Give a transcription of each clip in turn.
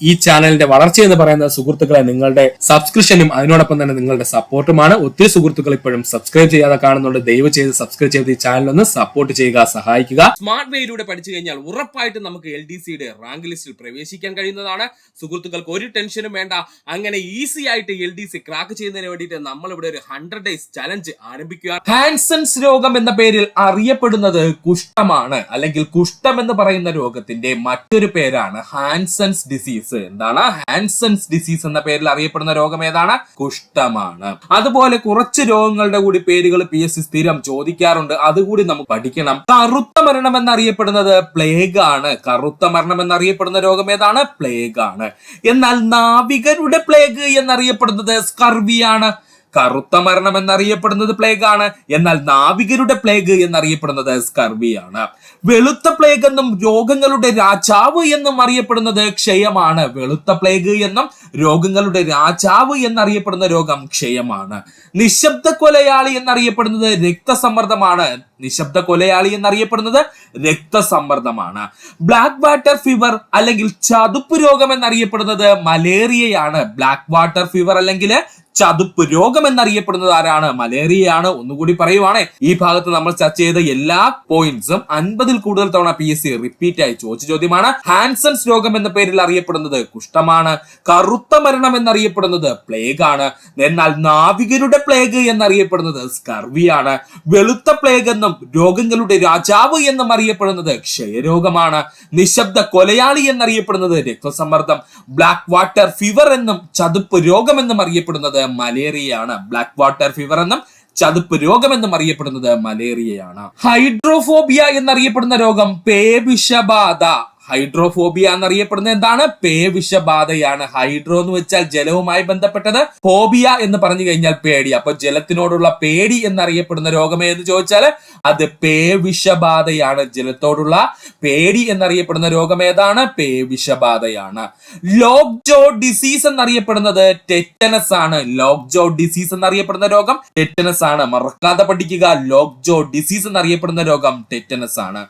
ഈ ചാനലിന്റെ വളർച്ച എന്ന് പറയുന്ന സുഹൃത്തുക്കളെ നിങ്ങളുടെ സബ്സ്ക്രിപ്ഷനും അതിനോടൊപ്പം തന്നെ നിങ്ങളുടെ സപ്പോർട്ടുമാണ്. ഒത്തിരി സുഹൃത്തുക്കൾ ഇപ്പോഴും സബ്സ്ക്രൈബ് ചെയ്യാതെ കാണുന്നുണ്ട്. ദയവ് ചെയ്ത് സബ്സ്ക്രൈബ് ചെയ്ത് ഈ ചാനൽ ഒന്ന് സപ്പോർട്ട് ചെയ്യുക, സഹായിക്കുക. സ്മാർട്ട് വേയിലൂടെ പഠിച്ചു കഴിഞ്ഞാൽ ഉറപ്പായിട്ടും നമുക്ക് LDCയുടെ റാങ്ക് ലിസ്റ്റിൽ പ്രവേശിക്കാൻ കഴിയുന്നതാണ്. സുഹൃത്തുക്കൾക്ക് ഒരു ടെൻഷനും വേണ്ട. അങ്ങനെ ഈസി ആയിട്ട് LDC ക്രാക്ക് ചെയ്യുന്നതിന് വേണ്ടിയിട്ട് നമ്മൾ ഇവിടെ ഒരു 100 days ചലഞ്ച് ആരംഭിക്കുക. ഹാൻസൻസ് രോഗം എന്ന പേരിൽ അറിയപ്പെടുന്നത് കുഷ്ഠമാണ്, അല്ലെങ്കിൽ കുഷ്ഠം എന്ന് പറയുന്ന രോഗത്തിന്റെ മറ്റൊരു പേരാണ് ഹാൻസൻസ് ഡിസീസ്. എന്താണ് ഹാൻസൻസ് ഡിസീസ് എന്ന പേരിൽ അറിയപ്പെടുന്ന രോഗം? ഏതാണ്? കുഷ്ഠമാണ്. അതുപോലെ കുറച്ച് രോഗങ്ങളുടെ കൂടി പേരുകൾ PSC സ്ഥിരം ചോദിക്കാറുണ്ട്, അതുകൂടി നമുക്ക് പഠിക്കണം. കറുത്ത മരണം എന്നറിയപ്പെടുന്നത് പ്ലേഗ് ആണ്. കറുത്ത മരണം എന്നറിയപ്പെടുന്ന രോഗം ഏതാണ്? പ്ലേഗ് ആണ്. എന്നാൽ നാവികരുടെ പ്ലേഗ് എന്നറിയപ്പെടുന്നത് സ്കർവിയാണ്. കറുത്ത മരണം എന്നറിയപ്പെടുന്നത് പ്ലേഗ് ആണ്, എന്നാൽ നാവികരുടെ പ്ലേഗ് എന്നറിയപ്പെടുന്നത് സ്കർവിയാണ്. വെളുത്ത പ്ലേഗ് എന്നും രോഗങ്ങളുടെ രാജാവ് എന്നും അറിയപ്പെടുന്നത് ക്ഷയമാണ്. വെളുത്ത പ്ലേഗ് എന്നും രോഗങ്ങളുടെ രാജാവ് എന്നറിയപ്പെടുന്ന രോഗം ക്ഷയമാണ്. നിശബ്ദ കൊലയാളി എന്നറിയപ്പെടുന്നത് രക്തസമ്മർദ്ദമാണ്. നിശബ്ദ കൊലയാളി എന്നറിയപ്പെടുന്നത് രക്തസമ്മർദ്ദമാണ്. ബ്ലാക്ക് വാട്ടർ ഫീവർ അല്ലെങ്കിൽ ചതുപ്പ് രോഗം എന്നറിയപ്പെടുന്നത് മലേറിയയാണ്. ബ്ലാക്ക് വാട്ടർ ഫീവർ അല്ലെങ്കിൽ ചതുപ്പ് രോഗം എന്നറിയപ്പെടുന്നത് ആരാണ്? മലേറിയയാണ്. ഒന്നുകൂടി പറയുവാണേ, ഈ ഭാഗത്ത് നമ്മൾ ചർച്ച ചെയ്ത എല്ലാ പോയിന്റ്സും 50-ൽ കൂടുതൽ തവണ PSC റിപ്പീറ്റ് ആയി ചോദിച്ച ചോദ്യമാണ്. ഹാൻസൻസ് രോഗം എന്ന പേരിൽ അറിയപ്പെടുന്നത് കുഷ്ഠമാണ്. കറുത്ത മരണം എന്നറിയപ്പെടുന്നത് പ്ലേഗ് ആണ്. എന്നാൽ നാവികരുടെ പ്ലേഗ് എന്നറിയപ്പെടുന്നത് സ്കർവിയാണ്. വെളുത്ത പ്ലേഗ് എന്നും രോഗങ്ങളുടെ രാജാവ് എന്നും അറിയപ്പെടുന്നത് ക്ഷയരോഗമാണ്. നിശബ്ദ കൊലയാളി എന്നറിയപ്പെടുന്നത് രക്തസമ്മർദ്ദം. ബ്ലാക്ക് വാട്ടർ ഫീവർ എന്നും ചതുപ്പ് രോഗം എന്നും അറിയപ്പെടുന്നത് മലേറിയയാണ്. ബ്ലാക്ക് വാട്ടർ ഫീവർ എന്നും ചതുപ്പ് രോഗം എന്നും അറിയപ്പെടുന്നത് മലേറിയയാണ്. ഹൈഡ്രോഫോബിയ എന്നറിയപ്പെടുന്ന രോഗം പേവിഷബാധ. ഹൈഡ്രോഫോബിയ എന്നറിയപ്പെടുന്നത് എന്താണ്? പേവിഷബാധയാണ്. ഹൈഡ്രോ എന്ന് വെച്ചാൽ ജലവുമായി ബന്ധപ്പെട്ടത്, ഫോബിയ എന്ന് പറഞ്ഞു കഴിഞ്ഞാൽ പേടി. അപ്പൊ ജലത്തിനോടുള്ള പേടി എന്നറിയപ്പെടുന്ന രോഗം ഏത് ചോദിച്ചാൽ അത് പേവിഷബാധയാണ്. ജലത്തോടുള്ള പേടി എന്നറിയപ്പെടുന്ന രോഗം ഏതാണ്? പേവിഷബാധയാണ്. ലോക്ക് ജോ ഡിസീസ് എന്നറിയപ്പെടുന്നത് ടെറ്റനസ് ആണ്. ലോക്ക് ജോ ഡിസീസ് എന്നറിയപ്പെടുന്ന രോഗം ടെറ്റനസ് ആണ്. മറക്കാതെ പഠിക്കുക. ലോക്ക് ജോ ഡിസീസ് എന്നറിയപ്പെടുന്ന രോഗം ടെറ്റനസ് ആണ്.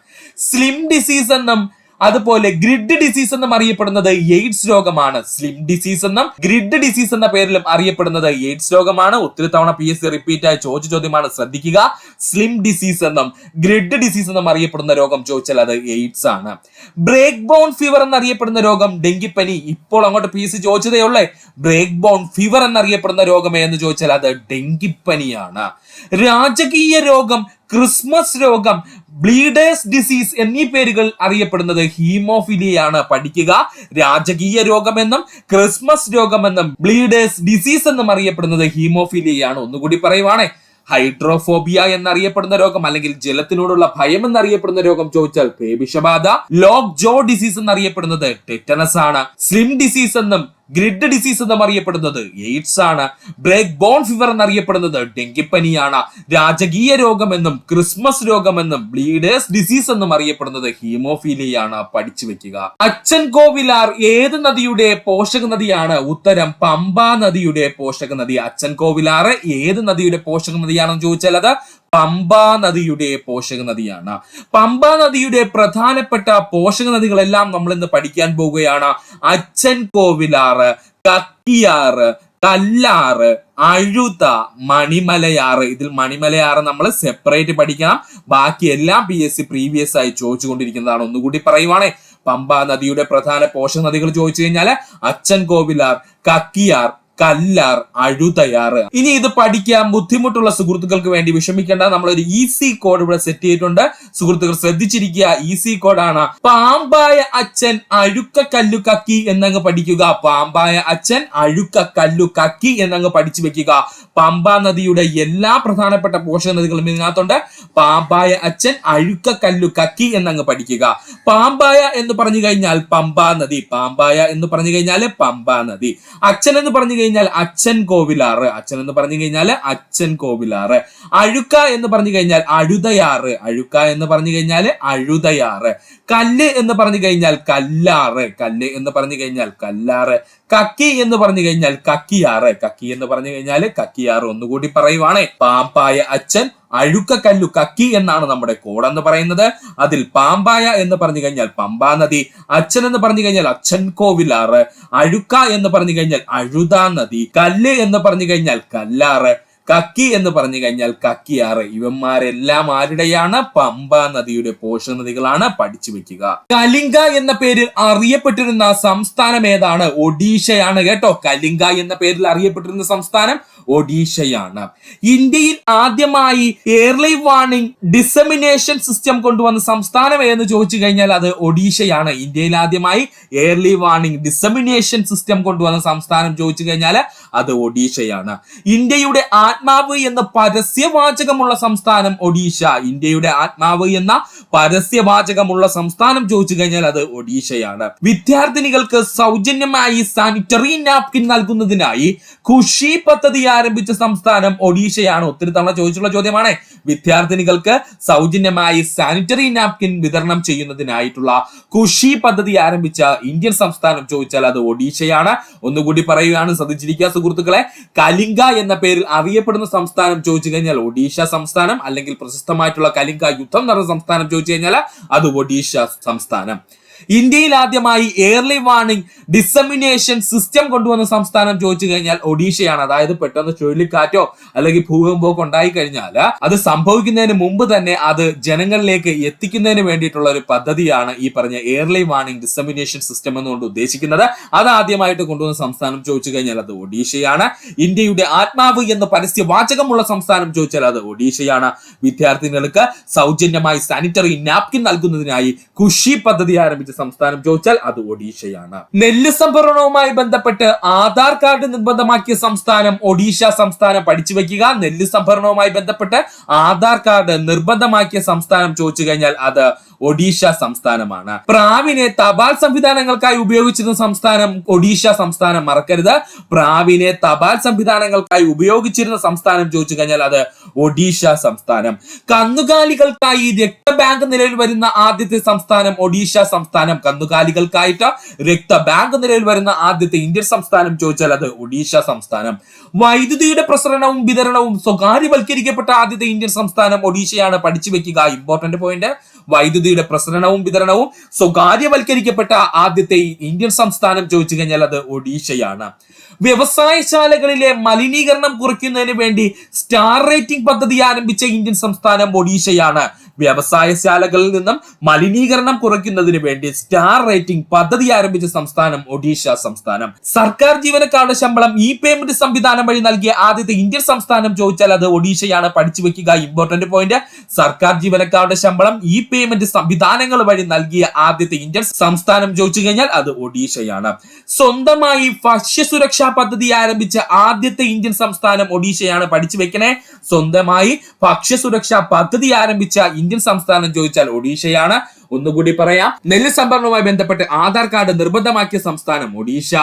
സ്ലിം ഡിസീസ് എന്നും അതുപോലെ ഗ്രിഡ് ഡിസീസ് എന്നും അറിയപ്പെടുന്നത് എയ്ഡ്സ് രോഗമാണ്. സ്ലിം ഡിസീസ് എന്നും ഗ്രിഡ് ഡിസീസ് എന്ന പേരിലും അറിയപ്പെടുന്നത് എയ്ഡ്സ് രോഗമാണ്. ഒത്തിരി തവണ PSC റിപ്പീറ്റ് ആയി ചോദിച്ച ചോദ്യമാണ്, ശ്രദ്ധിക്കുക. സ്ലിം ഡിസീസ് എന്നും ഗ്രിഡ് ഡിസീസ് എന്നും അറിയപ്പെടുന്ന രോഗം ചോദിച്ചാൽ അത് എയ്ഡ്സ് ആണ്. ബ്രേക്ക് ബോൺ ഫീവർ എന്നറിയപ്പെടുന്ന രോഗം ഡെങ്കിപ്പനി. ഇപ്പോൾ അങ്ങോട്ട് PSC ചോദിച്ചതേ ഉള്ളേ. ബ്രേക്ക് ബോൺ ഫീവർ എന്നറിയപ്പെടുന്ന രോഗം എന്ന് ചോദിച്ചാൽ അത് ഡെങ്കിപ്പനിയാണ്. രാജകീയ രോഗം, ക്രിസ്മസ് രോഗം, ബ്ലീഡേഴ്സ് ഡിസീസ് എന്നീ പേരുകൾ അറിയപ്പെടുന്നത് ഹീമോഫിലിയാണ്. പഠിക്കുക. രാജകീയ രോഗമെന്നും ക്രിസ്മസ് രോഗമെന്നും ബ്ലീഡേഴ്സ് ഡിസീസ് എന്നും അറിയപ്പെടുന്നത് ഹീമോഫിലിയാണ്. ഒന്നുകൂടി പറയുവാണേ, ഹൈഡ്രോഫോബിയ എന്നറിയപ്പെടുന്ന രോഗം അല്ലെങ്കിൽ ജലത്തിനോടുള്ള ഭയം എന്നറിയപ്പെടുന്ന രോഗം ചോദിച്ചാൽ പേവിഷബാധ. ലോക്ക് ജോ ഡിസീസ് എന്നറിയപ്പെടുന്നത് ടെറ്റനസ് ആണ്. സ്ലിം ഡിസീസ് എന്നും ഗ്രിഡ് ഡിസീസ് എന്നും അറിയപ്പെടുന്നത് എയ്ഡ്സ് ആണ്. ബ്രേക്ക് ബോൺ ഫീവർ എന്നറിയപ്പെടുന്നത് ഡെങ്കിപ്പനിയാണ്. രാജകീയ രോഗമെന്നും ക്രിസ്മസ് രോഗമെന്നും ബ്ലീഡേഴ്സ് ഡിസീസ് എന്നും അറിയപ്പെടുന്നത് ഹീമോഫീലിയാണ്. പഠിച്ചു വെക്കുക. അച്ഛൻ കോവിലാർ ഏത് നദിയുടെ പോഷക നദിയാണ്? ഉത്തരം പമ്പാ നദിയുടെ പോഷക നദി. അച്ഛൻ കോവിലാർ ഏത് നദിയുടെ പോഷക നദിയാണെന്ന് ചോദിച്ചാൽ അത് പമ്പാ നദിയുടെ പോഷക നദിയാണ്. പമ്പാ നദിയുടെ പ്രധാനപ്പെട്ട പോഷക നദികളെല്ലാം നമ്മൾ ഇന്ന് പഠിക്കാൻ പോവുകയാണ്. അച്ഛൻ കോവിലാറ്, കക്കിയാറ്, കല്ലാറ്, അഴുത, മണിമലയാറ്. ഇതിൽ മണിമലയാറ് നമ്മൾ സെപ്പറേറ്റ് പഠിക്കണം. ബാക്കി എല്ലാം PSC പ്രീവിയസ് ആയി ചോദിച്ചുകൊണ്ടിരിക്കുന്നതാണ്. ഒന്നുകൂടി പറയുവാണേ, പമ്പാ നദിയുടെ പ്രധാന പോഷക നദികൾ ചോദിച്ചു കഴിഞ്ഞാൽ അച്ഛൻ കോവിലാർ, കക്കിയാർ, കല്ലാർ, അഴുതയാറ്. ഇനി ഇത് പഠിക്കാൻ ബുദ്ധിമുട്ടുള്ള സുഹൃത്തുക്കൾക്ക് വേണ്ടി വിഷമിക്കേണ്ട, നമ്മളൊരു ഈസി കോഡ് ഇവിടെ സെറ്റ് ചെയ്തിട്ടുണ്ട്. സുഹൃത്തുക്കൾ ശ്രദ്ധിച്ചിരിക്കുക. ഈസി കോഡാണ് പാമ്പായ അച്ഛൻ അഴുക്ക കല്ലു കക്കി എന്നങ്ങ് പഠിക്കുക. പാമ്പായ അച്ഛൻ അഴുക്ക കല്ലു കക്കി എന്നങ്ങ് പഠിച്ചു വെക്കുക. പമ്പാ നദിയുടെ എല്ലാ പ്രധാനപ്പെട്ട പോഷക നദികളും ഇതിനകത്തുണ്ട്. പാമ്പായ അച്ഛൻ അഴുക്ക കല്ലു കക്കി എന്നങ്ങ് പഠിക്കുക. പാമ്പായ എന്ന് പറഞ്ഞു കഴിഞ്ഞാൽ പമ്പാ നദി. പാമ്പായ എന്ന് പറഞ്ഞു കഴിഞ്ഞാൽ പമ്പാ നദി. അച്ഛൻ എന്ന് പറഞ്ഞു കഴിഞ്ഞാൽ അച്ഛൻ കോവിലാറ്. അച്ഛൻ എന്ന് പറഞ്ഞു കഴിഞ്ഞാൽ അച്ഛൻ കോവിലാറ്. അഴുക്ക എന്ന് പറഞ്ഞു കഴിഞ്ഞാൽ അഴുതയാറ്. അഴുക്ക എന്ന് പറഞ്ഞു കഴിഞ്ഞാൽ അഴുതയാറ്. കല്ല് എന്ന് പറഞ്ഞു കഴിഞ്ഞാൽ കല്ലാറ്. കല്ല് എന്ന് പറഞ്ഞു കഴിഞ്ഞാൽ കല്ലാറ്. കക്കി എന്ന് പറഞ്ഞു കഴിഞ്ഞാൽ കക്കിയാറ്. കക്കി എന്ന് പറഞ്ഞു കഴിഞ്ഞാൽ കക്കിയാറ്. ഒന്നുകൂടി പറയുവാണേ, പാമ്പായ അച്ഛൻ അഴുക്കക്കല്ലു കക്കി എന്നാണ് നമ്മുടെ കോഡ് എന്ന് പറയുന്നത്. അതിൽ പാമ്പായ എന്ന് പറഞ്ഞു കഴിഞ്ഞാൽ പമ്പാ നദി, അച്ഛൻ എന്ന് പറഞ്ഞു കഴിഞ്ഞാൽ അച്ഛൻ കോവിലാറ്, അഴുക്ക എന്ന് പറഞ്ഞു കഴിഞ്ഞാൽ അഴുതാ നദി, കല്ല് എന്ന് പറഞ്ഞു കഴിഞ്ഞാൽ കല്ലാറ്, കക്കി എന്ന് പറഞ്ഞു കഴിഞ്ഞാൽ കക്കിയാറ്. ഇവന്മാരെല്ലാം ആരുടെയാണ്? പമ്പ നദിയുടെ പോഷക നദികളാണ്. പഠിച്ചു വെക്കുക. കലിംഗ എന്ന പേരിൽ അറിയപ്പെട്ടിരുന്ന സംസ്ഥാനം ഏതാണ്? ഒഡീഷയാണ് കേട്ടോ. കലിംഗ എന്ന പേരിൽ അറിയപ്പെട്ടിരുന്ന സംസ്ഥാനം ഒഡീഷയാണ്. ഇന്ത്യയിൽ ആദ്യമായി എയർലി വാർണിംഗ് ഡിസമിനേഷൻ സിസ്റ്റം കൊണ്ടുവന്ന സംസ്ഥാനം ഏതെന്ന് ചോദിച്ചു കഴിഞ്ഞാൽ അത് ഒഡീഷയാണ്. ഇന്ത്യയിൽ ആദ്യമായി എയർലി വാർണിംഗ് ഡിസമിനേഷൻ സിസ്റ്റം കൊണ്ടുവന്ന സംസ്ഥാനം ചോദിച്ചു കഴിഞ്ഞാൽ അത് ഒഡീഷയാണ്. ഇന്ത്യയുടെ ആത്മാവ് എന്ന പരസ്യവാചകമുള്ള സംസ്ഥാനം ഒഡീഷ. ഇന്ത്യയുടെ ആത്മാവ് എന്ന പരസ്യവാചകമുള്ള സംസ്ഥാനം ചോദിച്ചു കഴിഞ്ഞാൽ അത് ഒഡീഷയാണ്. വിദ്യാർത്ഥിനികൾക്ക് സൗജന്യമായി സാനിറ്ററി നാപ്കിൻ നൽകുന്നതിനായി ഖുഷി പദ്ധതി ആരംഭിച്ച സംസ്ഥാനം ഒഡീഷയാണ്. ഒത്തിരി തവണ ചോദിച്ചുള്ള ചോദ്യമാണ്. വിദ്യാർത്ഥിനികൾക്ക് സൗജന്യമായി സാനിറ്ററി നാപ്കിൻ വിതരണം ചെയ്യുന്നതിനായിട്ടുള്ള ഖുഷി പദ്ധതി ആരംഭിച്ച ഇന്ത്യൻ സംസ്ഥാനം ചോദിച്ചാൽ അത് ഒഡീഷയാണ്. ഒന്നുകൂടി പറയുകയാണ്, ശ്രദ്ധിച്ചിരിക്കുക സുഹൃത്തുക്കളെ. കലിംഗ എന്ന പേരിൽ അറിയപ്പെടുന്ന സംസ്ഥാനം ചോദിച്ചു കഴിഞ്ഞാൽ ഒഡീഷ സംസ്ഥാനം, അല്ലെങ്കിൽ പ്രശസ്തമായിട്ടുള്ള കലിംഗ യുദ്ധം നടന്ന സംസ്ഥാനം ചോദിച്ചു കഴിഞ്ഞാൽ അത് ഒഡീഷ സംസ്ഥാനം. ഇന്ത്യയിൽ ആദ്യമായി എയർലി വാർണിംഗ് ഡിസമിനേഷൻ സിസ്റ്റം കൊണ്ടുവന്ന സംസ്ഥാനം ചോദിച്ചു കഴിഞ്ഞാൽ ഒഡീഷയാണ്. അതായത് പെട്ടെന്ന് ചുഴലിക്കാറ്റോ അല്ലെങ്കിൽ ഭൂകമ്പമോ ഉണ്ടായി കഴിഞ്ഞാൽ അത് സംഭവിക്കുന്നതിന് മുമ്പ് തന്നെ അത് ജനങ്ങളിലേക്ക് എത്തിക്കുന്നതിന് വേണ്ടിയിട്ടുള്ള ഒരു പദ്ധതിയാണ് ഈ പറഞ്ഞ എയർലി വാർണിംഗ് ഡിസമിനേഷൻ സിസ്റ്റം എന്നുകൊണ്ട് ഉദ്ദേശിക്കുന്നത്. അത് ആദ്യമായിട്ട് കൊണ്ടുവന്ന സംസ്ഥാനം ചോദിച്ചു കഴിഞ്ഞാൽ അത് ഒഡീഷയാണ്. ഇന്ത്യയുടെ ആത്മാവ് എന്ന പരസ്യവാചകമുള്ള സംസ്ഥാനം ചോദിച്ചാൽ അത് ഒഡീഷയാണ്. വിദ്യാർത്ഥികൾക്ക് സൗജന്യമായി സാനിറ്ററി നാപ്കിൻ നൽകുന്നതിനായി ഖുഷി പദ്ധതി ആരംഭിച്ച സംസ്ഥാനം ചോദിച്ചാൽ അത് ഒഡീഷയാണ്. നെല്ല് സംഭരണവുമായി ബന്ധപ്പെട്ട് ആധാർ കാർഡ് നിർബന്ധമാക്കിയ സംസ്ഥാനം ഒഡീഷ സംസ്ഥാനം. പഠിച്ചു വെക്കുക. നെല്ല് സംഭരണവുമായി ബന്ധപ്പെട്ട് ആധാർ കാർഡ് നിർബന്ധമാക്കിയ സംസ്ഥാനം ചോദിച്ചു കഴിഞ്ഞാൽ അത് ഒഡീഷ സംസ്ഥാനമാണ്. പ്രാവിനെ തപാൽ സംവിധാനങ്ങൾക്കായി ഉപയോഗിച്ചിരുന്ന സംസ്ഥാനം ഒഡീഷ സംസ്ഥാനം. മറക്കരുത്, പ്രാവിനെ തപാൽ സംവിധാനങ്ങൾക്കായി ഉപയോഗിച്ചിരുന്ന സംസ്ഥാനം ചോദിച്ചു കഴിഞ്ഞാൽ അത് ഒഡീഷ സംസ്ഥാനം. കന്നുകാലികൾക്കായി രക്തബാങ്ക് നിലവിൽ വരുന്ന ആദ്യത്തെ സംസ്ഥാനം ഒഡീഷ സംസ്ഥാനം. കന്നുകാലികൾക്കായിട്ട് രക്തബാങ്ക് നിലവിൽ വരുന്ന ആദ്യത്തെ ഇന്ത്യൻ സംസ്ഥാനം ചോദിച്ചാൽ അത് ഒഡീഷ സംസ്ഥാനം. വൈദ്യുതിയുടെ പ്രസരണവും വിതരണവും സ്വകാര്യവൽക്കരിക്കപ്പെട്ട ആദ്യത്തെ ഇന്ത്യൻ സംസ്ഥാനം ഒഡീഷയാണ്. പഠിച്ചു വെക്കുക. Important point. വൈദ്യുതിയുടെ പ്രസരണവും വിതരണവും സ്വകാര്യവൽക്കരിക്കപ്പെട്ട ആദ്യത്തെ ഇന്ത്യൻ സംസ്ഥാനം ചോദിച്ചു കഴിഞ്ഞാൽ അത് ഒഡീഷയാണ്. വ്യവസായശാലകളിലെ മലിനീകരണം കുറയ്ക്കുന്നതിന് വേണ്ടി സ്റ്റാർ റേറ്റിംഗ് പദ്ധതി ആരംഭിച്ച ഇന്ത്യൻ സംസ്ഥാനം ഒഡീഷയാണ്. വ്യവസായശാലകളിൽ നിന്നും മലിനീകരണം കുറയ്ക്കുന്നതിന് വേണ്ടി സ്റ്റാർ റേറ്റിംഗ് പദ്ധതി ആരംഭിച്ച സംസ്ഥാനം ഒഡീഷ സംസ്ഥാനം. സർക്കാർ ജീവനക്കാരുടെ ശമ്പളം ഇ പേയ്മെന്റ് സംവിധാനം വഴി നൽകിയ ആദ്യത്തെ ഇന്ത്യൻ സംസ്ഥാനം ചോദിച്ചാൽ അത് ഒഡീഷയാണ്. പഠിച്ചു വെക്കുക. Important point. സർക്കാർ ജീവനക്കാരുടെ ശമ്പളം ഇ പേയ്മെന്റ് സംവിധാനങ്ങൾ വഴി നൽകിയ ആദ്യത്തെ ഇന്ത്യൻ സംസ്ഥാനം ചോദിച്ചു കഴിഞ്ഞാൽ അത് ഒഡീഷയാണ്. സ്വന്തമായി ഭക്ഷ്യസുരക്ഷാ പദ്ധതി ആരംഭിച്ച ആദ്യത്തെ ഇന്ത്യൻ സംസ്ഥാനം ഒഡീഷയാണ്. പഠിച്ചു വെക്കണേ. സ്വന്തമായി ഭക്ഷ്യസുരക്ഷാ പദ്ധതി ആരംഭിച്ച ഇന്ത്യൻ സംസ്ഥാനം ചോദിച്ചാൽ ഒഡീഷയാണ്. ഒന്നുകൂടി പറയാം. നെല്ല് സംഭരണവുമായി ബന്ധപ്പെട്ട് ആധാർ കാർഡ് നിർബന്ധമാക്കിയ സംസ്ഥാനം ഒഡീഷ.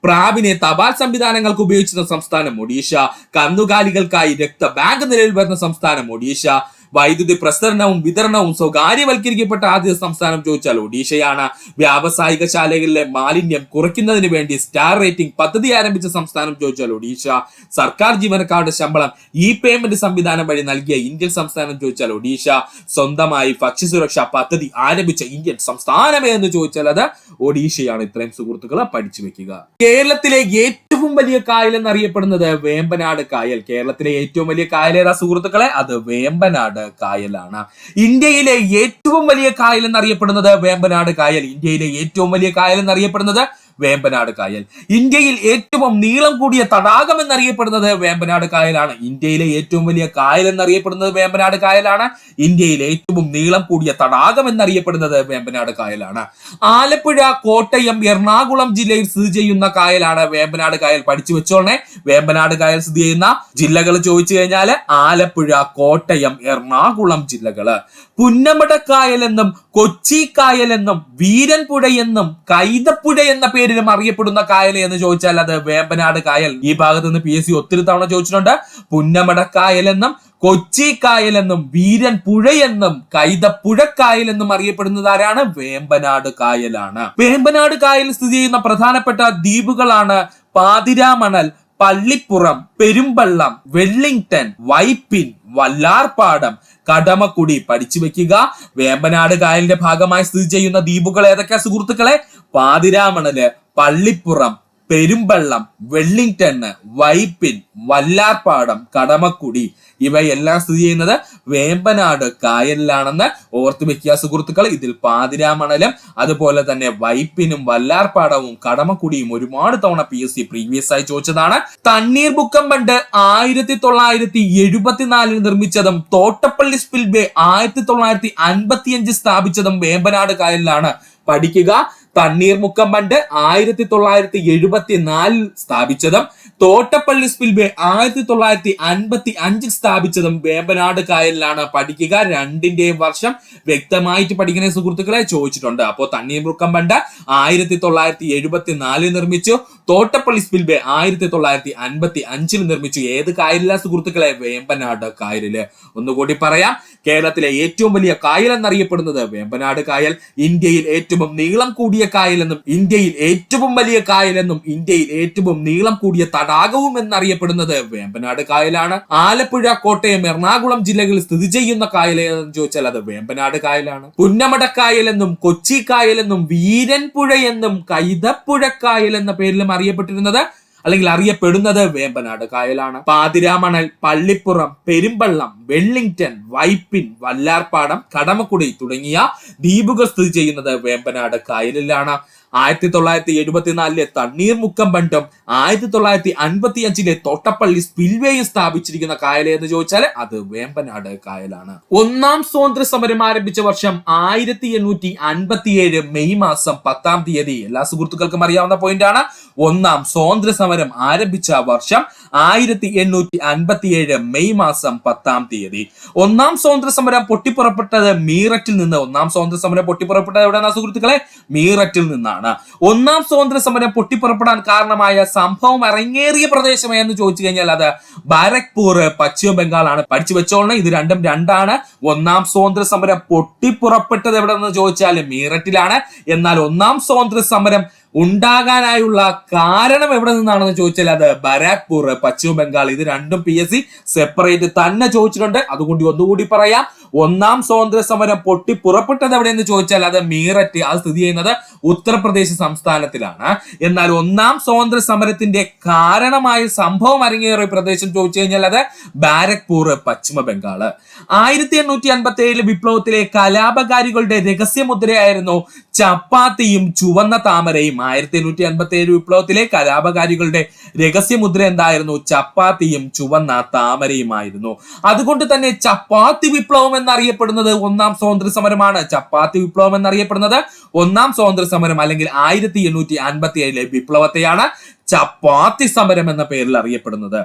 പ്രാവിനെ തപാൽ സംവിധാനങ്ങൾക്ക് ഉപയോഗിച്ചിരുന്ന സംസ്ഥാനം ഒഡീഷ. കന്നുകാലികൾക്കായി രക്തബാങ്ക് നിലവിൽ വരുന്ന സംസ്ഥാനം ഒഡീഷ. വൈദ്യുതി പ്രസരണവും വിതരണവും സ്വകാര്യവൽക്കരിക്കപ്പെട്ട ആദ്യ സംസ്ഥാനം ചോദിച്ചാൽ ഒഡീഷയാണ്. വ്യാവസായിക ശാലകളിലെ മാലിന്യം കുറയ്ക്കുന്നതിന് വേണ്ടി സ്റ്റാർ റേറ്റിംഗ് പദ്ധതി ആരംഭിച്ച സംസ്ഥാനം ചോദിച്ചാൽ ഒഡീഷ. സർക്കാർ ജീവനക്കാരുടെ ശമ്പളം ഇ പേയ്മെന്റ് സംവിധാനം വഴി നൽകിയ ഇന്ത്യൻ സംസ്ഥാനം ചോദിച്ചാൽ ഒഡീഷ. സ്വന്തമായി ഭക്ഷ്യസുരക്ഷാ പദ്ധതി ആരംഭിച്ച ഇന്ത്യൻ സംസ്ഥാനം എന്ന് ചോദിച്ചാൽ അത് ഒഡീഷയാണ്. ഇത്രയും സുഹൃത്തുക്കളെ പഠിച്ചു വെക്കുക. കേരളത്തിലെ ഏറ്റവും വലിയ കായൽ എന്നറിയപ്പെടുന്നത് വേമ്പനാട് കായൽ. കേരളത്തിലെ ഏറ്റവും വലിയ കായൽ ഏതാ സുഹൃത്തുക്കളെ? അത് വേമ്പനാട് കായലാണ്. ഇന്ത്യയിലെ ഏറ്റവും വലിയ കായൽ എന്നറിയപ്പെടുന്നത് വേമ്പനാട് കായൽ. ഇന്ത്യയിലെ ഏറ്റവും വലിയ കായൽ എന്നറിയപ്പെടുന്നത് വേമ്പനാട് കായൽ. ഇന്ത്യയിൽ ഏറ്റവും നീളം കൂടിയ തടാകം എന്നറിയപ്പെടുന്നത് വേമ്പനാട് കായലാണ്. ഇന്ത്യയിലെ ഏറ്റവും വലിയ കായൽ എന്നറിയപ്പെടുന്നത് വേമ്പനാട് കായലാണ്. ഇന്ത്യയിലെ ഏറ്റവും നീളം കൂടിയ തടാകം എന്നറിയപ്പെടുന്നത് വേമ്പനാട് കായലാണ്. ആലപ്പുഴ, കോട്ടയം, എറണാകുളം ജില്ലയിൽ സ്ഥിതി ചെയ്യുന്ന കായലാണ് വേമ്പനാട് കായൽ. പഠിച്ചു വെച്ചോളേ. വേമ്പനാട് കായൽ സ്ഥിതി ചെയ്യുന്ന ജില്ലകൾ ചോദിച്ചു കഴിഞ്ഞാൽ ആലപ്പുഴ, കോട്ടയം, എറണാകുളം ജില്ലകള്. പുന്നമടക്കായൽ എന്നും കൊച്ചി കായൽ എന്നും വീരൻപുഴ എന്നും കൈതപ്പുഴ എന്ന പേരിലും അറിയപ്പെടുന്ന കായൽ എന്ന് ചോദിച്ചാൽ അത് വേമ്പനാട് കായൽ. ഈ ഭാഗത്ത് നിന്ന് PSC ഒത്തിരി തവണ ചോദിച്ചിട്ടുണ്ട്. പുന്നമടക്കായൽ എന്നും കൊച്ചി കായൽ എന്നും വീരൻപുഴ എന്നും കൈതപ്പുഴക്കായൽ എന്നും അറിയപ്പെടുന്നത് ആരാണ്? വേമ്പനാട് കായലാണ്. വേമ്പനാട് കായൽ സ്ഥിതി ചെയ്യുന്ന പ്രധാനപ്പെട്ട ദ്വീപുകളാണ് പാതിരാമണൽ, പള്ളിപ്പുറം, പെരുമ്പള്ളം, വെള്ളിംഗ്ടൺ, വൈപ്പിൻ, വല്ലാർപാടം, കടമക്കുടി പഠിച്ചു വെക്കുക. വേമ്പനാട് കായലിന്റെ ഭാഗമായി സ്ഥിതി ചെയ്യുന്ന ദ്വീപുകൾ ഏതൊക്കെയാ സുഹൃത്തുക്കളെ? പാതിരാമണല്, പള്ളിപ്പുറം, പെരുമ്പള്ളം, വെള്ളിംഗ്ടൺ, വൈപ്പിൻ, വല്ലാർപാടം, കടമക്കുടി ഇവയെല്ലാം സ്ഥിതി ചെയ്യുന്നത് വേമ്പനാട് കായലിലാണെന്ന് ഓർത്തു വെക്കുക സുഹൃത്തുക്കൾ. ഇതിൽ പാതിരാമണലും അതുപോലെ തന്നെ വൈപ്പിനും വല്ലാർപാടവും കടമക്കുടിയും ഒരുപാട് തവണ PSC പ്രീവിയസ് ആയി ചോദിച്ചതാണ്. തണ്ണീർമുക്കം ബണ്ട് 1974 നിർമ്മിച്ചതും തോട്ടപ്പള്ളി സ്പിൽവേ 1955 സ്ഥാപിച്ചതും വേമ്പനാട് കായലിലാണ്. പഠിക്കുക. തണ്ണീർമുക്കം ബണ്ട് 1974 സ്ഥാപിച്ചതും തോട്ടപ്പള്ളി സ്പിൽവേ 1955 സ്ഥാപിച്ചതും വേമ്പനാട് കായലിലാണ്. പഠിക്കുക. രണ്ടിന്റെയും വർഷം വ്യക്തമായിട്ട് പഠിക്കുന്ന സുഹൃത്തുക്കളെ ചോദിച്ചിട്ടുണ്ട്. അപ്പോൾ തണ്ണീർമുക്കം ബണ്ട് 1974 നിർമ്മിച്ചു, തോട്ടപ്പള്ളി സ്പിൽവേ 1955 നിർമ്മിച്ചു. ഏത് കായലിലാണ് സുഹൃത്തുക്കളെ? വേമ്പനാട് കായലില്. ഒന്നുകൂടി പറയാം, കേരളത്തിലെ ഏറ്റവും വലിയ കായൽ എന്നറിയപ്പെടുന്നത് വേമ്പനാട് കായൽ, ഇന്ത്യയിൽ ഏറ്റവും നീളം കൂടിയ കായലെന്നും ഇന്ത്യയിൽ ഏറ്റവും വലിയ കായലെന്നും ഇന്ത്യയിൽ ഏറ്റവും നീളം കൂടിയ തടാകവും എന്നറിയപ്പെടുന്നത് വേമ്പനാട് കായലാണ്. ആലപ്പുഴ, കോട്ടയം, എറണാകുളം ജില്ലകളിൽ സ്ഥിതി ചെയ്യുന്ന കായൽ ഏതെന്ന് ചോദിച്ചാൽ അത് വേമ്പനാട് കായലാണ്. പുന്നമടക്കായലെന്നും കൊച്ചി കായലെന്നും വീരൻപുഴ എന്നും കൈതപ്പുഴ കായൽ എന്ന പേരിലും അറിയപ്പെട്ടിരുന്നത് അല്ലെങ്കിൽ അറിയപ്പെടുന്നത് വേമ്പനാട് കായലാണ്. പാതിരാമണൽ, പള്ളിപ്പുറം, പെരുമ്പള്ളം, വെള്ളിംഗ്ടൺ, വൈപ്പിൻ, വല്ലാർപാടം, കടമക്കുടി തുടങ്ങിയ ദ്വീപുകൾ സ്ഥിതി ചെയ്യുന്നത് വേമ്പനാട് കായലിലാണ്. 1974 തണ്ണീർമുക്കം ബണ്ടും 1955 തോട്ടപ്പള്ളി സ്പിൽവേയും സ്ഥാപിച്ചിരിക്കുന്ന കായൽ എന്ന് ചോദിച്ചാൽ അത് വേമ്പനാട് കായലാണ്. ഒന്നാം സ്വാതന്ത്ര്യ സമരം ആരംഭിച്ച വർഷം 1857 മെയ് മാസം 10 എല്ലാ സുഹൃത്തുക്കൾക്കും അറിയാവുന്ന പോയിന്റ് ആണ്. ഒന്നാം സ്വാതന്ത്ര്യ സമരം ആരംഭിച്ച വർഷം 1857 മെയ് മാസം 10. ഒന്നാം സ്വാതന്ത്ര്യ സമരം പൊട്ടിപ്പുറപ്പെട്ടത് മീററ്റിൽ നിന്ന്. ഒന്നാം സ്വാതന്ത്ര്യ സമരം പൊട്ടിപ്പുറപ്പെട്ടത് എവിടെയാണ് സുഹൃത്തുക്കളെ? മീററ്റിൽ നിന്നാണ്. ഒന്നാം സ്വാതന്ത്ര്യ സമരം പൊട്ടിപ്പുറപ്പെടാൻ കാരണമായ സംഭവം അരങ്ങേറിയ പ്രദേശം എന്ന് ചോദിച്ചു കഴിഞ്ഞാൽ അത് ബാരക്പൂർ, പശ്ചിമ ബംഗാളാണ്. പഠിച്ചു വെച്ചോളണം, ഇത് രണ്ടും രണ്ടാണ്. ഒന്നാം സ്വാതന്ത്ര്യ സമരം പൊട്ടിപ്പുറപ്പെട്ടത് എവിടെയെന്ന് ചോദിച്ചാൽ മീററ്റിലാണ്. എന്നാൽ ഒന്നാം സ്വാതന്ത്ര്യ സമരം ഉണ്ടാകാനായുള്ള കാരണം എവിടെ നിന്നാണെന്ന് ചോദിച്ചാൽ അത് ബാരക്പൂർ, പശ്ചിമ ബംഗാൾ. ഇത് രണ്ടും PSC സെപ്പറേറ്റ് തന്നെ ചോദിച്ചിട്ടുണ്ട്. അതുകൊണ്ട് ഒന്നുകൂടി പറയാം, ഒന്നാം സ്വാതന്ത്ര്യ സമരം പൊട്ടിപ്പുറപ്പെട്ടത് എവിടെയെന്ന് ചോദിച്ചാൽ അത് മീററ്റ്. അത് സ്ഥിതി ചെയ്യുന്നത് ഉത്തർപ്രദേശ് സംസ്ഥാനത്തിലാണ്. എന്നാൽ ഒന്നാം സ്വാതന്ത്ര്യ സമരത്തിന്റെ കാരണമായ സംഭവം അരങ്ങേറിയ പ്രദേശം ചോദിച്ചു കഴിഞ്ഞാൽ അത് ബാരക്പൂർ, പശ്ചിമ ബംഗാള്. 1857 വിപ്ലവത്തിലെ കലാപകാരികളുടെ രഹസ്യമുദ്രയായിരുന്നു ചപ്പാത്തിയും ചുവന്ന താമരയും. 1857 വിപ്ലവത്തിലെ കലാപകാരികളുടെ രഹസ്യമുദ്ര എന്തായിരുന്നു? ചപ്പാത്തിയും ചുവന്ന താമരയുമായിരുന്നു. അതുകൊണ്ട് തന്നെ ചപ്പാത്തി വിപ്ലവം എന്നറിയപ്പെടുന്നത് ഒന്നാം സ്വാതന്ത്ര്യ സമരമാണ്. ചപ്പാത്തി വിപ്ലവം എന്നറിയപ്പെടുന്നത് ഒന്നാം സ്വാതന്ത്ര്യ സമരം അല്ലെങ്കിൽ 1857 വിപ്ലവത്തെയാണ് ചപ്പാത്തി സമരം എന്ന പേരിൽ അറിയപ്പെടുന്നത്.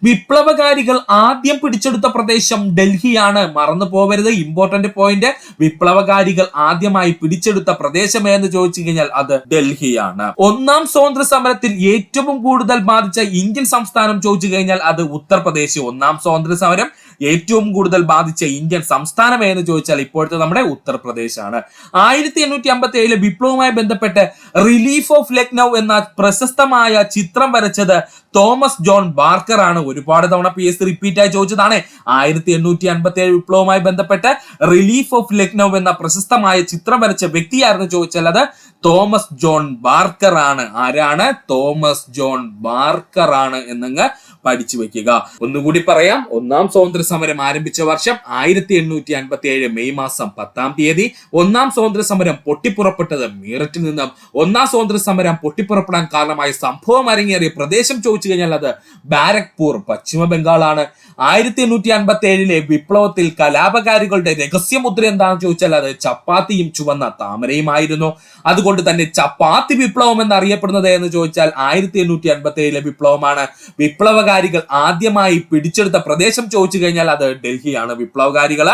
വിപ്ലവകാരികൾ ആദ്യം പിടിച്ചെടുത്ത പ്രദേശം ഡൽഹിയാണ്. മറന്നു പോവരുത്, ഇമ്പോർട്ടന്റ് പോയിന്റ്. വിപ്ലവകാരികൾ ആദ്യമായി പിടിച്ചെടുത്ത പ്രദേശം എന്ന് ചോദിച്ചു കഴിഞ്ഞാൽ അത് ഡൽഹിയാണ്. ഒന്നാം സ്വാതന്ത്ര്യ സമരത്തിൽ ഏറ്റവും കൂടുതൽ ബാധിച്ച ഇന്ത്യൻ സംസ്ഥാനം ചോദിച്ചു കഴിഞ്ഞാൽ അത് ഉത്തർപ്രദേശ്. ഒന്നാം സ്വാതന്ത്ര്യ സമരം ഏറ്റവും കൂടുതൽ ബാധിച്ച ഇന്ത്യൻ സംസ്ഥാനം എന്ന് ചോദിച്ചാൽ ഇപ്പോഴത്തെ നമ്മുടെ ഉത്തർപ്രദേശ് ആണ്. 1857 വിപ്ലവവുമായി ബന്ധപ്പെട്ട് റിലീഫ് ഓഫ് ലക്നൗ എന്ന പ്രശസ്തമായ ചിത്രം വരച്ചത് തോമസ് ജോൺ ബാർക്കർ ആണ്. ഒരുപാട് തവണ PSC റിപ്പീറ്റ് ആയി ചോദിച്ചതാണ്. 1857 വിപ്ലവവുമായി ബന്ധപ്പെട്ട് റിലീഫ് ഓഫ് ലക്നൗ എന്ന പ്രശസ്തമായ ചിത്രം വരച്ച വ്യക്തിയായിരുന്നു ചോദിച്ചാൽ അത് തോമസ് ജോൺ ബാർക്കർ ആണ്. ആരാണ്? തോമസ് ജോൺ ബാർക്കർ ആണ് എന്നങ്ങ് പഠിച്ചു വെക്കുക. ഒന്നുകൂടി പറയാം, ഒന്നാം സ്വാതന്ത്ര്യ സമരം ആരംഭിച്ച വർഷം 1857 മെയ് മാസം 10. ഒന്നാം സ്വാതന്ത്ര്യ സമരം പൊട്ടിപ്പുറപ്പെട്ടത് മീററ്റിൽ നിന്നും. ഒന്നാം സ്വാതന്ത്ര്യ സമരം പൊട്ടിപ്പുറപ്പെടാൻ കാരണമായ സംഭവം അരങ്ങേറിയ പ്രദേശം ചോദിച്ചു കഴിഞ്ഞാൽ അത് ബാരക്പൂർ, പശ്ചിമ ബംഗാളാണ്. 1857 വിപ്ലവത്തിൽ കലാപകാരികളുടെ രഹസ്യമുദ്ര എന്താണെന്ന് ചോദിച്ചാൽ അത് ചപ്പാത്തിയും ചുവന്ന താമരയുമായിരുന്നു. അതുകൊണ്ട് തന്നെ ചപ്പാത്തി വിപ്ലവം എന്നറിയപ്പെടുന്നത് എന്ന് ചോദിച്ചാൽ 1857 വിപ്ലവമാണ്. വിപ്ലവകാരികൾ ആദ്യമായി പിടിച്ചെടുത്ത പ്രദേശം ചോദിച്ചു കഴിഞ്ഞാൽ അത് ഡൽഹിയാണ്. വിപ്ലവകാരികൾ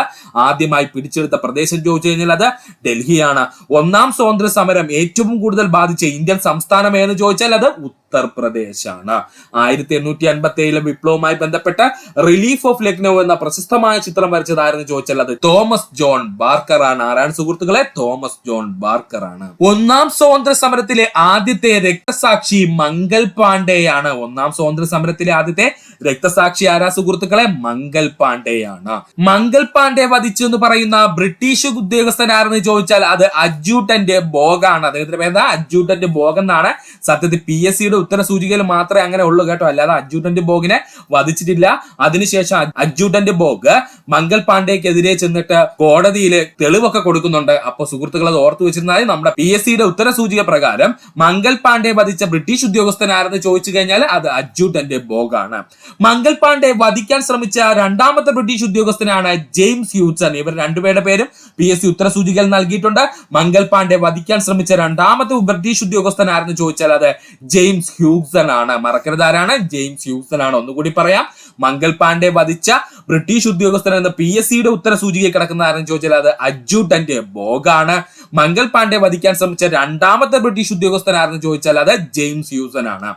ആദ്യമായി പിടിച്ചെടുത്ത പ്രദേശം ചോദിച്ചു കഴിഞ്ഞാൽ അത് ഡൽഹിയാണ്. ഒന്നാം സ്വാതന്ത്ര്യ സമരം ഏറ്റവും കൂടുതൽ ബാധിച്ച ഇന്ത്യൻ സംസ്ഥാനം എന്ന് ചോദിച്ചാൽ അത് ഉത്തർപ്രദേശാണ്. 1857 വിപ്ലവവുമായി ബന്ധപ്പെട്ട റിലീഫ് ഓഫ് ലക്നൗ എന്ന പ്രശസ്തമായ ചിത്രം വരച്ചതായിരുന്നു ചോദിച്ചാൽ അത് തോമസ് ജോൺ ബാർക്കർ ആണ്. ആരാണ് സുഹൃത്തുക്കളെ? തോമസ് ജോൺ ബാർക്കർ ആണ്. ഒന്നാം സ്വാതന്ത്ര്യ സമരത്തിലെ ആദ്യത്തെ രക്തസാക്ഷി മംഗൽ പാണ്ഡെയാണ്. ഒന്നാം സ്വാതന്ത്ര്യ സമരത്തിലെ ആദ്യത്തെ രക്തസാക്ഷി ആരാ സുഹൃത്തുക്കളെ? മംഗൽ പാണ്ഡെയാണ്. മംഗൽ പാണ്ഡെ വധിച്ചു എന്ന് പറയുന്ന ബ്രിട്ടീഷ് ഉദ്യോഗസ്ഥനാരെന്ന് ചോദിച്ചാൽ അത് അഡ്ജൂട്ടന്റ് ബോഗ് ആണ്. അദ്ദേഹത്തിന്റെ പേര് അഡ്ജൂട്ടന്റ് ബോഗ് എന്നാണ്. സത്യത്തിൽ PSCയുടെ ഉത്തര സൂചികയിൽ മാത്രമേ അങ്ങനെ ഉള്ളൂ കേട്ടോ, അല്ലാതെ അഡ്ജൂട്ടന്റ് ബോഗിനെ വധിച്ചിട്ടില്ല. അതിനുശേഷം അഡ്ജൂട്ടന്റ് ബോഗ് മംഗൽ പാണ്ഡെക്കെതിരെ ചെന്നിട്ട് കോടതിയിൽ തെളിവൊക്കെ കൊടുക്കുന്നുണ്ട്. അപ്പൊ സുഹൃത്തുക്കൾ അത് ഓർത്തു വെച്ചിരുന്നാൽ നമ്മുടെ PSCയുടെ ഉത്തര സൂചിക പ്രകാരം മംഗൽ പാണ്ഡെ വധിച്ച ബ്രിട്ടീഷ് ഉദ്യോഗസ്ഥനാരെന്ന് ചോദിച്ചു കഴിഞ്ഞാൽ അത് അഡ്ജൂട്ടന്റ് ബോഗ് ആണ്. മംഗൽ പാണ്ഡെ വധിക്കാൻ ശ്രമിച്ച രണ്ടാമത്തെ ബ്രിട്ടീഷ് ഉദ്യോഗസ്ഥനാണ് ജെയിംസ് ഹ്യൂസൺ. ഇവർ രണ്ടുപേരുടെ പേരും PSC ഉത്തര സൂചികയിൽ നൽകിയിട്ടുണ്ട്. മംഗൽ പാണ്ഡെ വധിക്കാൻ ശ്രമിച്ച രണ്ടാമത്തെ ബ്രിട്ടീഷ് ഉദ്യോഗസ്ഥനാരെന്ന് ചോദിച്ചാൽ അത് ജെയിംസ് ഹ്യൂസൺ ആണ്. മറക്കരുത്, ആരാണ്? ജെയിംസ് ഹ്യൂസൺ ആണ്. ഒന്നുകൂടി പറയാം, മംഗൽ പാണ്ഡെ വധിച്ച ബ്രിട്ടീഷ് ഉദ്യോഗസ്ഥൻ എന്ന PSCയുടെ ഉത്തര സൂചികയിൽ കിടക്കുന്ന ആരെന്ന് ചോദിച്ചാൽ അത് അഡ്ജൂട്ടന്റ് ബോഗ് ആണ്. മംഗൽ പാണ്ഡെ വധിക്കാൻ ശ്രമിച്ച രണ്ടാമത്തെ ബ്രിട്ടീഷ് ഉദ്യോഗസ്ഥൻ ആരെന്ന് ചോദിച്ചാൽ അത് ജെയിംസ് ഹ്യൂസൺ ആണ്.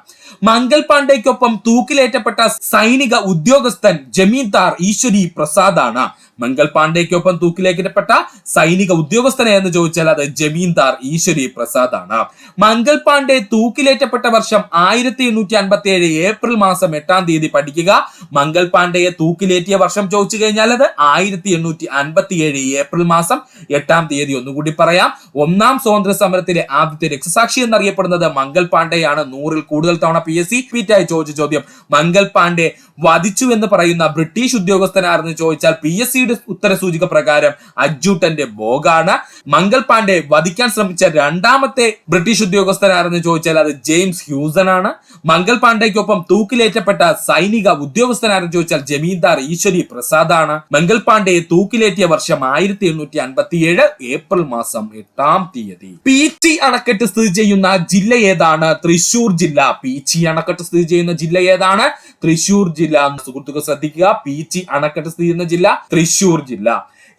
മംഗൽ പാണ്ഡെക്കൊപ്പം തൂക്കിലേറ്റപ്പെട്ട സൈനിക ഉദ്യോഗസ്ഥൻ ജമീന്ദാർ ഈശ്വരി പ്രസാദ് ആണ്. മംഗൽ പാണ്ഡെക്കൊപ്പം തൂക്കിലേറ്റപ്പെട്ട സൈനിക ഉദ്യോഗസ്ഥനെ എന്ന് ചോദിച്ചാൽ അത് ജമീന്ദാർ ഈശ്വരി പ്രസാദ് ആണ്. മംഗൽ പാണ്ഡെ തൂക്കിലേറ്റപ്പെട്ട വർഷം 1857 ഏപ്രിൽ മാസം 8-ാം തീയതി പഠിക്കുക. മംഗൽ പാണ്ഡെയെ തൂക്കിലേറ്റിയ വർഷം ചോദിച്ചു കഴിഞ്ഞാൽ അത് 1857 ഏപ്രിൽ മാസം 8-ാം തീയതി. ഒന്നുകൂടി പറയാം, ഒന്നാം സ്വാതന്ത്ര്യ സമരത്തിലെ ആദ്യത്തെ രക്തസാക്ഷി എന്നറിയപ്പെടുന്നത് മംഗൽ പാണ്ഡെയാണ്. 100-ൽ കൂടുതൽ തവണ PSC റിപ്പീറ്റായി ചോദിച്ച ചോദ്യം. മംഗൽ പാണ്ഡെ വധിച്ചു എന്ന് പറയുന്ന ബ്രിട്ടീഷ് ഉദ്യോഗസ്ഥനാരെന്ന് ചോദിച്ചാൽ PSCയുടെ ഉത്തര സൂചിക പ്രകാരം അഡ്ജൂട്ടന്റ് ബോഗ് ആണ്. മംഗൽ പാണ്ഡെ വധിക്കാൻ ശ്രമിച്ച രണ്ടാമത്തെ ബ്രിട്ടീഷ് ഉദ്യോഗസ്ഥനാരെന്ന് ചോദിച്ചാൽ അത് ജെയിംസ് ഹ്യൂസൺ ആണ്. മംഗൽ പാണ്ഡെക്കൊപ്പം തൂക്കിലേറ്റപ്പെട്ട സൈനിക ഉദ്യോഗസ്ഥനാരെന്ന് ചോദിച്ചാൽ ജമീന്ദാർ ഈശ്വരി പ്രസാദ് ആണ്. മംഗൽ പാണ്ഡെയെ തൂക്കിലേറ്റിയ വർഷം 1857 ഏപ്രിൽ മാസം 8-ാം തീയതി. പീച്ചി അണക്കെട്ട് സ്ഥിതി ചെയ്യുന്ന ജില്ല ഏതാണ്? തൃശൂർ ജില്ല. പീച്ചി അണക്കെട്ട് സ്ഥിതി ചെയ്യുന്ന ജില്ല ഏതാണ്? തൃശൂർ ജില്ല. സുഹൃത്തുക്കൾ ശ്രദ്ധിക്കുക, പീച്ചി അണക്കെട്ട് സ്ഥിതി ചെയ്യുന്ന ജില്ല തൃശൂർ ജില്ല.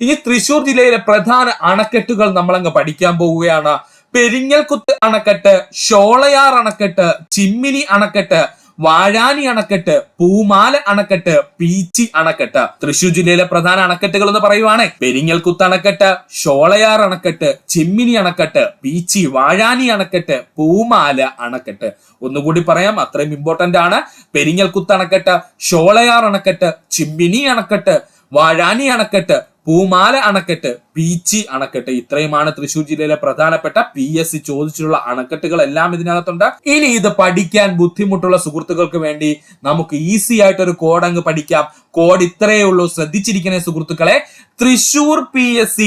ഇനി തൃശൂർ ജില്ലയിലെ പ്രധാന അണക്കെട്ടുകൾ നമ്മളങ്ങ് പഠിക്കാൻ പോവുകയാണ്. പെരിങ്ങൽകുത്ത് അണക്കെട്ട്, ഷോളയാർ അണക്കെട്ട്, ചിമ്മിനി അണക്കെട്ട്, വാഴാനി അണക്കെട്ട്, പൂമാല അണക്കെട്ട്, പീച്ചി അണക്കെട്ട്. തൃശൂർ ജില്ലയിലെ പ്രധാന അണക്കെട്ടുകൾ എന്ന് പറയുവാണ് പെരിങ്ങൽകുത്ത് അണക്കെട്ട്, ഷോളയാർ അണക്കെട്ട്, ചിമ്മിനി അണക്കെട്ട്, പീച്ചി, വാഴാനി അണക്കെട്ട്, പൂമാല അണക്കെട്ട്. ഒന്നുകൂടി പറയാം, അത്രയും ഇമ്പോർട്ടന്റ് ആണ്. പെരിങ്ങൽകുത്ത് അണക്കെട്ട്, ഷോളയാർ അണക്കെട്ട്, ചിമ്മിനി അണക്കെട്ട്, വാഴാനി അണക്കെട്ട്, പൂമാല അണക്കെട്ട്, പീച്ചി അണക്കെട്ട്. ഇത്രയുമാണ് തൃശൂർ ജില്ലയിലെ പ്രധാനപ്പെട്ട PSC ചോദിച്ചിട്ടുള്ള അണക്കെട്ടുകൾ എല്ലാം ഇതിനകത്തുണ്ട്. ഇനി ഇത് പഠിക്കാൻ ബുദ്ധിമുട്ടുള്ള സുഹൃത്തുക്കൾക്ക് വേണ്ടി നമുക്ക് ഈസി ആയിട്ട് ഒരു കോഡ് അങ്ങ് പഠിക്കാം. കോഡ് ഇത്രയേ ഉള്ളൂ, ശ്രദ്ധിച്ചിരിക്കണേ സുഹൃത്തുക്കളെ. തൃശൂർ PSC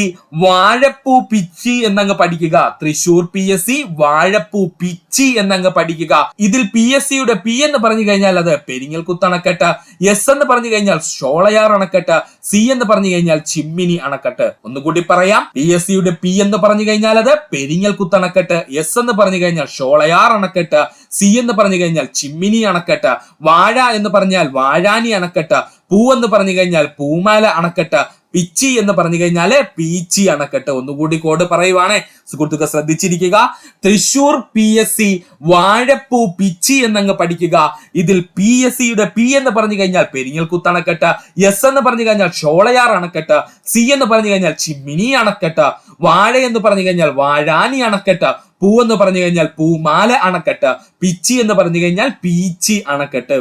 വാഴപ്പൂ പിച്ചി എന്നങ്ങ് പഠിക്കുക. തൃശൂർ PSC വാഴപ്പൂ പിച്ചി എന്നങ്ങ് പഠിക്കുക. ഇതിൽ PSCയുടെ P എന്ന് പറഞ്ഞു കഴിഞ്ഞാൽ അത് പെരിങ്ങൽകുത്ത് അണക്കെട്ട്, S എന്ന് പറഞ്ഞു കഴിഞ്ഞാൽ ഷോളയാർ അണക്കെട്ട്, C എന്ന് പറഞ്ഞു കഴിഞ്ഞാൽ ചിമ്മിനി അണക്കെട്ട്. ഒന്നുകൂടി പറയാം, PSCയുടെ P എന്ന് പറഞ്ഞു കഴിഞ്ഞാൽ അത് പെരിങ്ങൽകുത്ത് അണക്കെട്ട്, S എന്ന് പറഞ്ഞു കഴിഞ്ഞാൽ ഷോളയാർ അണക്കെട്ട്, C എന്ന് പറഞ്ഞു കഴിഞ്ഞാൽ ചിമ്മിനി അണക്കെട്ട്, വാഴ എന്ന് പറഞ്ഞാൽ വാഴാനി അണക്കെട്ട്, പൂ എന്ന് പറഞ്ഞു കഴിഞ്ഞാൽ പൂമാല അണക്കെട്ട്, പിച്ചി എന്ന് പറഞ്ഞു കഴിഞ്ഞാല് പീച്ചി അണക്കെട്ട്. ഒന്നുകൂടി കോഡ് പറയുവാണ്, സുഹൃത്തുക്കൾ ശ്രദ്ധിച്ചിരിക്കുക. തൃശൂർ PSC വാഴപ്പൂ പിച്ചി എന്നങ്ങ് പഠിക്കുക. ഇതിൽ PSCയുടെ P എന്ന് പറഞ്ഞു കഴിഞ്ഞാൽ പെരിങ്ങൽകുത്ത് അണക്കെട്ട്, S എന്ന് പറഞ്ഞു കഴിഞ്ഞാൽ ഷോളയാർ അണക്കെട്ട്, C എന്ന് പറഞ്ഞു കഴിഞ്ഞാൽ ചിമ്മിനി അണക്കെട്ട്, വാഴ എന്ന് പറഞ്ഞു കഴിഞ്ഞാൽ വാഴാനി അണക്കെട്ട്, പൂ എന്ന് പറഞ്ഞു കഴിഞ്ഞാൽ പൂമാല അണക്കെട്ട്, പിച്ചി എന്ന് പറഞ്ഞു കഴിഞ്ഞാൽ പീച്ചി അണക്കെട്ട്.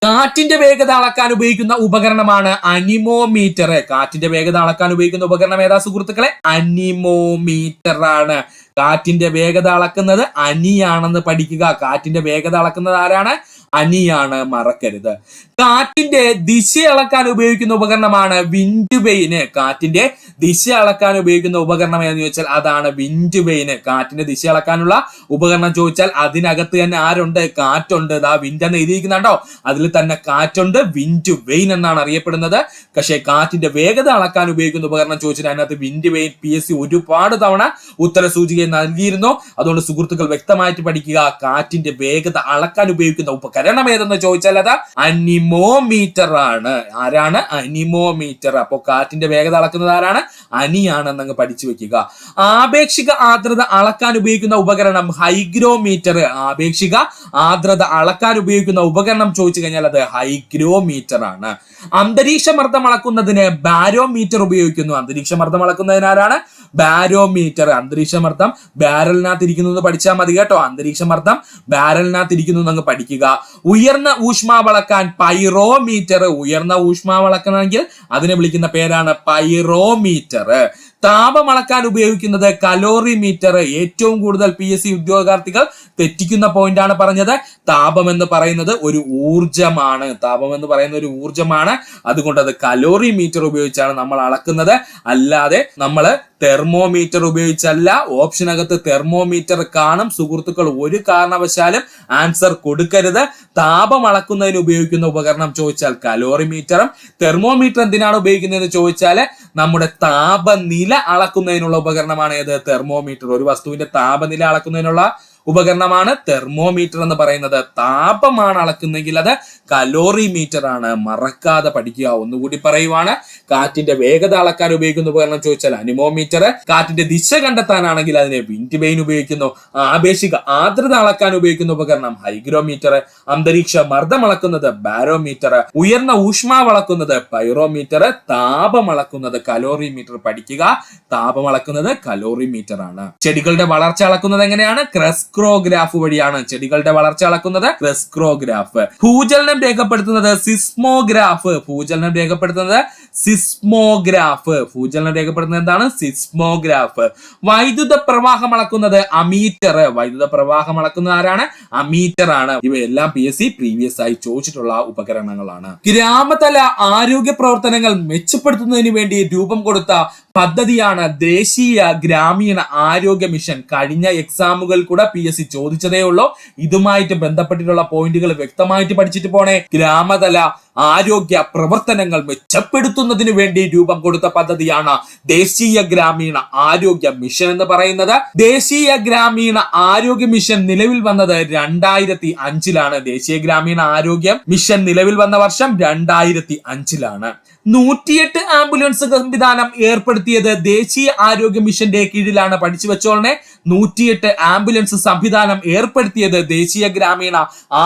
കാറ്റിന്റെ വേഗത അളക്കാൻ ഉപയോഗിക്കുന്ന ഉപകരണമാണ് അനിമോമീറ്റർ. കാറ്റിന്റെ വേഗത അളക്കാൻ ഉപയോഗിക്കുന്ന ഉപകരണം ഏതാ സുഹൃത്തുക്കളെ? അനിമോമീറ്റർ ആണ്. കാറ്റിന്റെ വേഗത അളക്കുന്നത് അനിയാണെന്ന് പഠിക്കുക. കാറ്റിന്റെ വേഗത അളക്കുന്നത് ആരാണ്? അനിയാണ്, മറക്കരുത്. കാറ്റിന്റെ ദിശ അളക്കാൻ ഉപയോഗിക്കുന്ന ഉപകരണമാണ് വിൻഡ് വെയിന്. കാറ്റിന്റെ ദിശ അളക്കാൻ ഉപയോഗിക്കുന്ന ഉപകരണം എന്ന് ചോദിച്ചാൽ അതാണ് വിൻഡ് വെയിന്. കാറ്റിന്റെ ദിശ അളക്കാനുള്ള ഉപകരണം ചോദിച്ചാൽ അതിനകത്ത് തന്നെ ആരുണ്ട്? കാറ്റുണ്ട്. ആ വിൻഡ് എന്ന് എഴുതിയിരിക്കുന്നുണ്ടോ? അതിൽ തന്നെ കാറ്റുണ്ട്. വിൻഡ് വെയിൻ എന്നാണ് അറിയപ്പെടുന്നത്. പക്ഷേ കാറ്റിന്റെ വേഗത അളക്കാൻ ഉപയോഗിക്കുന്ന ഉപകരണം ചോദിച്ചാൽ അതിനകത്ത് വിൻഡ് വെയിൻ PSC ഒരുപാട് തവണ ഉത്തര സൂചിക നൽകിയിരുന്നു. അതുകൊണ്ട് സുഹൃത്തുക്കൾ വ്യക്തമായിട്ട് പഠിക്കുക. കാറ്റിന്റെ വേഗത അളക്കാൻ ഉപയോഗിക്കുന്ന ഉപകരണം ഉപകരണം ഏതെന്ന് ചോദിച്ചാൽ അത് അനിമോമീറ്റർ ആണ്. ആരാണ്? അനിമോമീറ്റർ. അപ്പൊ കാറ്റിന്റെ വേഗത അളക്കുന്നത് ആരാണ്? അനിയാണെന്നങ്ങ് പഠിച്ചു വെക്കുക. ആപേക്ഷിക ആർദ്രത അളക്കാൻ ഉപയോഗിക്കുന്ന ഉപകരണം ഹൈഗ്രോമീറ്റർ. ആപേക്ഷിക ആർദ്രത അളക്കാൻ ഉപയോഗിക്കുന്ന ഉപകരണം ചോദിച്ചു കഴിഞ്ഞാൽ അത് ഹൈഗ്രോമീറ്റർ ആണ്. അന്തരീക്ഷ മർദ്ദം അളക്കുന്നതിന് ബാരോമീറ്റർ ഉപയോഗിക്കുന്നു. അന്തരീക്ഷ മർദ്ദം അളക്കുന്നതിന് ആരാണ്? ബാരോമീറ്റർ. അന്തരീക്ഷ മർദ്ദം ബാരലിനകത്ത് ഇരിക്കുന്നു എന്ന് പഠിച്ചാൽ മതി കേട്ടോ. അന്തരീക്ഷ മർദ്ദം ബാരലിനകത്ത് ഇരിക്കുന്നു എന്നങ്ങ് പഠിക്കുക. ഉയർന്ന ഊഷ്മാവ് അളക്കാൻ പൈറോമീറ്റർ. ഉയർന്ന ഊഷ്മാവ് അളക്കണമെങ്കിൽ അതിനെ വിളിക്കുന്ന പേരാണ് പൈറോമീറ്റർ. താപം അളക്കാൻ ഉപയോഗിക്കുന്നത് കലോറിമീറ്റർ. ഏറ്റവും കൂടുതൽ PSC ഉദ്യോഗാർത്ഥികൾ തെറ്റിക്കുന്ന പോയിന്റ് ആണ് പറഞ്ഞത്. താപം എന്ന് പറയുന്നത് ഒരു ഊർജമാണ്. താപം എന്ന് പറയുന്ന ഒരു ഊർജമാണ്. അതുകൊണ്ട് അത് കലോറിമീറ്റർ ഉപയോഗിച്ചാണ് നമ്മൾ അളക്കുന്നത്. അല്ലാതെ നമ്മൾ തെർമോമീറ്റർ ഉപയോഗിച്ചല്ല. ഓപ്ഷനകത്ത് തെർമോമീറ്റർ കാണും. സുഹൃത്തുക്കൾ ഒരു കാരണവശാലും ആൻസർ കൊടുക്കരുത്. താപം അളക്കുന്നതിന് ഉപയോഗിക്കുന്ന ഉപകരണം ചോദിച്ചാൽ കലോറിമീറ്ററും, തെർമോമീറ്റർ എന്തിനാണ് ഉപയോഗിക്കുന്നതെന്ന് ചോദിച്ചാൽ നമ്മുടെ താപനില അളക്കുന്നതിനുള്ള ഉപകരണമാണ് ഏത്? തെർമോമീറ്റർ. ഒരു വസ്തുവിന്റെ താപനില അളക്കുന്നതിനുള്ള ഉപകരണമാണ് തെർമോമീറ്റർ എന്ന് പറയുന്നത്. താപമാണ് അളക്കുന്നെങ്കിൽ അത് കലോറിമീറ്റർ ആണ്. മറക്കാതെ പഠിക്കുക. ഒന്നുകൂടി പറയുവാണ്, കാറ്റിന്റെ വേഗത അളക്കാൻ ഉപയോഗിക്കുന്ന ഉപകരണം ചോദിച്ചാൽ അനിമോമീറ്റർ. കാറ്റിന്റെ ദിശ കണ്ടെത്താനാണെങ്കിൽ അതിനെ വിൻഡ് വെയിൻ ഉപയോഗിക്കുന്നു. ആപേക്ഷിക ആർദ്രത അളക്കാൻ ഉപയോഗിക്കുന്ന ഉപകരണം ഹൈഗ്രോമീറ്റർ. അന്തരീക്ഷ മർദ്ദം അളക്കുന്നത് ബാരോമീറ്റർ. ഉയർന്ന ഊഷ്മാവ് അളക്കുന്നത് പൈറോമീറ്റർ. താപം അളക്കുന്നത് കലോറിമീറ്റർ. പഠിക്കുക, താപം അളക്കുന്നത് കലോറിമീറ്റർ ആണ്. ചെടികളുടെ വളർച്ച അളക്കുന്നത് എങ്ങനെയാണ്? ക്രെസ്ക്രോഗ്രാഫ് വഴിയാണ് ചെടികളുടെ വളർച്ച അളക്കുന്നത്. ക്രെസ്ക്രോഗ്രാഫ്. ഭൂചലനം രേഖപ്പെടുത്തുന്നത് സിസ്മോഗ്രാഫ്. ഭൂചലനം രേഖപ്പെടുത്തുന്നത് സിസ്മോഗ്രാഫ്. ഭൂചലനം രേഖപ്പെടുത്തുന്നത് എന്താണ്? സിസ്മോഗ്രാഫ്. വൈദ്യുത പ്രവാഹം അളക്കുന്നത് അമീറ്റർ. വൈദ്യുത പ്രവാഹം അളക്കുന്നത് ആരാണ്? അമീറ്റർ ആണ്. ഇവയെല്ലാം PSC പ്രീവിയസ് ആയി ചോദിച്ചിട്ടുള്ള ഉപകരണങ്ങളാണ്. ഗ്രാമതല ആരോഗ്യ പ്രവർത്തനങ്ങൾ മെച്ചപ്പെടുത്തുന്നതിന് വേണ്ടി രൂപം കൊടുത്ത പദ്ധതിയാണ് ദേശീയ ഗ്രാമീണ ആരോഗ്യ മിഷൻ. കഴിഞ്ഞ എക്സാമുകൾ കൂടെ PSC ചോദിച്ചതേ ഉള്ളൂ. ഇതുമായിട്ട് ബന്ധപ്പെട്ടിട്ടുള്ള പോയിന്റുകൾ വ്യക്തമായിട്ട് പഠിച്ചിട്ട് പോണേ. ഗ്രാമതല ആരോഗ്യ പ്രവർത്തനങ്ങൾ മെച്ചപ്പെടുത്തുന്നതിന് വേണ്ടി രൂപം കൊടുത്ത പദ്ധതിയാണ് ദേശീയ ഗ്രാമീണ ആരോഗ്യ മിഷൻ എന്ന് പറയുന്നത്. ദേശീയ ഗ്രാമീണ ആരോഗ്യ മിഷൻ നിലവിൽ വന്നത് 2005-ലാണ്. ദേശീയ ഗ്രാമീണ ആരോഗ്യ മിഷൻ നിലവിൽ വന്ന വർഷം 2005-ലാണ്. 108 ആംബുലൻസ് സംവിധാനം ഏർപ്പെടുത്തിയത് ദേശീയ ആരോഗ്യ മിഷന്റെ കീഴിലാണ്. പഠിച്ചു വെച്ചോളനെ. 108 ആംബുലൻസ് സംവിധാനം ഏർപ്പെടുത്തിയത് ദേശീയ ഗ്രാമീണ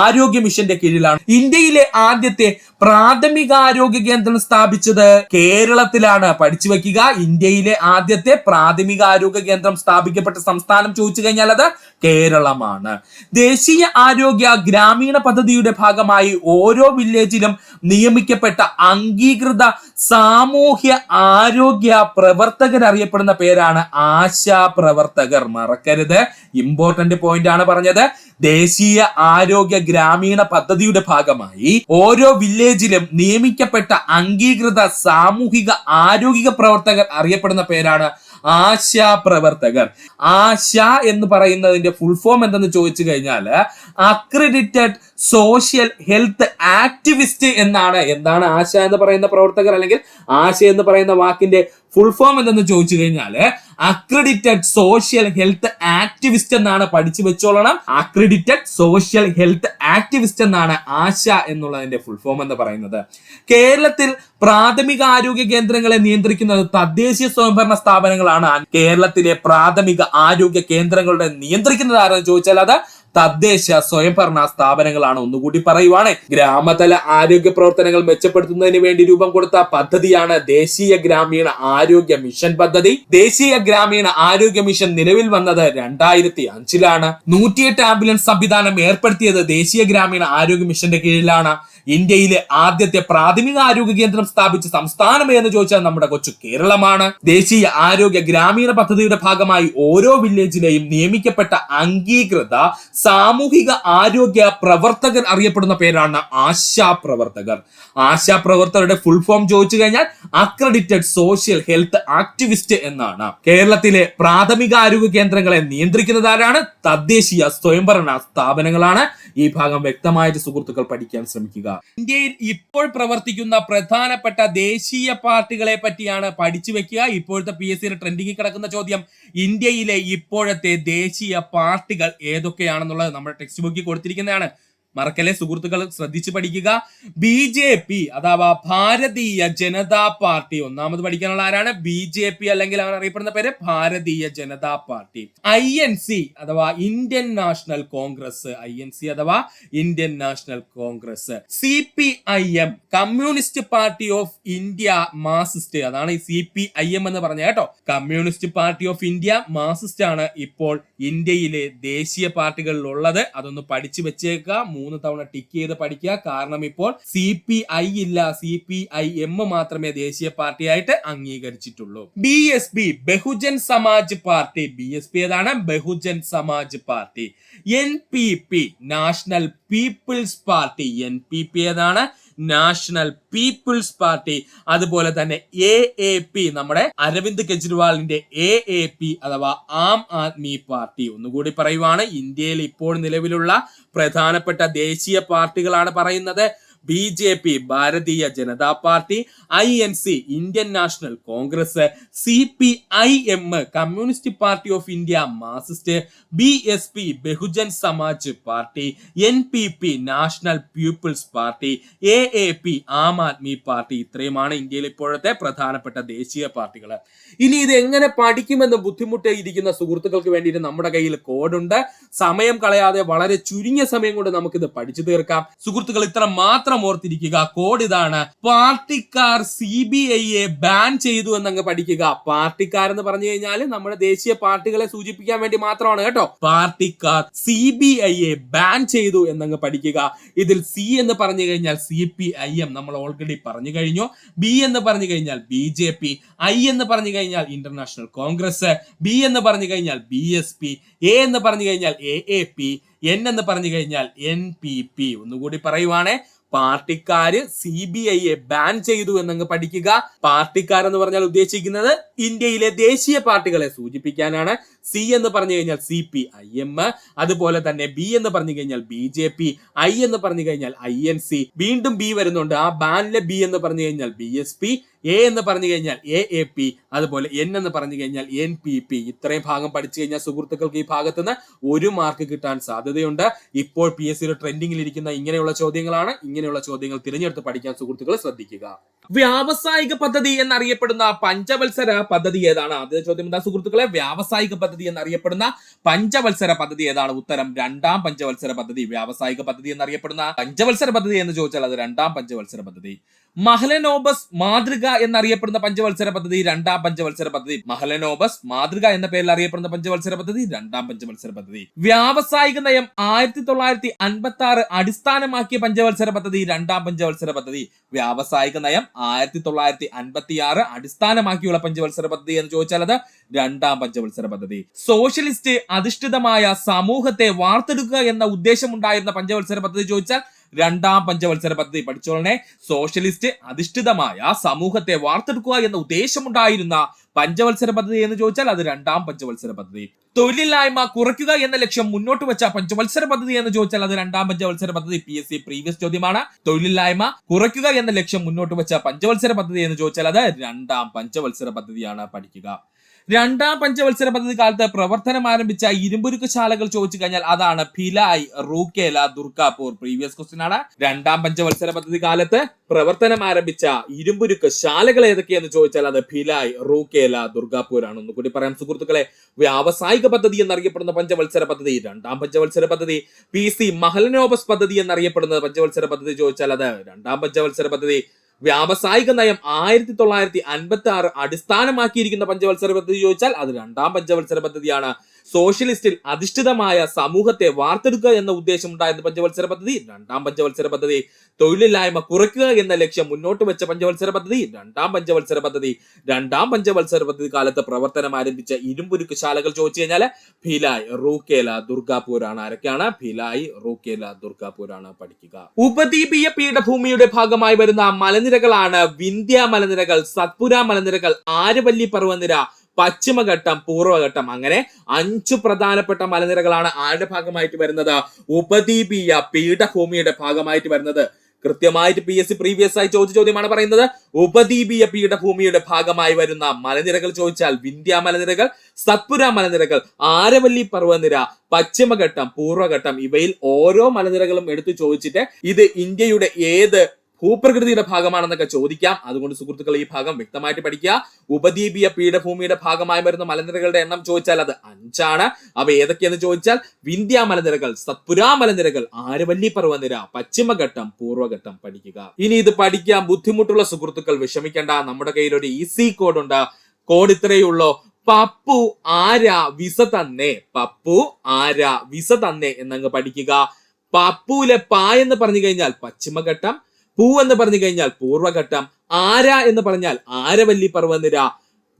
ആരോഗ്യ മിഷന്റെ കീഴിലാണ്. ഇന്ത്യയിലെ ആദ്യത്തെ പ്രാഥമികാരോഗ്യ കേന്ദ്രം സ്ഥാപിച്ചത് കേരളത്തിലാണ്. പഠിച്ചു വെക്കുക, ഇന്ത്യയിലെ ആദ്യത്തെ പ്രാഥമികാരോഗ്യ കേന്ദ്രം സ്ഥാപിക്കപ്പെട്ട സംസ്ഥാനം ചോദിച്ചു കഴിഞ്ഞാൽ അത് കേരളമാണ്. ദേശീയ ആരോഗ്യ ഗ്രാമീണ പദ്ധതിയുടെ ഭാഗമായി ഓരോ വില്ലേജിലും നിയമിക്കപ്പെട്ട അംഗീകൃത സാമൂഹ്യ ആരോഗ്യ പ്രവർത്തകർ അറിയപ്പെടുന്ന പേരാണ് ആശാ പ്രവർത്തകർ. മറക്കരുത്, ഇമ്പോർട്ടന്റ് പോയിന്റ് ആണ് പറഞ്ഞത്. ദേശീയ ആരോഗ്യ ഗ്രാമീണ പദ്ധതിയുടെ ഭാഗമായി ഓരോ വില്ലേജിലും നിയമിക്കപ്പെട്ട അംഗീകൃത സാമൂഹിക ആരോഗ്യ പ്രവർത്തകർ അറിയപ്പെടുന്ന പേരാണ് ആശാ പ്രവർത്തകർ. ആശ എന്ന് പറയുന്നതിന്റെ ഫുൾ ഫോം എന്തെന്ന് ചോദിച്ചു കഴിഞ്ഞാൽ അക്രഡിറ്റഡ് സോഷ്യൽ ഹെൽത്ത് ആക്ടിവിസ്റ്റ് എന്നാണ്. എന്താണ് ആശ എന്ന് പറയുന്ന പ്രവർത്തകർ അല്ലെങ്കിൽ ആശ എന്ന് പറയുന്ന വാക്കിന്റെ ഫുൾ ഫോം എന്തെന്ന് ചോദിച്ചു കഴിഞ്ഞാൽ അക്രഡിറ്റഡ് സോഷ്യൽ ഹെൽത്ത് ആക്ടിവിസ്റ്റ് എന്നാണ്. പഠിച്ചു വെച്ചോളണം. അക്രഡിറ്റഡ് സോഷ്യൽ ഹെൽത്ത് ആക്ടിവിസ്റ്റ് എന്നാണ് ആശ എന്നുള്ളതിന്റെ ഫുൾ ഫോം എന്ന് പറയുന്നത്. കേരളത്തിൽ പ്രാഥമിക ആരോഗ്യ കേന്ദ്രങ്ങളെ നിയന്ത്രിക്കുന്നത് തദ്ദേശീയ സ്വയംഭരണ സ്ഥാപനങ്ങളാണ്. കേരളത്തിലെ പ്രാഥമിക ആരോഗ്യ കേന്ദ്രങ്ങളുടെ നിയന്ത്രിക്കുന്നത് ആരെന്ന് ചോദിച്ചാൽ അത് തദ്ദേശ സ്വയംഭരണ സ്ഥാപനങ്ങളാണ്. ഒന്നുകൂടി പറയുവാണ്, ഗ്രാമതല ആരോഗ്യ പ്രവർത്തനങ്ങൾ മെച്ചപ്പെടുത്തുന്നതിന് വേണ്ടി രൂപം കൊടുത്ത പദ്ധതിയാണ് ദേശീയ ഗ്രാമീണ ആരോഗ്യ മിഷൻ പദ്ധതി. ദേശീയ ഗ്രാമീണ ആരോഗ്യ മിഷൻ നിലവിൽ വന്നത് 2005-ലാണ്. 108 ആംബുലൻസ് സംവിധാനം ഏർപ്പെടുത്തിയത് ദേശീയ ഗ്രാമീണ ആരോഗ്യ മിഷന്റെ കീഴിലാണ്. ഇന്ത്യയിലെ ആദ്യത്തെ പ്രാഥമിക ആരോഗ്യ കേന്ദ്രം സ്ഥാപിച്ച സംസ്ഥാനം എന്ന് ചോദിച്ചാൽ നമ്മുടെ കൊച്ചു കേരളമാണ്. ദേശീയ ആരോഗ്യ ഗ്രാമീണ പദ്ധതിയുടെ ഭാഗമായി ഓരോ വില്ലേജിലെയും നിയമിക്കപ്പെട്ട അംഗീകൃത സാമൂഹിക ആരോഗ്യ പ്രവർത്തകർ അറിയപ്പെടുന്ന പേരാണ് ആശാ പ്രവർത്തകർ. ആശാ പ്രവർത്തകരുടെ ഫുൾ ഫോം ചോദിച്ചു കഴിഞ്ഞാൽ അക്രഡിറ്റഡ് സോഷ്യൽ ഹെൽത്ത് ആക്ടിവിസ്റ്റ് എന്നാണ്. കേരളത്തിലെ പ്രാഥമിക ആരോഗ്യ കേന്ദ്രങ്ങളെ നിയന്ത്രിക്കുന്നത് ആരാണ്? തദ്ദേശീയ സ്വയംഭരണ സ്ഥാപനങ്ങളാണ്. ഈ ഭാഗം വ്യക്തമായിട്ട് സുഹൃത്തുക്കൾ പഠിക്കാൻ ശ്രമിക്കുക. ഇന്ത്യയിൽ ഇപ്പോൾ പ്രവർത്തിക്കുന്ന പ്രധാനപ്പെട്ട ദേശീയ പാർട്ടികളെ പറ്റിയാണ് പഠിച്ചു വെക്കുക. ഇപ്പോഴത്തെ PSC ട്രെൻഡിങ്ങിൽ കിടക്കുന്ന ചോദ്യം, ഇന്ത്യയിലെ ഇപ്പോഴത്തെ ദേശീയ പാർട്ടികൾ ഏതൊക്കെയാണെന്നുള്ളത് നമ്മുടെ ടെക്സ്റ്റ് ബുക്കിൽ കൊടുത്തിരിക്കുന്നതാണ്. മറക്കലെ സുഹൃത്തുക്കൾ, ശ്രദ്ധിച്ചു പഠിക്കുക. BJP അഥവാ ഭാരതീയ ജനതാ പാർട്ടി, ഒന്നാമത് പഠിക്കാനുള്ള ആരാണ്? BJP, അല്ലെങ്കിൽ അവൻ അറിയപ്പെടുന്ന പേര് ഭാരതീയ ജനതാ പാർട്ടി. INC അഥവാ ഇന്ത്യൻ നാഷണൽ കോൺഗ്രസ്, INC അഥവാ Indian National Congress. CPIM Communist Party of India Marxist, അതാണ് ഈ CPIM എന്ന് പറഞ്ഞ കേട്ടോ. Communist Party of India Marxist ആണ് ഇപ്പോൾ ഇന്ത്യയിലെ ദേശീയ പാർട്ടികളിൽ ഉള്ളത്. അതൊന്ന് പഠിച്ചു വെച്ചേക്കുക, 3 തവണ ടിക്ക് ചെയ്ത് പഠിക്കുക. കാരണം ഇപ്പോൾ CPI ഇല്ല, CPIM മാത്രമേ ദേശീയ പാർട്ടിയായിട്ട് അംഗീകരിച്ചിട്ടുള്ളൂ. BSP Bahujan Samaj Party, BSP ഏതാണ്? Bahujan Samaj Party. NPP National People's Party, NPP ഏതാണ്? National People's Party. അതുപോലെ തന്നെ AAP, നമ്മുടെ അരവിന്ദ് കെജ്രിവാളിന്റെ AAP അഥവാ ആം ആദ്മി പാർട്ടി. ഒന്നുകൂടി പറയുവാണ്, ഇന്ത്യയിൽ ഇപ്പോൾ നിലവിലുള്ള പ്രധാനപ്പെട്ട ദേശീയ പാർട്ടികളാണ് പറയുന്നത്. BJP Bharatiya Janata Party, INC Indian National Congress, CPIM Communist Party of India Marxist, BSP Bahujan Samaj Party, NPP National People's Party, AAP Aam Aadmi Party. ഇത്രയുമാണ് ഇന്ത്യയിൽ ഇപ്പോഴത്തെ പ്രധാനപ്പെട്ട ദേശീയ പാർട്ടികൾ. ഇനി ഇത് എങ്ങനെ പഠിക്കുമെന്ന് ബുദ്ധിമുട്ടിയിരിക്കുന്ന സുഹൃത്തുക്കൾക്ക് വേണ്ടിയിട്ട് നമ്മുടെ കയ്യിൽ കോഡുണ്ട്. സമയം കളയാതെ വളരെ ചുരുങ്ങിയ സമയം കൊണ്ട് നമുക്കിത് പഠിച്ചു തീർക്കാം. സുഹൃത്തുക്കൾ, ഇത്ര മാത്രം ഓർത്തിരിക്കുക. കോഡ് ഇതാണ്. പാർട്ടിക്കാർ CBIയെ ബാൻ ചെയ്തു എന്നങ്ങ് പഠിക്കുക. പാർട്ടിക്കാർ എന്ന് പറഞ്ഞു കഴിഞ്ഞാൽ നമ്മുടെ ദേശീയ പാർട്ടികളെ സൂചിപ്പിക്കാൻ വേണ്ടി മാത്രമാണ് കേട്ടോ. പാർട്ടിക്കാർ CBIയെ ബാൻ ചെയ്തു എന്നങ്ങ് പഠിക്കുക. ഇതിൽ C എന്ന് പറഞ്ഞു കഴിഞ്ഞാൽ CPIM നമ്മൾ ഓൾറെഡി പറഞ്ഞു കഴിഞ്ഞു. B എന്ന് പറഞ്ഞു കഴിഞ്ഞാൽ BJP, I എന്ന് പറഞ്ഞു കഴിഞ്ഞാൽ ഇന്റർനാഷണൽ കോൺഗ്രസ്, B എന്ന് പറഞ്ഞു കഴിഞ്ഞാൽ BSP, A എന്ന് പറഞ്ഞു കഴിഞ്ഞാൽ AAP, N എന്ന് പറഞ്ഞു കഴിഞ്ഞാൽ NPP. ഒന്നുകൂടി പറയുവാണേ, പാർട്ടിക്കാര് CBIയെ ബാൻ ചെയ്തു എന്നങ്ങ് പഠിക്കുക. പാർട്ടിക്കാർ എന്ന് പറഞ്ഞാൽ ഉദ്ദേശിക്കുന്നത് ഇന്ത്യയിലെ ദേശീയ പാർട്ടികളെ സൂചിപ്പിക്കാനാണ്. C എന്ന് പറഞ്ഞു കഴിഞ്ഞാൽ CPIM, അതുപോലെ തന്നെ B എന്ന് പറഞ്ഞു കഴിഞ്ഞാൽ BJP, I എന്ന് പറഞ്ഞു കഴിഞ്ഞാൽ INC, വീണ്ടും B വരുന്നുണ്ട്. ആ ബാനിലെ B എന്ന് പറഞ്ഞു കഴിഞ്ഞാൽ BSP, A എന്ന് പറഞ്ഞു കഴിഞ്ഞാൽ AAP, അതുപോലെ N എന്ന് പറഞ്ഞു കഴിഞ്ഞാൽ NPP. ഇത്രയും ഭാഗം പഠിച്ചു കഴിഞ്ഞാൽ സുഹൃത്തുക്കൾക്ക് ഈ ഭാഗത്തുനിന്ന് 1 മാർക്ക് കിട്ടാൻ സാധ്യതയുണ്ട്. ഇപ്പോൾ PSCയുടെ ട്രെൻഡിങ്ങിൽ ഇരിക്കുന്ന ഇങ്ങനെയുള്ള ചോദ്യങ്ങളാണ്. ഇങ്ങനെയുള്ള ചോദ്യങ്ങൾ തിരഞ്ഞെടുത്ത് പഠിക്കാൻ സുഹൃത്തുക്കൾ ശ്രദ്ധിക്കുക. വ്യാവസായിക പദ്ധതി എന്നറിയപ്പെടുന്ന പഞ്ചവത്സര പദ്ധതി ഏതാണ്? ആദ്യത്തെ ചോദ്യം എന്താ സുഹൃത്തുക്കളെ? വ്യാവസായിക പദ്ധതി എന്നറിയപ്പെടുന്ന പഞ്ചവത്സര പദ്ധതി ഏതാണ്? ഉത്തരം 2ാം പഞ്ചവത്സര പദ്ധതി. വ്യാവസായിക പദ്ധതി എന്നറിയപ്പെടുന്ന പഞ്ചവത്സര പദ്ധതി എന്ന് ചോദിച്ചാൽ അത് 2ാം പഞ്ചവത്സര പദ്ധതി. മഹലനോബസ് മാതൃക എന്നറിയപ്പെടുന്ന പഞ്ചവത്സര പദ്ധതി 2ാം പഞ്ചവത്സര പദ്ധതി. മഹലനോബസ് മാതൃക എന്ന പേരിൽ അറിയപ്പെടുന്ന പഞ്ചവത്സര പദ്ധതി 2ാം പഞ്ചവത്സര പദ്ധതി. വ്യാവസായിക നയം 1956 അടിസ്ഥാനമാക്കിയ പഞ്ചവത്സര പദ്ധതി 2ാം പഞ്ചവത്സര പദ്ധതി. വ്യാവസായിക നയം 1956 അടിസ്ഥാനമാക്കിയുള്ള പഞ്ചവത്സര പദ്ധതി എന്ന് ചോദിച്ചാൽ അത് 2ാം പഞ്ചവത്സര പദ്ധതി. സോഷ്യലിസ്റ്റ് അധിഷ്ഠിതമായ സമൂഹത്തെ വാർത്തെടുക്കുക എന്ന ഉദ്ദേശമുണ്ടായിരുന്ന പഞ്ചവത്സര പദ്ധതി ചോദിച്ചാൽ 2ാം പഞ്ചവത്സര പദ്ധതി. പഠിച്ചോളനെ, സോഷ്യലിസ്റ്റ് അധിഷ്ഠിതമായ സമൂഹത്തെ വാർത്തെടുക്കുക എന്ന ഉദ്ദേശമുണ്ടായിരുന്ന പഞ്ചവത്സര പദ്ധതി എന്ന് ചോദിച്ചാൽ അത് 2ാം പഞ്ചവത്സര പദ്ധതി. തൊഴിലില്ലായ്മ കുറയ്ക്കുക എന്ന ലക്ഷ്യം മുന്നോട്ട് വെച്ച പഞ്ചവത്സര പദ്ധതി എന്ന് ചോദിച്ചാൽ അത് 2ാം പഞ്ചവത്സര പദ്ധതി. PSC പ്രീവിയസ് ചോദ്യമാണ്. തൊഴിലില്ലായ്മ കുറയ്ക്കുക എന്ന ലക്ഷ്യം മുന്നോട്ട് വെച്ച പഞ്ചവത്സര പദ്ധതി എന്ന് ചോദിച്ചാൽ അത് 2ാം പഞ്ചവത്സര പദ്ധതിയാണ്. പഠിക്കുക. 2ാം പഞ്ചവത്സര പദ്ധതി കാലത്ത് പ്രവർത്തനം ആരംഭിച്ച ഇരുമ്പുരുക്ക് ശാലകൾ ചോദിച്ചു കഴിഞ്ഞാൽ അതാണ് ഭിലായ്, റൂർക്കേല, ദുർഗാപൂർ. പ്രീവിയസ് ക്വസ്റ്റ്യൻ ആണ്. 2ാം പഞ്ചവത്സര പദ്ധതി കാലത്ത് പ്രവർത്തനം ആരംഭിച്ച ഇരുമ്പുരുക്ക് ശാലകൾ ഏതൊക്കെയെന്ന് ചോദിച്ചാൽ അത് ഭിലായ്, റൂർക്കേല, ദുർഗാപൂർ ആണ്. ഒന്നുകൂടി പറയാം സുഹൃത്തുക്കളെ, വ്യാവസായിക പദ്ധതി എന്നറിയപ്പെടുന്ന പഞ്ചവത്സര പദ്ധതി 2ാം പഞ്ചവത്സര പദ്ധതി. PC മഹലനോബസ് പദ്ധതി എന്നറിയപ്പെടുന്ന പഞ്ചവത്സര പദ്ധതി ചോദിച്ചാൽ അത് 2ാം പഞ്ചവത്സര പദ്ധതി. വ്യാവസായിക നയം 1956 അടിസ്ഥാനമാക്കിയിരിക്കുന്ന പഞ്ചവത്സര പദ്ധതി ചോദിച്ചാൽ അത് 2ാം പഞ്ചവത്സര പദ്ധതിയാണ്. സോഷ്യലിസ്റ്റിൽ അധിഷ്ഠിതമായ സമൂഹത്തെ വാർത്തെടുക്കുക എന്ന ഉദ്ദേശം ഉണ്ടായിരുന്ന പഞ്ചവത്സര പദ്ധതി 2ാം പഞ്ചവത്സര പദ്ധതി. തൊഴിലില്ലായ്മ കുറയ്ക്കുക എന്ന ലക്ഷ്യം മുന്നോട്ട് വെച്ച പഞ്ചവത്സര പദ്ധതി 2ാം പഞ്ചവത്സര പദ്ധതി. 2ാം പഞ്ചവത്സര പദ്ധതി കാലത്ത് പ്രവർത്തനം ആരംഭിച്ച ഇരുമ്പുരുക്ക് ശാലകൾ ചോദിച്ചു കഴിഞ്ഞാൽ ഭിലായ്, റൂർക്കേല, ദുർഗാപൂർ ആണ്. ആരൊക്കെയാണ്? ഭിലായ്, റൂർക്കേല, ദുർഗാപൂർ ആണ്. പഠിക്കുക. ഉപദ്വീപീയ പീഠഭൂമിയുടെ ഭാഗമായി വരുന്ന മലനിരകളാണ് വിന്ധ്യ മലനിരകൾ, സത്പുര മലനിരകൾ, ആരവല്ലി പർവ്വനിര, പശ്ചിമഘട്ടം, പൂർവ്വഘട്ടം. അങ്ങനെ 5 പ്രധാനപ്പെട്ട മലനിരകളാണ് ആരുടെ ഭാഗമായിട്ട് വരുന്നത്? ഉപദ്വീപീയ പീഠഭൂമിയുടെ ഭാഗമായിട്ട് വരുന്നത്. കൃത്യമായിട്ട് PSC പ്രീവിയസ് ആയി ചോദിച്ച ചോദ്യമാണ് പറയുന്നത്. ഉപദ്വീപീയ പീഠഭൂമിയുടെ ഭാഗമായി വരുന്ന മലനിരകൾ ചോദിച്ചാൽ വിന്ധ്യ മലനിരകൾ, സത്പുര മലനിരകൾ, ആരവല്ലി പർവ്വതനിര, പശ്ചിമഘട്ടം, പൂർവ്വഘട്ടം, ഇവയിൽ ഓരോ മലനിരകളും എടുത്തു ചോദിച്ചിട്ട് ഇത് ഇന്ത്യയുടെ ഏത് ഭൂപ്രകൃതിയുടെ ഭാഗമാണെന്നൊക്കെ ചോദിക്കാം. അതുകൊണ്ട് സുഹൃത്തുക്കൾ ഈ ഭാഗം വ്യക്തമായിട്ട് പഠിക്കുക. ഉപദ്വീപീയ പീഠഭൂമിയുടെ ഭാഗമായി വരുന്ന മലനിരകളുടെ എണ്ണം ചോദിച്ചാൽ അത് 5 ആണ്. അവ ഏതൊക്കെയെന്ന് ചോദിച്ചാൽ വിന്ധ്യ മലനിരകൾ, സത്പുര മലനിരകൾ, ആരവല്ലി പർവ്വതനിര, പശ്ചിമഘട്ടം, പൂർവ്വഘട്ടം പഠിക്കുക. ഇനി ഇത് പഠിക്കാൻ ബുദ്ധിമുട്ടുള്ള സുഹൃത്തുക്കൾ വിഷമിക്കേണ്ട. നമ്മുടെ കയ്യിൽ ഒരു ഈസി കോഡ് ഉണ്ട്. കോഡ് ഇത്രയേ ഉള്ളൂ: പപ്പു ആര വിസ തന്നെ. പപ്പു ആര വിസ തന്നെ എന്നങ്ങ് പഠിക്കുക. പപ്പുവിലെ പ എന്ന് പറഞ്ഞു കഴിഞ്ഞാൽ പശ്ചിമഘട്ടം, പൂ എന്ന് പറഞ്ഞു കഴിഞ്ഞാൽ പൂർവ്വഘട്ടം, ആര എന്ന് പറഞ്ഞാൽ ആരവല്ലി പർവ്വതനിര,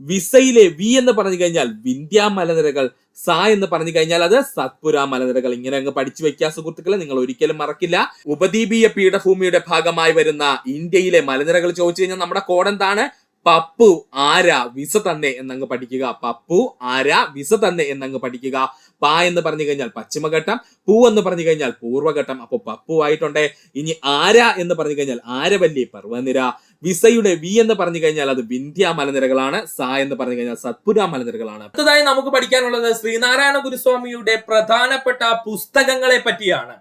വിസയിലെ വി എന്ന് പറഞ്ഞു കഴിഞ്ഞാൽ വിന്ധ്യ മലനിരകൾ, സ എന്ന് പറഞ്ഞു കഴിഞ്ഞാൽ അത് സത്പുര മലനിരകൾ. ഇങ്ങനെ അങ്ങ് പഠിച്ചു വെക്കുക സുഹൃത്തുക്കളെ, നിങ്ങൾ ഒരിക്കലും മറക്കില്ല. ഉപദ്വീപീയ പീഠഭൂമിയുടെ ഭാഗമായി വരുന്ന ഇന്ത്യയിലെ മലനിരകൾ ചോദിച്ചു കഴിഞ്ഞാൽ നമ്മുടെ കോഡ് എന്താണ്? പപ്പു ആര വിസ തന്നെ എന്നങ്ങ് പഠിക്കുക. പപ്പു ആര വിസ തന്നെ എന്നങ്ങ് പഠിക്കുക. പ എന്ന് പറഞ്ഞു കഴിഞ്ഞാൽ പശ്ചിമഘട്ടം, പൂ എന്ന് പറഞ്ഞു കഴിഞ്ഞാൽ പൂർവ്വഘട്ടം. അപ്പൊ പപ്പു ആയിട്ടുണ്ട്. ഇനി ആര എന്ന് പറഞ്ഞു കഴിഞ്ഞാൽ ആരവല്ലി പർവ്വതനിര, വിസയുടെ വി എന്ന് പറഞ്ഞു കഴിഞ്ഞാൽ അത് വിന്ധ്യ മലനിരകളാണ്, സ എന്ന് പറഞ്ഞു കഴിഞ്ഞാൽ സത്പുര മലനിരകളാണ്. അടുത്തതായി നമുക്ക് പഠിക്കാനുള്ളത് ശ്രീനാരായണ ഗുരുസ്വാമിയുടെ പ്രധാനപ്പെട്ട പുസ്തകങ്ങളെ പറ്റിയാണ്.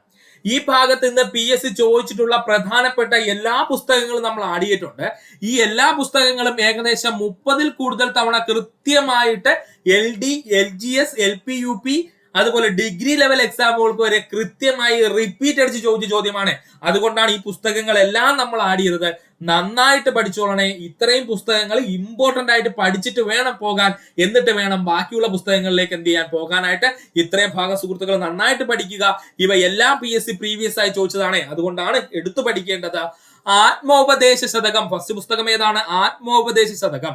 ഈ ഭാഗത്ത് നിന്ന് PSC ചോദിച്ചിട്ടുള്ള പ്രധാനപ്പെട്ട എല്ലാ പുസ്തകങ്ങളും നമ്മൾ ആടിയിട്ടുണ്ട്. ഈ എല്ലാ പുസ്തകങ്ങളും ഏകദേശം 30-ൽ കൂടുതൽ തവണ കൃത്യമായിട്ട് LD, LGS, LP, UP അതുപോലെ ഡിഗ്രി ലെവൽ എക്സാമുകൾക്ക് വരെ കൃത്യമായി റിപ്പീറ്റ് അടിച്ച് ചോദിച്ച ചോദ്യമാണ്. അതുകൊണ്ടാണ് ഈ പുസ്തകങ്ങളെല്ലാം നമ്മൾ ആഡ് ചെയ്തത്. നന്നായിട്ട് പഠിച്ചോളണേ. ഇത്രയും പുസ്തകങ്ങൾ ഇമ്പോർട്ടന്റ് ആയിട്ട് പഠിച്ചിട്ട് വേണം പോകാൻ. എന്നിട്ട് വേണം ബാക്കിയുള്ള പുസ്തകങ്ങളിലേക്ക് എന്ത് ചെയ്യാൻ പോകാനായിട്ട്. ഇത്രയും ഭാഗം സുഹൃത്തുക്കൾ നന്നായിട്ട് പഠിക്കുക. ഇവ എല്ലാം PSC പ്രീവിയസ് ആയി ചോദിച്ചതാണ്. അതുകൊണ്ടാണ് എടുത്തു പഠിക്കേണ്ടത്. ആത്മോപദേശ ശതകം, ഫസ്റ്റ് പുസ്തകം ഏതാണ്? ആത്മോപദേശ ശതകം.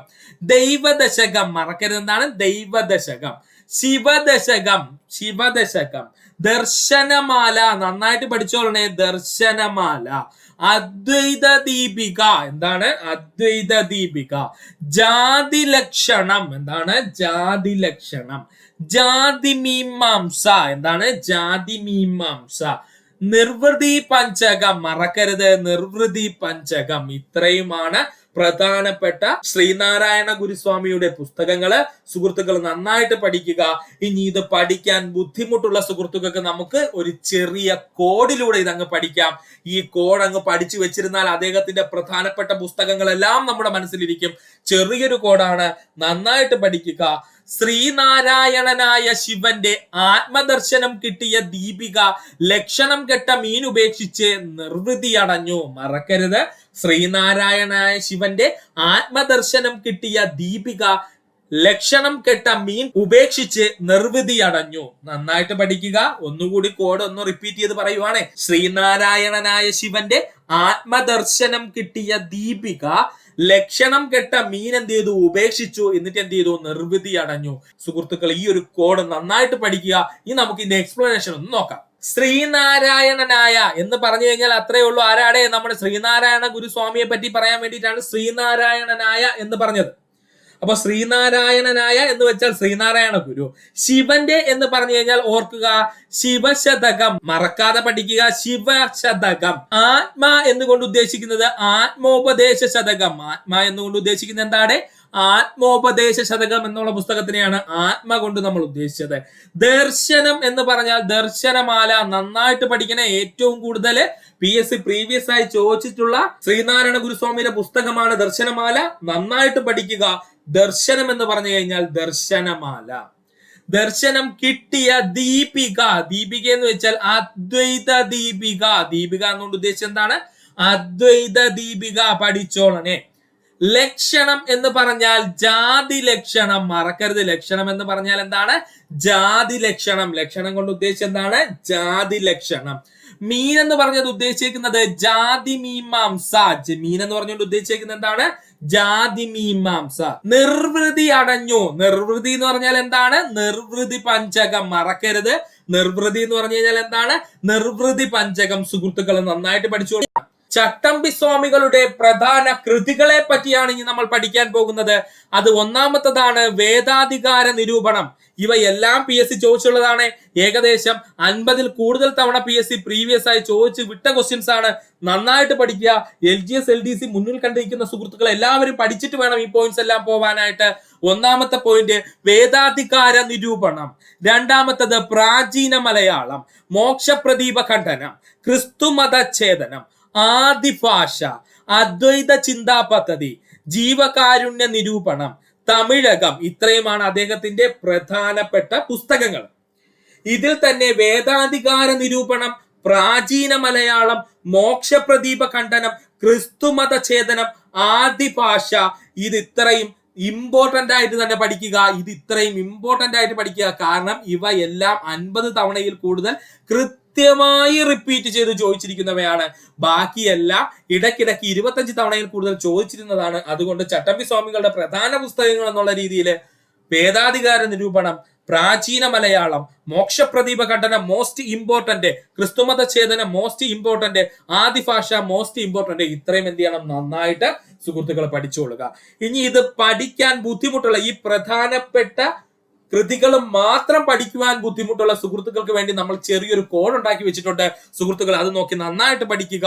ദൈവദശകം മറക്കരുത്. എന്താണ് ദൈവദശകം? ശിവദശകം, ശിവദശകം. ദർശനമാല നന്നായിട്ട് പഠിച്ചോളണേ. ദർശനമാല. അദ്വൈത ദീപിക, എന്താണ്? അദ്വൈത ദീപിക. ജാതി ലക്ഷണം, എന്താണ്? ജാതി ലക്ഷണം. ജാതി മീമാംസ, എന്താണ്? ജാതി മീമാംസ. നിർവൃതി പഞ്ചകം മറക്കരുത്. നിർവൃതി പഞ്ചകം. ഇത്രയുമാണ് പ്രധാനപ്പെട്ട ശ്രീനാരായണ ഗുരുസ്വാമിയുടെ പുസ്തകങ്ങള്. സുഹൃത്തുക്കൾ നന്നായിട്ട് പഠിക്കുക. ഇനി ഇത് പഠിക്കാൻ ബുദ്ധിമുട്ടുള്ള സുഹൃത്തുക്കൾക്ക് നമുക്ക് ഒരു ചെറിയ കോഡിലൂടെ ഇതങ്ങ് പഠിക്കാം. ഈ കോഡ് അങ്ങ് പഠിച്ചു വെച്ചിരുന്നാൽ അദ്ദേഹത്തിന്റെ പ്രധാനപ്പെട്ട പുസ്തകങ്ങളെല്ലാം നമ്മുടെ മനസ്സിലിരിക്കും. ചെറിയൊരു കോഡാണ്, നന്നായിട്ട് പഠിക്കുക. ശ്രീനാരായണനായ ശിവന്റെ ആത്മദർശനം കിട്ടിയ ദീപിക ലക്ഷണം കെട്ട മീൻ ഉപേക്ഷിച്ച് നിർവൃതി അടഞ്ഞു. മറക്കരുത്. ശ്രീനാരായണനായ ശിവന്റെ ആത്മദർശനം കിട്ടിയ ദീപിക ലക്ഷണം കെട്ട മീൻ ഉപേക്ഷിച്ച് നിർവൃതി അടഞ്ഞു. നന്നായിട്ട് പഠിക്കുക. ഒന്നുകൂടി കോഡ് ഒന്ന് റിപ്പീറ്റ് ചെയ്ത് പറയുവാണേ. ശ്രീനാരായണനായ ശിവന്റെ ആത്മദർശനം കിട്ടിയ ദീപിക ലക്ഷണം കെട്ട മീൻ എന്ത് ചെയ്തു? ഉപേക്ഷിച്ചു. എന്നിട്ട് എന്ത് ചെയ്തു? നിർവൃതി അടഞ്ഞു. സുഹൃത്തുക്കൾ ഈ ഒരു കോഡ് നന്നായിട്ട് പഠിക്കുക. ഇനി നമുക്ക് ഇതിന്റെ എക്സ്പ്ലനേഷൻ ഒന്ന് നോക്കാം. ശ്രീനാരായണനായ എന്ന് പറഞ്ഞു കഴിഞ്ഞാൽ അത്രേ ഉള്ളൂ. ആരാടെ? നമ്മുടെ ശ്രീനാരായണ ഗുരുസ്വാമിയെ പറ്റി പറയാൻ വേണ്ടിയിട്ടാണ് ശ്രീനാരായണനായ എന്ന് പറഞ്ഞത്. അപ്പൊ ശ്രീനാരായണനായ എന്ന് വെച്ചാൽ ശ്രീനാരായണ ഗുരു. ശിവന്റെ എന്ന് പറഞ്ഞു കഴിഞ്ഞാൽ ഓർക്കുക, ശിവശതകം മറക്കാതെ പഠിക്കുക. ശിവശതകം. ആത്മാ എന്നുകൊണ്ട് ഉദ്ദേശിക്കുന്നത് ആത്മോപദേശ ശതകം. ആത്മാ എന്നുകൊണ്ട് ഉദ്ദേശിക്കുന്നത് എന്താണ്? ആത്മോപദേശ ശതകം എന്നുള്ള പുസ്തകത്തിനെയാണ് ആത്മ കൊണ്ട് നമ്മൾ ഉദ്ദേശിച്ചത്. ദർശനം എന്ന് പറഞ്ഞാൽ ദർശനമാല. നന്നായിട്ട് പഠിക്കണേ. ഏറ്റവും കൂടുതൽ PSC പ്രീവിയസ് ആയി ചോദിച്ചിട്ടുള്ള ശ്രീനാരായണ ഗുരുസ്വാമിയുടെ പുസ്തകമാണ് ദർശനമാല. നന്നായിട്ട് പഠിക്കുക. ദർശനം എന്ന് പറഞ്ഞു കഴിഞ്ഞാൽ ദർശനമാല. ദർശനം കിട്ടിയ ദീപിക. ദീപിക എന്ന് വെച്ചാൽ അദ്വൈത ദീപിക. ദീപിക എന്നുകൊണ്ട് ഉദ്ദേശിച്ചത് എന്താണ്? അദ്വൈത ദീപിക. പഠിച്ചോളണേ. ലക്ഷണം എന്ന് പറഞ്ഞാൽ ജാതി ലക്ഷണം. മറക്കരുത്. ലക്ഷണം എന്ന് പറഞ്ഞാൽ എന്താണ്? ജാതി ലക്ഷണം. ലക്ഷണം കൊണ്ട് ഉദ്ദേശിച്ചത് എന്താണ്? ജാതി ലക്ഷണം. മീൻ എന്ന് പറഞ്ഞത് ഉദ്ദേശിക്കുന്നത് ജാതി മീമാംസ. മീൻ എന്ന് പറഞ്ഞുകൊണ്ട് ഉദ്ദേശിക്കുന്നത് എന്താണ്? ജാതി മീമാംസ. നിർവൃതി അടഞ്ഞു. നിർവൃതി എന്ന് പറഞ്ഞാൽ എന്താണ്? നിർവൃതി പഞ്ചകം. മറക്കരുത്. നിർവൃതി എന്ന് പറഞ്ഞു കഴിഞ്ഞാൽ എന്താണ്? നിർവൃതി പഞ്ചകം. സുഹൃത്തുക്കൾ നന്നായിട്ട് പഠിച്ചോളൂ. ചട്ടമ്പി സ്വാമികളുടെ പ്രധാന കൃതികളെ പറ്റിയാണ് ഇനി നമ്മൾ പഠിക്കാൻ പോകുന്നത്. അത് ഒന്നാമത്തതാണ് വേദാധികാര നിരൂപണം. ഇവയെല്ലാം PSC ചോദിച്ചുള്ളതാണ്. ഏകദേശം 50-ൽ കൂടുതൽ തവണ PSC പ്രീവിയസ് ആയി ചോദിച്ച് വിട്ട ക്വസ്റ്റ്യൻസ് ആണ്. നന്നായിട്ട് പഠിക്കുക. LGS LDC മുന്നിൽ കണ്ടിരിക്കുന്ന സുഹൃത്തുക്കൾ എല്ലാവരും പഠിച്ചിട്ട് വേണം ഈ പോയിന്റ്സ് എല്ലാം പോവാനായിട്ട്. ഒന്നാമത്തെ പോയിന്റ് വേദാധികാര നിരൂപണം, രണ്ടാമത്തത് പ്രാചീന മലയാളം, മോക്ഷപ്രദീപ ഖണ്ഡനം, ക്രിസ്തുമതഛേദനം, ആദിഭാഷ, അദ്വൈത ചിന്താ പദ്ധതി, ജീവകാരുണ്യ നിരൂപണം, തമിഴകം. ഇത്രയുമാണ് അദ്ദേഹത്തിന്റെ പ്രധാനപ്പെട്ട പുസ്തകങ്ങൾ. ഇതിൽ തന്നെ വേദാധികാര നിരൂപണം, പ്രാചീന മലയാളം, മോക്ഷപ്രദീപ ഖണ്ഡനം, ക്രിസ്തുമതഛേദനം, ആദിഭാഷ, ഇത് ഇത്രയും ഇമ്പോർട്ടന്റ് ആയിട്ട് തന്നെ പഠിക്കുക. ഇത് ഇത്രയും ഇമ്പോർട്ടന്റ് ആയിട്ട് പഠിക്കുക. കാരണം ഇവ എല്ലാം 50 തവണയിൽ കൂടുതൽ കൃത്യമായി റിപ്പീറ്റ് ചെയ്ത് ചോദിച്ചിരിക്കുന്നവയാണ്. ബാക്കിയെല്ലാം ഇടയ്ക്കിടയ്ക്ക് 25 തവണയിൽ കൂടുതൽ ചോദിച്ചിരുന്നതാണ്. അതുകൊണ്ട് ചട്ടമ്പി സ്വാമികളുടെ പ്രധാന പുസ്തകങ്ങൾ എന്നുള്ള രീതിയിൽ Vedadhikara Nirupanam, Pracheena Malayalam, Mokshapradeepa Khandanam most important, Kristumathachedanam most important, Adibhasha most important. ഇത്രയും എന്ത് ചെയ്യണം? നന്നായിട്ട് സുഹൃത്തുക്കൾ പഠിച്ചുകൊള്ളുക. ഇനി ഇത് പഠിക്കാൻ ബുദ്ധിമുട്ടുള്ള ഈ പ്രധാനപ്പെട്ട കൃതികൾ മാത്രം പഠിക്കുവാൻ ബുദ്ധിമുട്ടുള്ള സുഹൃത്തുക്കൾക്ക് വേണ്ടി നമ്മൾ ചെറിയൊരു കോഡ് ഉണ്ടാക്കി വെച്ചിട്ടുണ്ട് സുഹൃത്തുക്കൾ. അത് നോക്കി നന്നായിട്ട് പഠിക്കുക.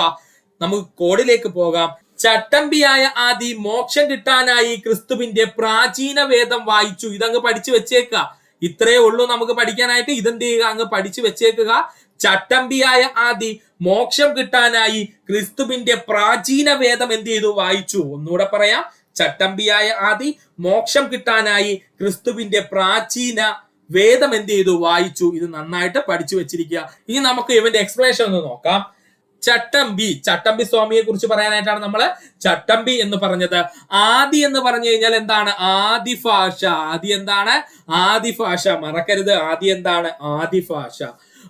നമുക്ക് കോഡിലേക്ക് പോകാം. ചട്ടമ്പിയായ ആദി മോക്ഷം കിട്ടാനായി ക്രിസ്തുവിന്റെ പ്രാചീന വേദം വായിച്ചു. ഇതങ്ങ് പഠിച്ചു വെച്ചേക്കുക. ഇത്രയേ ഉള്ളൂ നമുക്ക് പഠിക്കാനായിട്ട്. ഇതെന്ത് ചെയ്യുക? അങ്ങ് പഠിച്ചു വെച്ചേക്കുക. ചട്ടമ്പിയായ ആദി മോക്ഷം കിട്ടാനായി ക്രിസ്തുവിന്റെ പ്രാചീന വേദം എന്ത് ചെയ്തു? വായിച്ചു. ഒന്നുകൂടെ പറയാം. ചട്ടമ്പിയായ ആദി മോക്ഷം കിട്ടാനായി ക്രിസ്തുവിന്റെ പ്രാചീന വേദം എന്ത് ചെയ്തു? വായിച്ചു. ഇത് നന്നായിട്ട് പഠിച്ചു വെച്ചിരിക്കുക. ഇനി നമുക്ക് ഇവന്റെ എക്സ്പ്ലനേഷൻ ഒന്ന് നോക്കാം. ചട്ടമ്പി സ്വാമിയെ കുറിച്ച് പറയാനായിട്ടാണ് നമ്മള് ചട്ടമ്പി എന്ന് പറഞ്ഞത്. ആദി എന്ന് പറഞ്ഞു കഴിഞ്ഞാൽ എന്താണ്? ആദിഭാഷ. ആദി എന്താണ്? ആദിഭാഷ. മറക്കരുത്. ആദി എന്താണ്? ആദിഭാഷ.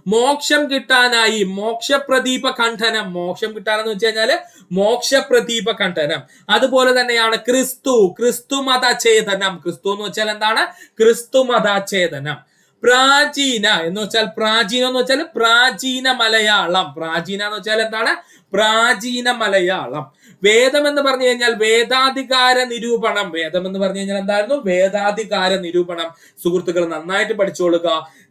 മോക്ഷം കിട്ടാനായി മോക്ഷപ്രദീപ ഖണ്ഡനം. മോക്ഷം കിട്ടാനെന്ന് വെച്ച് കഴിഞ്ഞാല് മോക്ഷപ്രദീപ ഖണ്ഡനം. അതുപോലെ തന്നെയാണ് ക്രിസ്തുമതഛേദനം. ക്രിസ്തു എന്ന് വെച്ചാൽ എന്താണ്? ക്രിസ്തുമതഛേദനം. പ്രാചീന എന്ന് വെച്ചാൽ പ്രാചീന മലയാളം. പ്രാചീന എന്ന് വെച്ചാൽ എന്താണ്? പ്രാചീന മലയാളം. വേദം എന്ന് പറഞ്ഞു കഴിഞ്ഞാൽ വേദാധികാര നിരൂപണം. വേദം എന്ന് പറഞ്ഞു കഴിഞ്ഞാൽ എന്തായിരുന്നു? വേദാധികാര നിരൂപണം. സുഹൃത്തുക്കൾ നന്നായിട്ട് പഠിച്ചോളുക.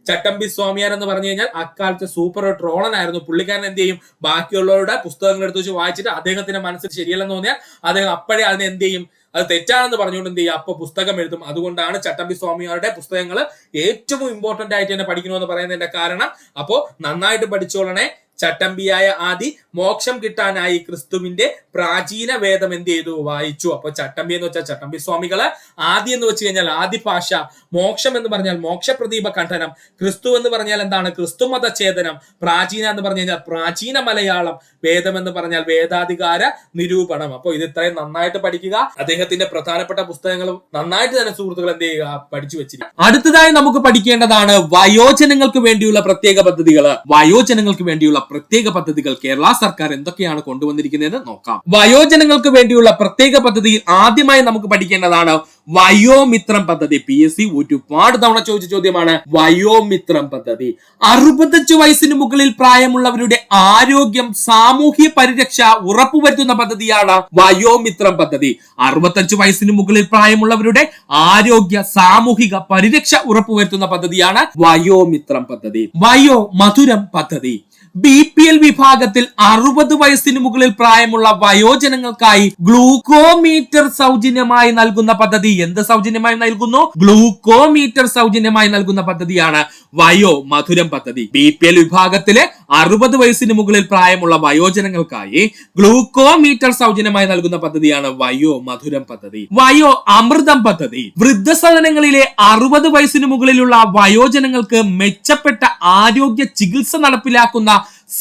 ചട്ടമ്പി സ്വാമിയാർ എന്ന് പറഞ്ഞു കഴിഞ്ഞാൽ അക്കാലത്ത് സൂപ്പർ ട്രോളനായിരുന്നു. പുള്ളിക്കാരൻ എന്ത് ചെയ്യും? ബാക്കിയുള്ളവരുടെ പുസ്തകങ്ങൾ എടുത്ത് വെച്ച് വായിച്ചിട്ട് അദ്ദേഹത്തിന്റെ മനസ്സിൽ ശരിയല്ലെന്ന് തോന്നിയാൽ അദ്ദേഹം അപ്പോഴേ അതിനെ എന്ത് ചെയ്യും? അത് തെറ്റാണെന്ന് പറഞ്ഞുകൊണ്ട് എന്ത് ചെയ്യുക? അപ്പൊ പുസ്തകം എഴുതും. അതുകൊണ്ടാണ് ചട്ടമ്പി സ്വാമിയാരുടെ പുസ്തകങ്ങൾ ഏറ്റവും ഇമ്പോർട്ടന്റ് ആയിട്ട് തന്നെ പഠിക്കണമെന്ന് പറയുന്നതിന്റെ കാരണം. അപ്പോ നന്നായിട്ട് പഠിച്ചോളണേ. ചട്ടമ്പിയായ ആദി മോക്ഷം കിട്ടാനായി ക്രിസ്തുവിന്റെ പ്രാചീന വേദം എന്ത് ചെയ്തു? വായിച്ചു. അപ്പൊ ചട്ടമ്പി എന്ന് വെച്ചാൽ ചട്ടമ്പി സ്വാമികള്, ആദി എന്ന് വെച്ച് കഴിഞ്ഞാൽ ആദിഭാഷ, മോക്ഷം എന്ന് പറഞ്ഞാൽ മോക്ഷപ്രദീപ ഖണ്ഡനം, ക്രിസ്തു എന്ന് പറഞ്ഞാൽ എന്താണ്? ക്രിസ്തുമതഛേദനം, പ്രാചീന എന്ന് പറഞ്ഞു കഴിഞ്ഞാൽ പ്രാചീന മലയാളം, വേദം എന്ന് പറഞ്ഞാൽ വേദാധികാര നിരൂപണം. അപ്പൊ ഇത് ഇത്രയും നന്നായിട്ട് പഠിക്കുക. അദ്ദേഹത്തിന്റെ പ്രധാനപ്പെട്ട പുസ്തകങ്ങളും നന്നായിട്ട് തന്നെ സുഹൃത്തുക്കൾ എന്ത് ചെയ്യുക? പഠിച്ചു വെച്ചിരിക്കുക. അടുത്തതായി നമുക്ക് പഠിക്കേണ്ടതാണ് വയോജനങ്ങൾക്ക് വേണ്ടിയുള്ള പ്രത്യേക പദ്ധതികൾ. വയോജനങ്ങൾക്ക് വേണ്ടിയുള്ള പ്രത്യേക പദ്ധതികൾ കേരള സർക്കാർ എന്തൊക്കെയാണ് കൊണ്ടുവന്നിരിക്കുന്നതെന്ന് നോക്കാം. വയോജനങ്ങൾക്ക് വേണ്ടിയുള്ള പ്രത്യേക പദ്ധതിയിൽ ആദ്യമായി നമുക്ക് പഠിക്കേണ്ടതാണ് വയോമിത്രം പദ്ധതി. PSC ഒരുപാട് തവണ ചോദിച്ച ചോദ്യമാണ് വയോമിത്രം പദ്ധതി. 65 വയസ്സിന് മുകളിൽ പ്രായമുള്ളവരുടെ ആരോഗ്യം, സാമൂഹ്യ പരിരക്ഷ ഉറപ്പുവരുത്തുന്ന പദ്ധതിയാണ് വയോമിത്രം പദ്ധതി. 65 വയസ്സിന് മുകളിൽ പ്രായമുള്ളവരുടെ ആരോഗ്യ, സാമൂഹിക പരിരക്ഷ ഉറപ്പുവരുത്തുന്ന പദ്ധതിയാണ് വയോമിത്രം പദ്ധതി. വയോ മധുരം പദ്ധതി. BPL വിഭാഗത്തിൽ 60 വയസ്സിന് മുകളിൽ പ്രായമുള്ള വയോജനങ്ങൾക്കായി ഗ്ലൂക്കോമീറ്റർ സൗജന്യമായി നൽകുന്ന പദ്ധതി. എന്ത് സൗജന്യമായി നൽകുന്നു? ഗ്ലൂക്കോമീറ്റർ സൗജന്യമായി നൽകുന്ന പദ്ധതിയാണ് വയോ മധുരം പദ്ധതി. BPL വിഭാഗത്തിലെ 60 വയസ്സിന് മുകളിൽ പ്രായമുള്ള വയോജനങ്ങൾക്കായി ഗ്ലൂക്കോമീറ്റർ സൗജന്യമായി നൽകുന്ന പദ്ധതിയാണ് വയോ മധുരം പദ്ധതി. വയോ അമൃതം പദ്ധതി. വൃദ്ധസദനങ്ങളിലെ 60 വയസ്സിന് മുകളിലുള്ള വയോജനങ്ങൾക്ക് മെച്ചപ്പെട്ട ആരോഗ്യ ചികിത്സ നടപ്പിലാക്കുന്ന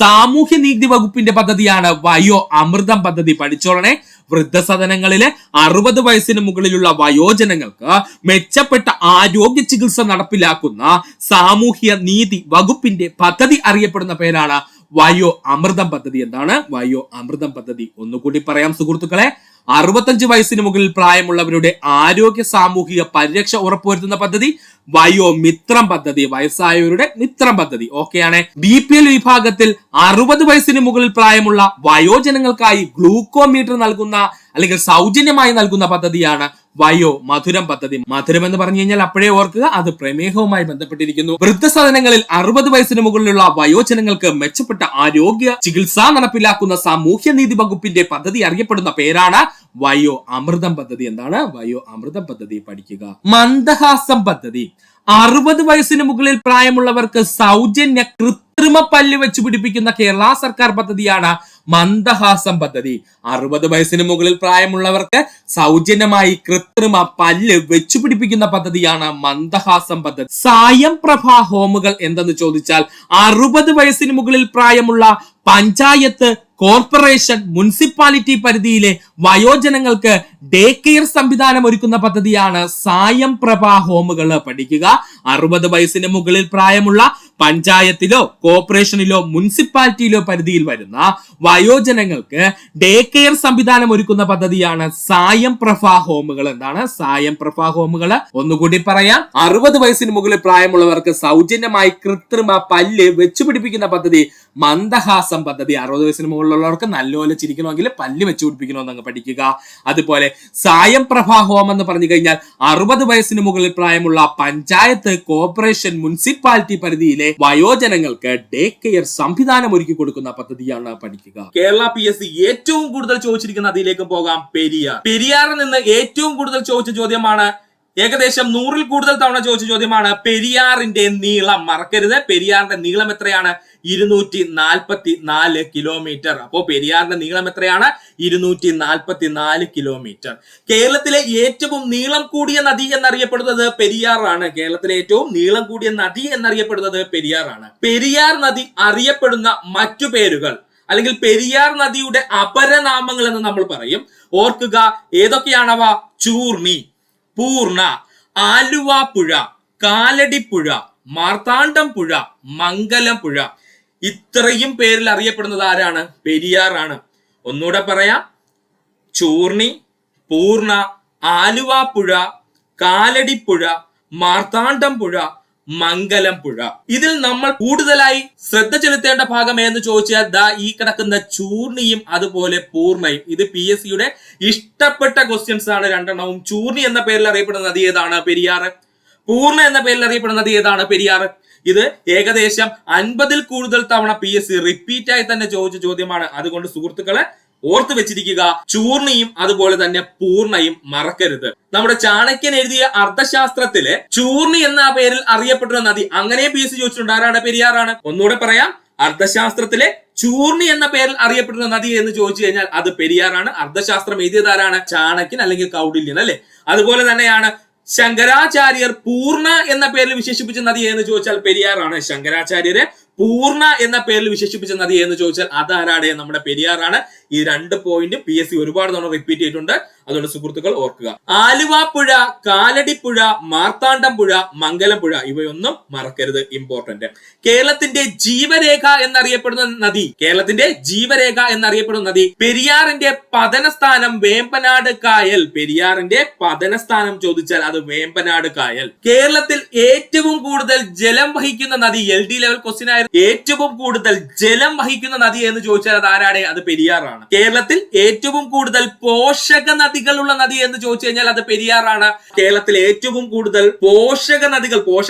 സാമൂഹ്യ നീതി വകുപ്പിന്റെ പദ്ധതിയാണ് വയോ അമൃതം പദ്ധതി. പഠിച്ചോളണേ. വൃദ്ധസദനങ്ങളിലെ 60 വയസ്സിന് മുകളിലുള്ള വയോജനങ്ങൾക്ക് മെച്ചപ്പെട്ട ആരോഗ്യ ചികിത്സ നടപ്പിലാക്കുന്ന സാമൂഹ്യ നീതി വകുപ്പിന്റെ പദ്ധതി അറിയപ്പെടുന്ന പേരാണ് വയോ അമൃതം പദ്ധതി. എന്താണ് വയോ അമൃതം പദ്ധതി? ഒന്നുകൂടി പറയാം സുഹൃത്തുക്കളെ. 65 വയസ്സിന് മുകളിൽ പ്രായമുള്ളവരുടെ ആരോഗ്യ സാമൂഹിക പരിരക്ഷ ഉറപ്പുവരുത്തുന്ന പദ്ധതി വയോമിത്രം പദ്ധതി, വയസ്സായവരുടെ മിത്രം പദ്ധതി. ഓക്കെയാണ്. BPL വിഭാഗത്തിൽ 60 വയസ്സിന് മുകളിൽ പ്രായമുള്ള വയോജനങ്ങൾക്കായി ഗ്ലൂക്കോമീറ്റർ നൽകുന്ന അല്ലെങ്കിൽ സൗജന്യമായി നൽകുന്ന പദ്ധതിയാണ് വയോ മധുരം പദ്ധതി. മധുരം എന്ന് പറഞ്ഞു കഴിഞ്ഞാൽ അപ്പോഴേ ഓർക്കുക, അത് പ്രമേഹവുമായി ബന്ധപ്പെട്ടിരിക്കുന്നു. വൃദ്ധസദനങ്ങളിൽ 60 വയസ്സിന് മുകളിലുള്ള വയോജനങ്ങൾക്ക് മെച്ചപ്പെട്ട ആരോഗ്യ ചികിത്സ നടപ്പിലാക്കുന്ന സാമൂഹ്യനീതി വകുപ്പിന്റെ പദ്ധതി അറിയപ്പെടുന്ന പേരാണ് വയോ അമൃതം പദ്ധതി. എന്താണ് വയോ അമൃതം പദ്ധതി? പഠിക്കുക. മന്ദഹാസം പദ്ധതി 60 വയസ്സിന് മുകളിൽ പ്രായമുള്ളവർക്ക് സൗജന്യ കൃത്രിമ പല്ല് വെച്ച് പിടിപ്പിക്കുന്ന കേരള സർക്കാർ പദ്ധതിയാണ് മന്ദഹാസം പദ്ധതി. 60 വയസ്സിന് മുകളിൽ പ്രായമുള്ളവർക്ക് സൗജന്യമായി കൃത്രിമ പല്ല് വെച്ചു പിടിപ്പിക്കുന്ന പദ്ധതിയാണ് മന്ദഹാസം പദ്ധതി. സായം പ്രഭ ഹോമുകൾ എന്തെന്ന് ചോദിച്ചാൽ 60 വയസ്സിന് മുകളിൽ പ്രായമുള്ള പഞ്ചായത്ത്, കോർപ്പറേഷൻ, മുനിസിപ്പാലിറ്റി പരിധിയിലെ വയോജനങ്ങൾക്ക് ഡേ കെയർ സംവിധാനം ഒരുക്കുന്ന പദ്ധതിയാണ് സായം പ്രഭ ഹോമുകൾ. പഠിക്കുക. 60 വയസ്സിന് മുകളിൽ പ്രായമുള്ള പഞ്ചായത്തിലോ കോർപ്പറേഷനിലോ മുനിസിപ്പാലിറ്റിയിലോ പരിധിയിൽ വരുന്ന വയോജനങ്ങൾക്ക് ഡേ കെയർ സംവിധാനം ഒരുക്കുന്ന പദ്ധതിയാണ് സായം പ്രഭ ഹോമുകൾ. എന്താണ് സായം പ്രഭ ഹോമുകൾ? ഒന്നുകൂടി പറയാം. 60 വയസ്സിന് മുകളിൽ പ്രായമുള്ളവർക്ക് സൗജന്യമായി കൃത്രിമ പല്ല് വെച്ചുപിടിപ്പിക്കുന്ന പദ്ധതി മന്ദഹാസം പദ്ധതി. 60 വയസ്സിന് മുകളിലുള്ളവർക്ക് നല്ലപോലെ ചിരിക്കണമെങ്കിൽ പല്ല് വെച്ച് പിടിപ്പിക്കണമെന്നങ്ങ് പഠിക്കുക. അതുപോലെ സായം പ്രഭ ഹോം എന്ന് പറഞ്ഞു കഴിഞ്ഞാൽ 60 വയസ്സിന് മുകളിൽ പ്രായമുള്ള പഞ്ചായത്ത്, കോർപ്പറേഷൻ, മുനിസിപ്പാലിറ്റി പരിധിയിലെ വയോജനങ്ങൾക്ക് ഡേ കെയർ സംവിധാനം ഒരുക്കി കൊടുക്കുന്ന പദ്ധതിയാണ് പഠിക്കുക. കേരള PSC ഏറ്റവും കൂടുതൽ ചോദിച്ചിരിക്കുന്ന അതിലേക്ക് പോകാം. പെരിയാറിൽ നിന്ന് ഏറ്റവും കൂടുതൽ ചോദിച്ച ചോദ്യമാണ്, ഏകദേശം 100-ൽ കൂടുതൽ തവണ ചോദിച്ച ചോദ്യമാണ് പെരിയാറിന്റെ നീളം. മറക്കരുത്, പെരിയാറിന്റെ നീളം എത്രയാണ്? 244 കിലോമീറ്റർ. അപ്പോ പെരിയാറിന്റെ നീളം എത്രയാണ്? 244 കിലോമീറ്റർ. കേരളത്തിലെ ഏറ്റവും നീളം കൂടിയ നദി എന്നറിയപ്പെടുന്നത് പെരിയാറാണ്. കേരളത്തിലെ ഏറ്റവും നീളം കൂടിയ നദി എന്നറിയപ്പെടുന്നത് പെരിയാറാണ്. പെരിയാർ നദി അറിയപ്പെടുന്ന മറ്റു പേരുകൾ അല്ലെങ്കിൽ പെരിയാർ നദിയുടെ അപരനാമങ്ങൾ എന്ന് നമ്മൾ പറയും. ഓർക്കുക, ഏതൊക്കെയാണവ? ചൂർണി, പൂർണ, ആലുവ പുഴ, കാലടിപ്പുഴ, മാർത്താണ്ഡം പുഴ, മംഗലം പുഴ. ഇത്രയും പേരിൽ അറിയപ്പെടുന്നത് ആരാണ്? പെരിയാറാണ്. ഒന്നുകൂടെ പറയാം. ചൂർണി, പൂർണ, ആലുവ പുഴ, കാലടിപ്പുഴ, മാർത്താണ്ഡം പുഴ, മംഗലം പുഴ. ഇതിൽ നമ്മൾ കൂടുതലായി ശ്രദ്ധ ചെലുത്തേണ്ട ഭാഗം എന്ന് ചോദിച്ചാൽ ദാ ഈ കിടക്കുന്ന ചൂർണിയും അതുപോലെ പൂർണ്ണയും. ഇത് PSCയുടെ ഇഷ്ടപ്പെട്ട ക്വസ്റ്റ്യൻസ് ആണ് രണ്ടെണ്ണവും. ചൂർണി എന്ന പേരിൽ അറിയപ്പെടുന്ന നദി ഏതാണ്? പെരിയാറ്. പൂർണ്ണ എന്ന പേരിൽ അറിയപ്പെടുന്ന നദി ഏതാണ്? പെരിയാറ്. ഇത് ഏകദേശം 50-ൽ കൂടുതൽ തവണ PSC റിപ്പീറ്റ് ആയി തന്നെ ചോദിച്ച ചോദ്യമാണ്. അതുകൊണ്ട് സുഹൃത്തുക്കളെ ഓർത്ത് വെച്ചിരിക്കുക. ചൂർണിയും അതുപോലെ തന്നെ പൂർണ്ണയും മറക്കരുത്. നമ്മുടെ ചാണക്യൻ എഴുതിയ അർത്ഥശാസ്ത്രത്തില് ചൂർണി എന്ന പേരിൽ അറിയപ്പെടുന്ന നദി അങ്ങനെ PSC ചോദിച്ചിട്ടുണ്ട്. ആരാണ്? പെരിയാറാണ്. ഒന്നുകൂടെ പറയാം. അർത്ഥശാസ്ത്രത്തിലെ ചൂർണി എന്ന പേരിൽ അറിയപ്പെടുന്ന നദി എന്ന് ചോദിച്ചു കഴിഞ്ഞാൽ അത് പെരിയാറാണ്. അർത്ഥശാസ്ത്രം എഴുതിയത് ആരാണ്? ചാണക്യൻ അല്ലെങ്കിൽ കൗടില്യൻ അല്ലെ. അതുപോലെ തന്നെയാണ് ശങ്കരാചാര്യർ പൂർണ്ണ എന്ന പേരിൽ വിശേഷിപ്പിച്ച നദി എന്ന് ചോദിച്ചാൽ പെരിയാറാണ്. ശങ്കരാചാര്യരെ പൂർണ്ണ എന്ന പേരിൽ വിശേഷിപ്പിച്ച നദി എന്ന് ചോദിച്ചാൽ അതാരാണ്? നമ്മുടെ പെരിയാറാണ്. ഈ 2 പോയിന്റ് PSC ഒരുപാട് തവണ റിപ്പീറ്റ് ചെയ്തിട്ടുണ്ട്. അതുകൊണ്ട് സുഹൃത്തുക്കൾ ഓർക്കുക. ആലുവ പുഴ, കാലടിപ്പുഴ, മാർത്താണ്ഡം പുഴ, മംഗലം പുഴ ഇവയൊന്നും മറക്കരുത്. ഇമ്പോർട്ടന്റ്. കേരളത്തിന്റെ ജീവരേഖ എന്നറിയപ്പെടുന്ന നദി, കേരളത്തിന്റെ ജീവരേഖ എന്നറിയപ്പെടുന്ന നദി പെരിയാറിന്റെ പതനസ്ഥാനം വേമ്പനാട് കായൽ. പെരിയാറിന്റെ പതനസ്ഥാനം ചോദിച്ചാൽ അത് വേമ്പനാട് കായൽ. കേരളത്തിൽ ഏറ്റവും കൂടുതൽ ജലം വഹിക്കുന്ന നദി, LD ലെവൽ ക്വസ്റ്റ്യൻ ആയിരുന്നു. ഏറ്റവും കൂടുതൽ ജലം വഹിക്കുന്ന നദി എന്ന് ചോദിച്ചാൽ അത് ആരാണ്? അത് പെരിയാറാണ്. കേരളത്തിൽ ഏറ്റവും കൂടുതൽ പോഷക നദികളുള്ള നദി എന്ന് ചോദിച്ചു കഴിഞ്ഞാൽ അത് പെരിയാറാണ്. കേരളത്തിൽ ഏറ്റവും കൂടുതൽ പോഷക നദികൾ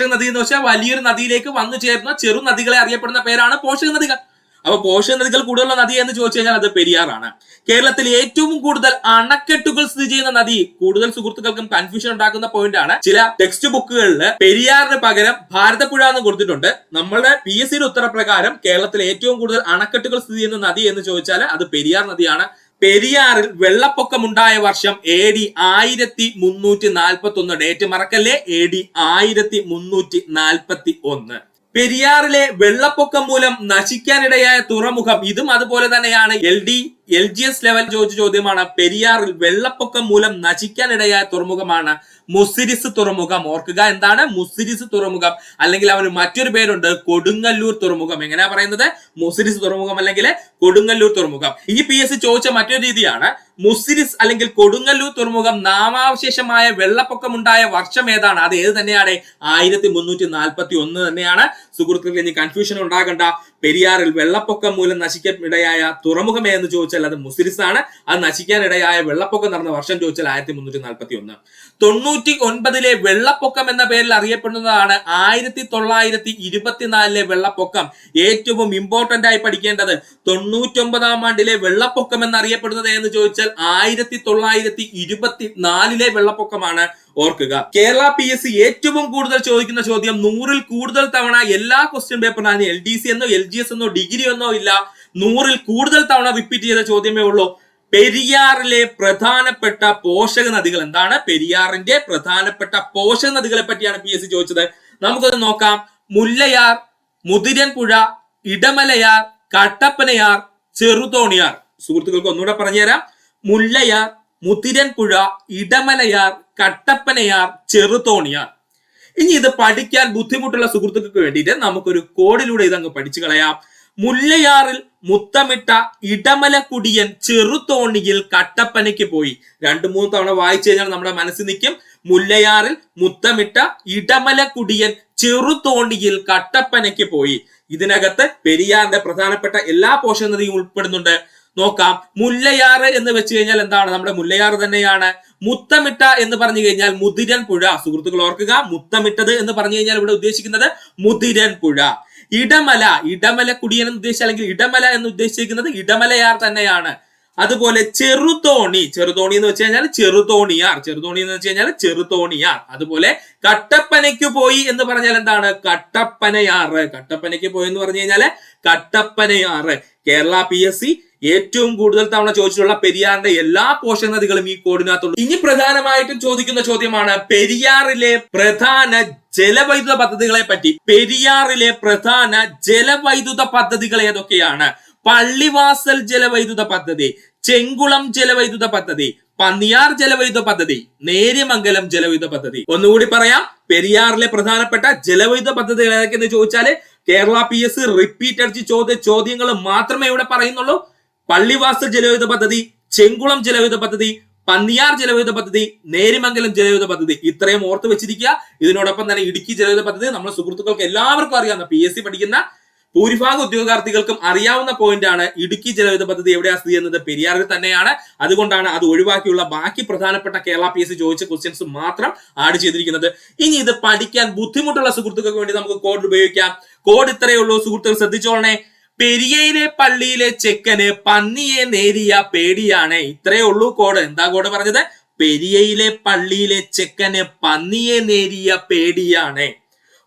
എന്ന് വെച്ചാൽ വലിയൊരു നദിയിലേക്ക് വന്നു ചേർന്ന ചെറു നദികളെ അറിയപ്പെടുന്ന പേരാണ് പോഷക നദികൾ. അപ്പൊ പോഷക നദികൾ കൂടുതലുള്ള നദി എന്ന് ചോദിച്ചു കഴിഞ്ഞാൽ അത് പെരിയാറാണ്. കേരളത്തിൽ ഏറ്റവും കൂടുതൽ അണക്കെട്ടുകൾ സ്ഥിതി ചെയ്യുന്ന നദി, കൂടുതൽ സുഹൃത്തുക്കൾക്കും കൺഫ്യൂഷൻ ഉണ്ടാക്കുന്ന പോയിന്റ് ആണ്. ചില ടെക്സ്റ്റ് ബുക്കുകളിൽ പെരിയാറിന് പകരം ഭാരതപ്പുഴ എന്ന് കൊടുത്തിട്ടുണ്ട്. നമ്മുടെ PSCയുടെ ഉത്തരപ്രകാരം കേരളത്തിൽ ഏറ്റവും കൂടുതൽ അണക്കെട്ടുകൾ സ്ഥിതി ചെയ്യുന്ന നദി എന്ന് ചോദിച്ചാൽ അത് പെരിയാർ നദിയാണ്. പെരിയാറിൽ വെള്ളപ്പൊക്കമുണ്ടായ വർഷം AD 1341. ഡേറ്റ് മറക്കല്ലേ, AD 1341. പെരിയാറിലെ വെള്ളപ്പൊക്കം മൂലം നശിക്കാനിടയായ തുറമുഖം, ഇതും അതുപോലെ തന്നെയാണ്. LGS ലെവൽ ചോദിച്ച ചോദ്യമാണ്. പെരിയാറിൽ വെള്ളപ്പൊക്കം മൂലം നശിക്കാനിടയായ തുറമുഖമാണ് മുസിരിസ് തുറമുഖം. ഓർക്കുക, എന്താണ് മുസിരിസ് തുറമുഖം? അല്ലെങ്കിൽ അവന് മറ്റൊരു പേരുണ്ട്, കൊടുങ്ങല്ലൂർ തുറമുഖം. എങ്ങനെയാ പറയുന്നത്? മുസിരിസ് തുറമുഖം അല്ലെങ്കിൽ കൊടുങ്ങല്ലൂർ തുറമുഖം. ഈ PSC ചോദിച്ച മറ്റൊരു രീതിയാണ് മുസിരിസ് അല്ലെങ്കിൽ കൊടുങ്ങല്ലൂർ തുറമുഖം നാമാവശേഷമായ വെള്ളപ്പൊക്കമുണ്ടായ വർഷം ഏതാണ്? അത് ഏത് തന്നെയാണ്? 1341 തന്നെയാണ്. സുഹൃത്തുക്കൾ ഇനി കൺഫ്യൂഷൻ ഉണ്ടാകണ്ട. പെരിയാറിൽ വെള്ളപ്പൊക്കം മൂലം നശിക്കാനിടയായ തുറമുഖം എന്ന് ചോദിച്ചാൽ അത് മുസിരിസ് ആണ്. അത് നശിക്കാനിടയായ വെള്ളപ്പൊക്കം നടന്ന വർഷം ചോദിച്ചാൽ 1341. 99 വെള്ളപ്പൊക്കം എന്ന പേരിൽ അറിയപ്പെടുന്നതാണ് 1924 വെള്ളപ്പൊക്കം. ഏറ്റവും ഇമ്പോർട്ടന്റ് ആയി പഠിക്കേണ്ടത് 99 ആണ്ടിലെ വെള്ളപ്പൊക്കം എന്നറിയപ്പെടുന്നത് എന്ന് ചോദിച്ചാൽ 1924 വെള്ളപ്പൊക്കമാണ്. ഓർക്കുക, കേരള PSC ഏറ്റവും കൂടുതൽ ചോദിക്കുന്ന ചോദ്യം 100-ൽ കൂടുതൽ തവണ എല്ലാ ക്വസ്റ്റ്യൻ പേപ്പറിനും LDC എന്നോ LGS എന്നോ ഡിഗ്രി എന്നോ ഇല്ല, 100-ൽ കൂടുതൽ തവണ റിപ്പീറ്റ് ചെയ്ത ചോദ്യമേ ഉള്ളൂ. പെരിയാറിലെ പ്രധാനപ്പെട്ട പോഷക നദികൾ എന്താണ്? പെരിയാറിന്റെ പ്രധാനപ്പെട്ട പോഷക നദികളെ പറ്റിയാണ് PSC ചോദിച്ചത്. നമുക്കത് നോക്കാം. മുല്ലയാർ, മുതിരൻപുഴ, ഇടമലയാർ, കട്ടപ്പനയാർ, ചെറുതോണിയാർ. സുഹൃത്തുക്കൾക്ക് ഒന്നുകൂടെ പറഞ്ഞുതരാം. മുല്ലയാർ, മുതിരൻപുഴ, ഇടമലയാർ, കട്ടപ്പനയാർ, ചെറുതോണിയാർ. ഇനി ഇത് പഠിക്കാൻ ബുദ്ധിമുട്ടുള്ള സുഹൃത്തുക്കൾക്ക് വേണ്ടിയിട്ട് നമുക്കൊരു കോഡിലൂടെ ഇതങ്ങ് പഠിച്ചു കളയാം. മുല്ലയാറിൽ മുത്തമിട്ട ഇടമല കുടിയൻ ചെറുതോണിയിൽ കട്ടപ്പനയ്ക്ക് പോയി. 2-3 തവണ വായിച്ചു കഴിഞ്ഞാൽ നമ്മുടെ മനസ്സിൽ നിൽക്കും. മുല്ലയാറിൽ മുത്തമിട്ട ഇടമല കുടിയൻ ചെറുതോണിയിൽ കട്ടപ്പനയ്ക്ക് പോയി. ഇതിനകത്ത് പെരിയാറിന്റെ പ്രധാനപ്പെട്ട എല്ലാ പോഷക നദിയും ഉൾപ്പെടുന്നുണ്ട്. നോക്കാം. മുല്ലയാറ് എന്ന് വെച്ച് കഴിഞ്ഞാൽ എന്താണ്? നമ്മുടെ മുല്ലയാറ് തന്നെയാണ്. മുത്തമിട്ട എന്ന് പറഞ്ഞു കഴിഞ്ഞാൽ മുതിരൻ പുഴ. സുഹൃത്തുക്കൾ ഓർക്കുക, മുത്തമിട്ടത് എന്ന് പറഞ്ഞു കഴിഞ്ഞാൽ ഇവിടെ ഉദ്ദേശിക്കുന്നത് മുതിരൻ പുഴ. ഇടമല, ഇടമല കുടിയൻ എന്ന് ഉദ്ദേശിച്ച അല്ലെങ്കിൽ ഇടമല എന്ന് ഉദ്ദേശിക്കുന്നത് ഇടമലയാർ തന്നെയാണ്. അതുപോലെ ചെറുതോണി, ചെറുതോണി എന്ന് വെച്ച് കഴിഞ്ഞാൽ ചെറുതോണിയാർ, ചെറുതോണി എന്ന് വെച്ച് കഴിഞ്ഞാൽ ചെറുതോണിയാർ. അതുപോലെ കട്ടപ്പനയ്ക്ക് പോയി എന്ന് പറഞ്ഞാൽ എന്താണ്? കട്ടപ്പനയാറ്. കട്ടപ്പനയ്ക്ക് പോയി എന്ന് പറഞ്ഞു കഴിഞ്ഞാല് കട്ടപ്പനയാറ്. കേരള PSC ഏറ്റവും കൂടുതൽ തവണ ചോദിച്ചിട്ടുള്ള പെരിയാറിന്റെ എല്ലാ പോഷക നദികളും ഈ കോഡിനകത്തുള്ളൂ. ഇനി പ്രധാനമായിട്ടും ചോദിക്കുന്ന ചോദ്യമാണ് പെരിയാറിലെ പ്രധാന ജലവൈദ്യുത പദ്ധതികളെ പറ്റി. പെരിയാറിലെ പ്രധാന ജലവൈദ്യുത പദ്ധതികൾ ഏതൊക്കെയാണ്? പള്ളിവാസൽ ജലവൈദ്യുത പദ്ധതി, ചെങ്കുളം ജലവൈദ്യുത പദ്ധതി, പന്നിയാർ ജലവൈദ്യുത പദ്ധതി, നേര്യമംഗലം ജലവൈദ്യുത പദ്ധതി. ഒന്നുകൂടി പറയാം. പെരിയാറിലെ പ്രധാനപ്പെട്ട ജലവൈദ്യുത പദ്ധതികൾ ഏതൊക്കെയെന്ന് ചോദിച്ചാല് കേരള PSC റിപ്പീറ്റ് അടിച്ച് ചോദ്യങ്ങൾ മാത്രമേ ഇവിടെ പറയുന്നുള്ളൂ. പള്ളിവാസൽ ജലവൈദ്യുത പദ്ധതി, ചെങ്കുളം ജലവൈദ്യുത പദ്ധതി, പന്നിയാർ ജലവൈദ്യുത പദ്ധതി, നേര്യമംഗലം ജലവൈദ്യുത പദ്ധതി. ഇത്രയും ഓർത്ത് വെച്ചിരിക്കുക. ഇതിനോടൊപ്പം തന്നെ ഇടുക്കി ജലവൈദ്യുത പദ്ധതി നമ്മുടെ സുഹൃത്തുക്കൾക്ക് എല്ലാവർക്കും അറിയാവുന്ന PSC പഠിക്കുന്ന ഭൂരിഭാഗം ഉദ്യോഗാർത്ഥികൾക്കും അറിയാവുന്ന പോയിന്റ് ആണ്. ഇടുക്കി ജലവൈദ്യുത പദ്ധതി എവിടെയാണ് സ്ഥിതി ചെയ്യുന്നത്? പെരിയാറിൽ തന്നെയാണ്. അതുകൊണ്ടാണ് അത് ഒഴിവാക്കിയുള്ള ബാക്കി പ്രധാനപ്പെട്ട കേരള PSC ചോദിച്ച ക്വസ്റ്റ്യൻസ് മാത്രം ആഡ് ചെയ്തിരിക്കുന്നത്. ഇനി ഇത് പഠിക്കാൻ ബുദ്ധിമുട്ടുള്ള സുഹൃത്തുക്കൾക്ക് വേണ്ടി നമുക്ക് കോഡ് ഉപയോഗിക്കാം. കോഡ് ഇത്രയേ ഉള്ളൂ. സുഹൃത്തുക്കൾ ശ്രദ്ധിച്ചോളണേ. പെരിയയിലെ പള്ളിയിലെ ചെക്കന് പന്നിയെ നേരിയ പേടിയാണ്. ഇത്രയേ ഉള്ളൂ കോഡ്. എന്താ കോഡ് പറഞ്ഞത്? പെരിയയിലെ പള്ളിയിലെ ചെക്കന് പന്നിയെ നേരിയ പേടിയാണ്.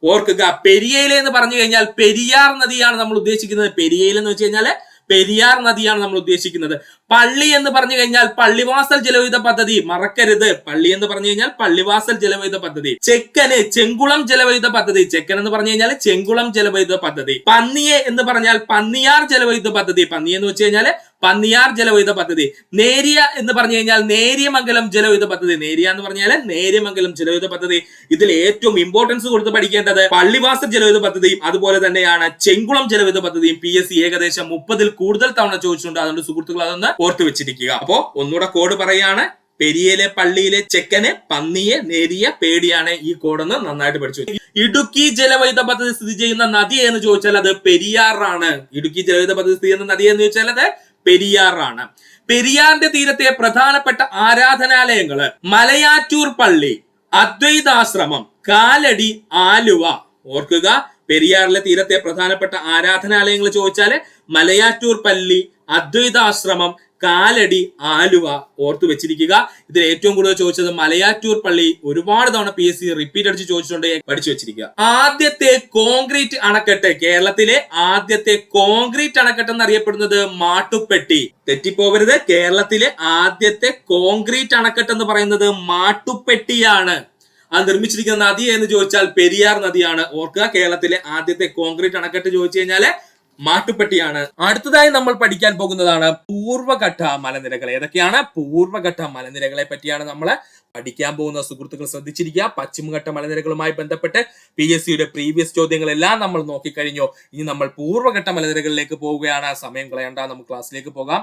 ഓർക്കുക, പെരിയയിലെ എന്ന് പറഞ്ഞു കഴിഞ്ഞാൽ പെരിയാർ നദിയാണ് നമ്മൾ ഉദ്ദേശിക്കുന്നത്. പെരിയയിൽ എന്ന് വെച്ച് കഴിഞ്ഞാൽ പെരിയാർ നദിയാണ് നമ്മൾ ഉദ്ദേശിക്കുന്നത്. പള്ളി എന്ന് പറഞ്ഞു കഴിഞ്ഞാൽ പള്ളിവാസൽ ജലവൈദ്യുത പദ്ധതി, മറക്കരുത്. പള്ളി എന്ന് പറഞ്ഞു കഴിഞ്ഞാൽ പള്ളിവാസൽ ജലവൈദ്യുത പദ്ധതി. ചെക്കന് ചെങ്കുളം ജലവൈദ്യുത പദ്ധതി, ചെക്കൻ എന്ന് പറഞ്ഞു കഴിഞ്ഞാൽ ചെങ്കുളം ജലവൈദ്യുത പദ്ധതി. പന്നിയെ എന്ന് പറഞ്ഞാൽ പന്നിയാർ ജലവൈദ്യുത പദ്ധതി, പന്നി എന്ന് വെച്ച് കഴിഞ്ഞാൽ പന്നിയാർ ജലവൈദ്യുത പദ്ധതി. നേരിയ എന്ന് പറഞ്ഞു കഴിഞ്ഞാൽ നേര്യമംഗലം ജലവൈദ്യുത പദ്ധതി, നേരിയ എന്ന് പറഞ്ഞാൽ നേര്യമംഗലം ജലവൈദ്യുത പദ്ധതി. ഇതിൽ ഏറ്റവും ഇമ്പോർട്ടൻസ് കൊടുത്ത് പഠിക്കേണ്ടത് പള്ളിവാസൽ ജലവൈദ്യുത പദ്ധതിയും അതുപോലെ തന്നെയാണ് ചെങ്കുളം ജലവൈദ്യുത പദ്ധതിയും. PSC ഏകദേശം 30-ൽ കൂടുതൽ തവണ ചോദിച്ചിട്ടുണ്ട്. അതുകൊണ്ട് സുഹൃത്തുക്കൾ അതൊന്ന് ഓർത്തു വെച്ചിരിക്കുക. അപ്പോ ഒന്നുകൂടെ കോഡ് പറയാണ്. പെരിയയിലെ പള്ളിയിലെ ചെക്കന് പന്നിയെ നേരിയ പേടിയാണ്. ഈ കോഡൊന്ന് നന്നായിട്ട് പഠിച്ചു. ഇടുക്കി ജലവൈദ്യുത പദ്ധതി സ്ഥിതി ചെയ്യുന്ന നദി എന്ന് ചോദിച്ചാൽ അത് പെരിയാറാണ്. ഇടുക്കി ജലവൈദ്യുത പദ്ധതി സ്ഥിതി ചെയ്യുന്ന നദി എന്ന് ചോദിച്ചാൽ അത് പെരിയാറാണ്. പെരിയാറിന്റെ തീരത്തെ പ്രധാനപ്പെട്ട ആരാധനാലയങ്ങള് മലയാറ്റൂർ പള്ളി, അദ്വൈതാശ്രമം, കാലടി, ആലുവ. ഓർക്കുക, പെരിയാറിലെ തീരത്തെ പ്രധാനപ്പെട്ട ആരാധനാലയങ്ങൾ ചോദിച്ചാല് മലയാറ്റൂർ പള്ളി, അദ്വൈതാശ്രമം, കാലടി, ആലുവ. ഓർത്തു വെച്ചിരിക്കുക. ഇതിൽ ഏറ്റവും കൂടുതൽ ചോദിച്ചത് മലയാറ്റൂർ പള്ളി. ഒരുപാട് തവണ PSC റിപ്പീറ്റ് അടിച്ച് ചോദിച്ചിട്ടുണ്ട്. പഠിച്ചു വെച്ചിരിക്കുക. ആദ്യത്തെ കോൺക്രീറ്റ് അണക്കെട്ട്, കേരളത്തിലെ ആദ്യത്തെ കോൺക്രീറ്റ് അണക്കെട്ട് എന്നറിയപ്പെടുന്നത് മാട്ടുപ്പെട്ടി. തെറ്റിപ്പോവരുത്. കേരളത്തിലെ ആദ്യത്തെ കോൺക്രീറ്റ് അണക്കെട്ട് എന്ന് പറയുന്നത് മാട്ടുപ്പെട്ടിയാണ്. അത് നിർമ്മിച്ചിരിക്കുന്ന നദി എന്ന് ചോദിച്ചാൽ പെരിയാർ നദിയാണ്. ഓർക്കുക, കേരളത്തിലെ ആദ്യത്തെ കോൺക്രീറ്റ് അണക്കെട്ട് ചോദിച്ചു കഴിഞ്ഞാല് മാട്ടുപ്പെട്ടിയാണ്. അടുത്തതായി നമ്മൾ പഠിക്കാൻ പോകുന്നതാണ് പൂർവ്വഘട്ട മലനിരകൾ. ഏതൊക്കെയാണ്? പൂർവ്വഘട്ട മലനിരകളെ പറ്റിയാണ് നമ്മൾ പഠിക്കാൻ പോകുന്ന. സുഹൃത്തുക്കൾ ശ്രദ്ധിച്ചിരിക്കുക. പശ്ചിമഘട്ട മലനിരകളുമായി ബന്ധപ്പെട്ട് PSCയുടെ പ്രീവിയസ് ചോദ്യങ്ങളെല്ലാം നമ്മൾ നോക്കിക്കഴിഞ്ഞു. ഇനി നമ്മൾ പൂർവ്വഘട്ട മലനിരകളിലേക്ക് പോവുകയാണ്. സമയം കളയണ്ട, നമുക്ക് ക്ലാസ്സിലേക്ക് പോകാം.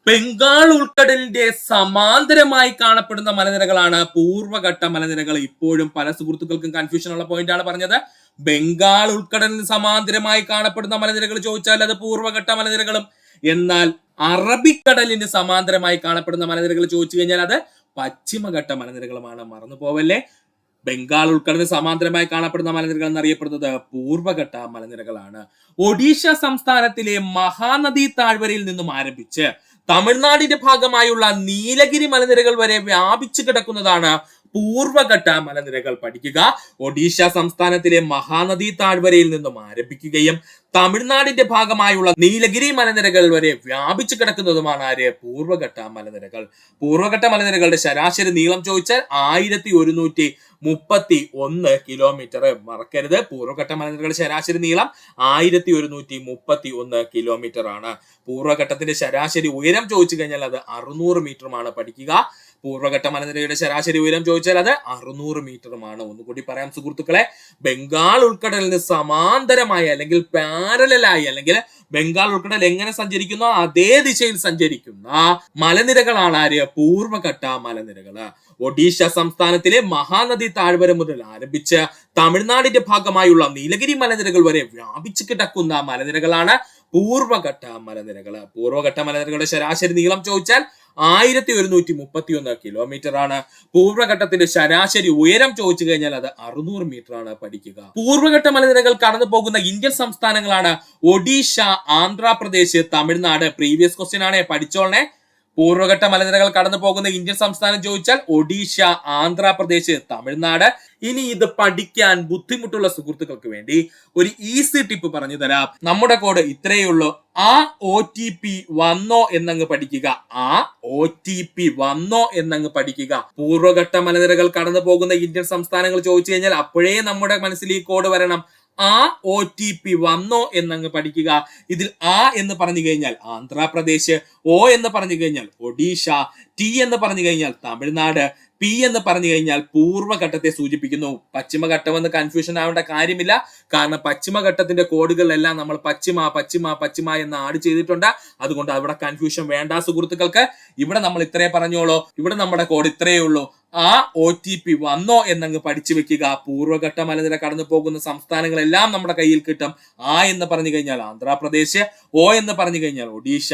ബംഗാൾ ഉൾക്കടലിന്റെ സമാന്തരമായി കാണപ്പെടുന്ന മലനിരകളാണ് പൂർവ്വഘട്ട മലനിരകൾ. ഇപ്പോഴും പല സുഹൃത്തുക്കൾക്കും കൺഫ്യൂഷൻ ഉള്ള പോയിന്റ് ആണ് പറഞ്ഞത്. ബംഗാൾ ഉൾക്കടലിന് സമാന്തരമായി കാണപ്പെടുന്ന മലനിരകൾ ചോദിച്ചാൽ അത് പൂർവ്വഘട്ട മലനിരകളും, എന്നാൽ അറബിക്കടലിന് സമാന്തരമായി കാണപ്പെടുന്ന മലനിരകൾ ചോദിച്ചു കഴിഞ്ഞാൽ അത് പശ്ചിമഘട്ട മലനിരകളുമാണ്. മറന്നു പോവല്ലേ. ബംഗാൾ ഉൾക്കടലിന് സമാന്തരമായി കാണപ്പെടുന്ന മലനിരകൾ എന്നറിയപ്പെടുന്നത് പൂർവ്വഘട്ട മലനിരകളാണ്. ഒഡീഷ സംസ്ഥാനത്തിലെ മഹാനദി താഴ്വരയിൽ നിന്നും ആരംഭിച്ച് തമിഴ്നാടിന്റെ ഭാഗമായുള്ള നീലഗിരി മലനിരകൾ വരെ വ്യാപിച്ചു കിടക്കുന്നതാണ് പൂർവ്വഘട്ട മലനിരകൾ. പഠിക്കുക, ഒഡീഷ സംസ്ഥാനത്തിലെ മഹാനദി താഴ്വരയിൽ നിന്നും ആരംഭിക്കുകയും തമിഴ്നാടിന്റെ ഭാഗമായുള്ള നീലഗിരി മലനിരകൾ വരെ വ്യാപിച്ചു കിടക്കുന്നതുമാണ് ആര്? പൂർവ്വഘട്ട മലനിരകൾ. പൂർവ്വഘട്ട മലനിരകളുടെ ശരാശരി നീളം ചോദിച്ചാൽ 1131 കിലോമീറ്റർ. മറക്കരുത്, പൂർവ്വഘട്ട മലനിരകളുടെ ശരാശരി നീളം 1131 കിലോമീറ്റർ ആണ്. പൂർവ്വഘട്ടത്തിന്റെ ശരാശരി ഉയരം ചോദിച്ചു കഴിഞ്ഞാൽ അത് 600 മീറ്ററുമാണ്. പഠിക്കുക, പൂർവ്വഘട്ട മലനിരയുടെ ശരാശരി ഉയരം ചോദിച്ചാൽ അത് 600 മീറ്ററുമാണ്. ഒന്നുകൂടി പറയാം സുഹൃത്തുക്കളെ, ബംഗാൾ ഉൾക്കടലിന് സമാന്തരമായി അല്ലെങ്കിൽ പാരലായി അല്ലെങ്കിൽ ബംഗാൾ ഉൾക്കടൽ എങ്ങനെ സഞ്ചരിക്കുന്നോ അതേ ദിശയിൽ സഞ്ചരിക്കുന്ന മലനിരകളാണ് ആര്? പൂർവ്വഘട്ട മലനിരകള്. ഒഡീഷ സംസ്ഥാനത്തിലെ മഹാനദി താഴ്വര മുതൽ ആരംഭിച്ച് തമിഴ്നാടിന്റെ ഭാഗമായുള്ള നീലഗിരി മലനിരകൾ വരെ വ്യാപിച്ചു കിടക്കുന്ന മലനിരകളാണ് പൂർവ്വഘട്ട മലനിരകള്. പൂർവ്വഘട്ട മലനിരകളുടെ ശരാശരി നീളം ചോദിച്ചാൽ 1131 കിലോമീറ്റർ ആണ്. പൂർവ്വഘട്ടത്തിന്റെ ശരാശരി ഉയരം ചോദിച്ചു കഴിഞ്ഞാൽ അത് 600 മീറ്റർ ആണ്. പഠിക്കുക, പൂർവ്വഘട്ട മലനിരകൾ കടന്നു പോകുന്ന ഇന്ത്യൻ സംസ്ഥാനങ്ങളാണ് ഒഡീഷ, ആന്ധ്രാപ്രദേശ്, തമിഴ്നാട്. പ്രീവിയസ് ക്വസ്റ്റ്യൻ ആണ്, പഠിച്ചോളണേ. പൂർവ്വഘട്ട മലനിരകൾ കടന്നു പോകുന്ന ഇന്ത്യൻ സംസ്ഥാനം ചോദിച്ചാൽ ഒഡീഷ, ആന്ധ്രാപ്രദേശ്, തമിഴ്നാട്. ഇനി ഇത് പഠിക്കാൻ ബുദ്ധിമുട്ടുള്ള സുഹൃത്തുക്കൾക്ക് വേണ്ടി ഒരു ഈസി ടിപ്പ് പറഞ്ഞു തരാം. നമ്മുടെ കോഡ് ഇത്രയേ ഉള്ളൂ. OTP വന്നോ എന്നങ്ങ് പഠിക്കുക. OTP വന്നോ എന്നങ്ങ് പഠിക്കുക. പൂർവ്വഘട്ട മലനിരകൾ കടന്നു പോകുന്ന ഇന്ത്യൻ സംസ്ഥാനങ്ങൾ ചോദിച്ചു കഴിഞ്ഞാൽ അപ്പോഴേ നമ്മുടെ മനസ്സിൽ ഈ കോഡ് വരണം. OTP വന്നോ എന്നങ്ങ് പഠിക്കുക. ഇതിൽ എന്ന് പറഞ്ഞു കഴിഞ്ഞാൽ ആന്ധ്രാപ്രദേശ്, O എന്ന് പറഞ്ഞു കഴിഞ്ഞാൽ ഒഡീഷ, T എന്ന് പറഞ്ഞു കഴിഞ്ഞാൽ തമിഴ്നാട്, P എന്ന് പറഞ്ഞു കഴിഞ്ഞാൽ പൂർവ്വഘട്ടത്തെ സൂചിപ്പിക്കുന്നു. പശ്ചിമഘട്ടം എന്ന് കൺഫ്യൂഷൻ ആവേണ്ട കാര്യമില്ല. കാരണം പശ്ചിമഘട്ടത്തിന്റെ കോഡുകളിലെല്ലാം നമ്മൾ പശ്ചിമ പശ്ചിമ പശ്ചിമ എന്ന് ആഡ് ചെയ്തിട്ടുണ്ട്. അതുകൊണ്ട് അവിടെ കൺഫ്യൂഷൻ വേണ്ട സുഹൃത്തുക്കൾക്ക്. ഇവിടെ നമ്മൾ ഇത്രേ പറഞ്ഞോളൂ. ഇവിടെ നമ്മുടെ കോഡ് ഇത്രയേ ഉള്ളൂ. OTP വന്നോ എന്നങ്ങ് പഠിച്ചു വെക്കുക. പൂർവ്വഘട്ട മലനിര കടന്നു പോകുന്ന സംസ്ഥാനങ്ങളെല്ലാം നമ്മുടെ കയ്യിൽ കിട്ടും. എന്ന് പറഞ്ഞു കഴിഞ്ഞാൽ ആന്ധ്രാപ്രദേശ്, O എന്ന് പറഞ്ഞു കഴിഞ്ഞാൽ ഒഡീഷ,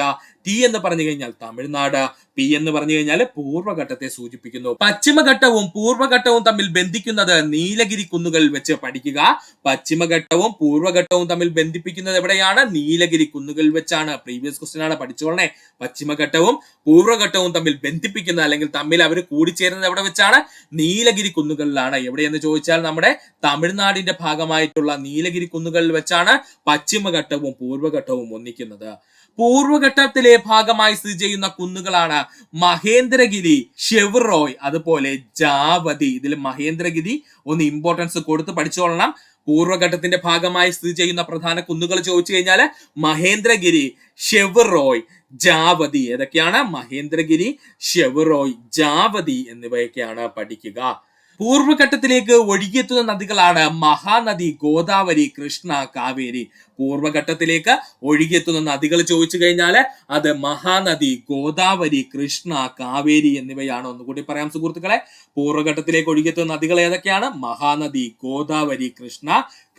T എന്ന് പറഞ്ഞു കഴിഞ്ഞാൽ തമിഴ്നാട്, P എന്ന് പറഞ്ഞു കഴിഞ്ഞാൽ പൂർവ്വഘട്ടത്തെ സൂചിപ്പിക്കുന്നു. പശ്ചിമഘട്ടവും പൂർവ്വഘട്ടവും തമ്മിൽ ബന്ധിക്കുന്നത് നീലഗിരി കുന്നുകളിൽ വെച്ച് പഠിക്കുക. പശ്ചിമഘട്ടവും പൂർവ്വഘട്ടവും തമ്മിൽ ബന്ധിപ്പിക്കുന്നത് എവിടെയാണ്? നീലഗിരി കുന്നുകളിൽ വെച്ചാണ്. പ്രീവിയസ് ക്വസ്റ്റ്യൻ ആണ്, പഠിച്ചോളണേ. പശ്ചിമഘട്ടവും പൂർവ്വഘട്ടവും തമ്മിൽ ബന്ധിപ്പിക്കുന്ന അല്ലെങ്കിൽ തമ്മിൽ അവർ കൂടിച്ചേരുന്നത് എവിടെ വെച്ചാണ്? നീലഗിരി കുന്നുകളിലാണ്. എവിടെയെന്ന് ചോദിച്ചാൽ നമ്മുടെ തമിഴ്നാടിന്റെ ഭാഗമായിട്ടുള്ള നീലഗിരി കുന്നുകളിൽ വെച്ചാണ് പശ്ചിമഘട്ടവും പൂർവ്വഘട്ടവും ഒന്നിക്കുന്നത്. പൂർവ്വഘട്ടത്തിലെ ഭാഗമായി സ്ഥിതി ചെയ്യുന്ന കുന്നുകളാണ് മഹേന്ദ്രഗിരി, ഷെവ്റോയ്, അതുപോലെ ജാവതി. ഇതിൽ മഹേന്ദ്രഗിരി ഒന്ന് ഇമ്പോർട്ടൻസ് കൊടുത്ത് പഠിച്ചോളണം. പൂർവ്വഘട്ടത്തിന്റെ ഭാഗമായി സ്ഥിതി ചെയ്യുന്ന പ്രധാന കുന്നുകൾ ചോദിച്ചു കഴിഞ്ഞാൽ മഹേന്ദ്രഗിരി, ഷെവ്റോയ്, ജാവതി. ഏതൊക്കെയാണ്? മഹേന്ദ്രഗിരി, ഷെവ്റോയ്, ജാവതി എന്നിവയൊക്കെയാണ് പഠിക്കുക. പൂർവ്വഘട്ടത്തിലേക്ക് ഒഴുകിയെത്തുന്ന നദികളാണ് മഹാനദി, ഗോദാവരി, കൃഷ്ണ, കാവേരി. പൂർവ്വഘട്ടത്തിലേക്ക് ഒഴുകിയെത്തുന്ന നദികൾ ചോദിച്ചു കഴിഞ്ഞാൽ അത് മഹാനദി, ഗോദാവരി, കൃഷ്ണ, കാവേരി എന്നിവയാണ്. ഒന്നുകൂടി പറയാം സുഹൃത്തുക്കളെ. പൂർവ്വഘട്ടത്തിലേക്ക് ഒഴുകിയെത്തുന്ന നദികൾ ഏതൊക്കെയാണ്? മഹാനദി, ഗോദാവരി, കൃഷ്ണ,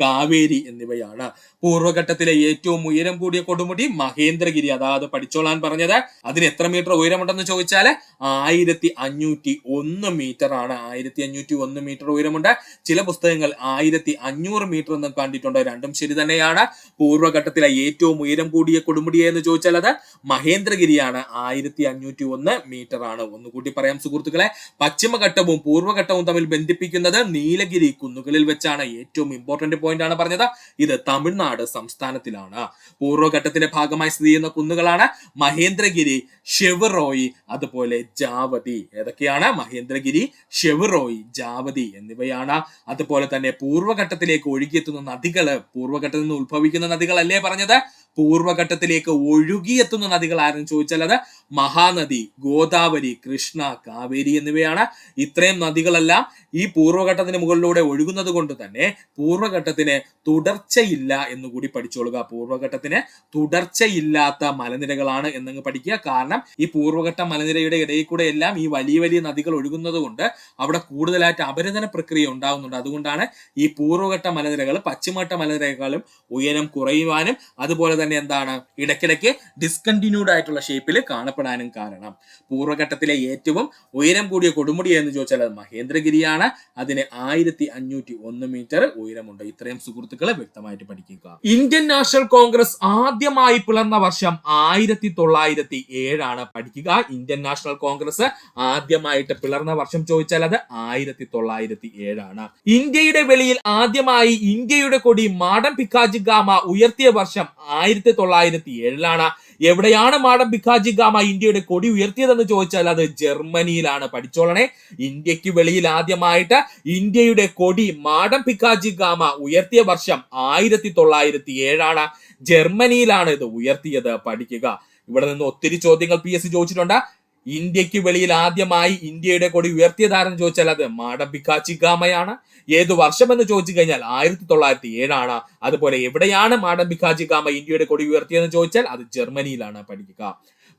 കാവേരി എന്നിവയാണ്. പൂർവ്വഘട്ടത്തിലെ ഏറ്റവും ഉയരം കൂടിയ കൊടുമുടി മഹേന്ദ്രഗിരി. അതായത് പഠിച്ചോളാൻ പറഞ്ഞത്. അതിന് എത്ര മീറ്റർ ഉയരമുണ്ടെന്ന് ചോദിച്ചാൽ 1501 മീറ്റർ ആണ്. 1501 മീറ്റർ ഉയരമുണ്ട്. ചില പുസ്തകങ്ങൾ 1500 മീറ്റർ എന്നും കണ്ടിട്ടുണ്ട്. രണ്ടും ശരി തന്നെയാണ്. പൂർവ്വഘട്ടത്തിലെ ഏറ്റവും ഉയരം കൂടിയ കൊടുമുടി എന്ന് ചോദിച്ചാൽ അത് മഹേന്ദ്രഗിരിയാണ്. 1501 മീറ്റർ ആണ്. ഒന്നുകൂടി പറയാം സുഹൃത്തുക്കളെ. പശ്ചിമഘട്ടവും പൂർവ്വഘട്ടവും തമ്മിൽ ബന്ധിപ്പിക്കുന്നത് നീലഗിരി കുന്നുകളിൽ വെച്ചാണ്. ഏറ്റവും ഇമ്പോർട്ടന്റ് പോയിന്റ് ആണ് പറഞ്ഞത്. ഇത് തമിഴ്നാട് സംസ്ഥാനത്തിലാണ്. പൂർവ്വഘട്ടത്തിന്റെ ഭാഗമായി സ്ഥിതി ചെയ്യുന്ന കുന്നുകളാണ് മഹേന്ദ്രഗിരി, ഷെവ്റോയ്, അതുപോലെ ജാവതി. ഏതൊക്കെയാണ്? മഹേന്ദ്രഗിരി, ഷെവ്റോയ്, ജാവതി എന്നിവയാണ്. അതുപോലെ തന്നെ പൂർവ്വഘട്ടത്തിലേക്ക് ഒഴുകിയെത്തുന്ന നദികള്, പൂർവ്വഘട്ടത്തിൽ നിന്ന് ഉത്ഭവിക്കുന്ന നദികളല്ലേ പറഞ്ഞത്? പൂർവ്വഘട്ടത്തിലേക്ക് ഒഴുകിയെത്തുന്ന നദികൾ ആരെന്ന് ചോദിച്ചാൽ അത് മഹാനദി, ഗോദാവരി, കൃഷ്ണ, കാവേരി എന്നിവയാണ്. ഇത്രയും നദികളെല്ലാം ഈ പൂർവ്വഘട്ടത്തിന് മുകളിലൂടെ ഒഴുകുന്നത് കൊണ്ട് തന്നെ പൂർവ്വഘട്ട പൂർവ്വഘട്ടത്തിന് തുടർച്ചയില്ല എന്നുകൂടി പഠിച്ചോളുക. പൂർവ്വഘട്ടത്തിന് തുടർച്ചയില്ലാത്ത മലനിരകളാണ് എന്നങ്ങ് പഠിക്കുക. കാരണം ഈ പൂർവ്വഘട്ട മലനിരയുടെ ഇടയിൽ കൂടെ എല്ലാം ഈ വലിയ വലിയ നദികൾ ഒഴുകുന്നത് കൊണ്ട് അവിടെ കൂടുതലായിട്ട് അപരദന പ്രക്രിയ ഉണ്ടാകുന്നുണ്ട്. അതുകൊണ്ടാണ് ഈ പൂർവ്വഘട്ട മലനിരകൾ പശ്ചിമഘട്ട മലനിരകളെക്കാളും ഉയരം കുറയുവാനും അതുപോലെ തന്നെ എന്താണ് ഇടയ്ക്കിടയ്ക്ക് ഡിസ്കണ്ടിന്യൂഡ് ആയിട്ടുള്ള ഷേപ്പിൽ കാണപ്പെടാനും കാരണം. പൂർവ്വഘട്ടത്തിലെ ഏറ്റവും ഉയരം കൂടിയ കൊടുമുടി എന്ന് ചോദിച്ചാൽ അത് മഹേന്ദ്രഗിരിയാണ്. അതിന് 1501 മീറ്റർ ഉയരമുണ്ട്. ഇത്രയും സുഹൃത്തുക്കളെ വ്യക്തമായിട്ട് പഠിക്കുക. ഇന്ത്യൻ നാഷണൽ കോൺഗ്രസ് ആദ്യമായി പിളർന്ന വർഷം 1907 പഠിക്കുക. ഇന്ത്യൻ നാഷണൽ കോൺഗ്രസ് ആദ്യമായിട്ട് പിളർന്ന വർഷം ചോദിച്ചാൽ അത് 1907. ഇന്ത്യയുടെ വെളിയിൽ ആദ്യമായി ഇന്ത്യയുടെ കൊടി മാഡം ഭിക്കാജി ഗാമ ഉയർത്തിയ വർഷം 1907. എവിടെയാണ് മാഡം ഭിക്കാജി ഗാമ ഇന്ത്യയുടെ കൊടി ഉയർത്തിയതെന്ന് ചോദിച്ചാൽ അത് ജർമ്മനിയിലാണ്. പഠിച്ചോളണേ, ഇന്ത്യക്ക് വെളിയിൽ ആദ്യമായിട്ട് ഇന്ത്യയുടെ കൊടി മാഡം ഭിക്കാജി ഗാമ ഉയർത്തിയ വർഷം 1907. ജർമ്മനിയിലാണ് ഇത് ഉയർത്തിയത്. പഠിക്കുക. ഇവിടെ നിന്ന് ഒത്തിരി ചോദ്യങ്ങൾ PSC ചോദിച്ചിട്ടുണ്ട്. ഇന്ത്യക്ക് വെളിയിൽ ആദ്യമായി ഇന്ത്യയുടെ കൊടി ഉയർത്തിയതാരെന്ന് ചോദിച്ചാൽ അത് മാഡം ഭിക്കാജി ഗാമയാണ്. ഏതു വർഷം എന്ന് ചോദിച്ചു കഴിഞ്ഞാൽ 1907. അതുപോലെ എവിടെയാണ് മാഡം ഭിക്കാജി ഗാമ ഇന്ത്യയുടെ കൊടി ഉയർത്തിയതെന്ന് ചോദിച്ചാൽ അത് ജർമ്മനിയിലാണ്. പഠിക്കുക.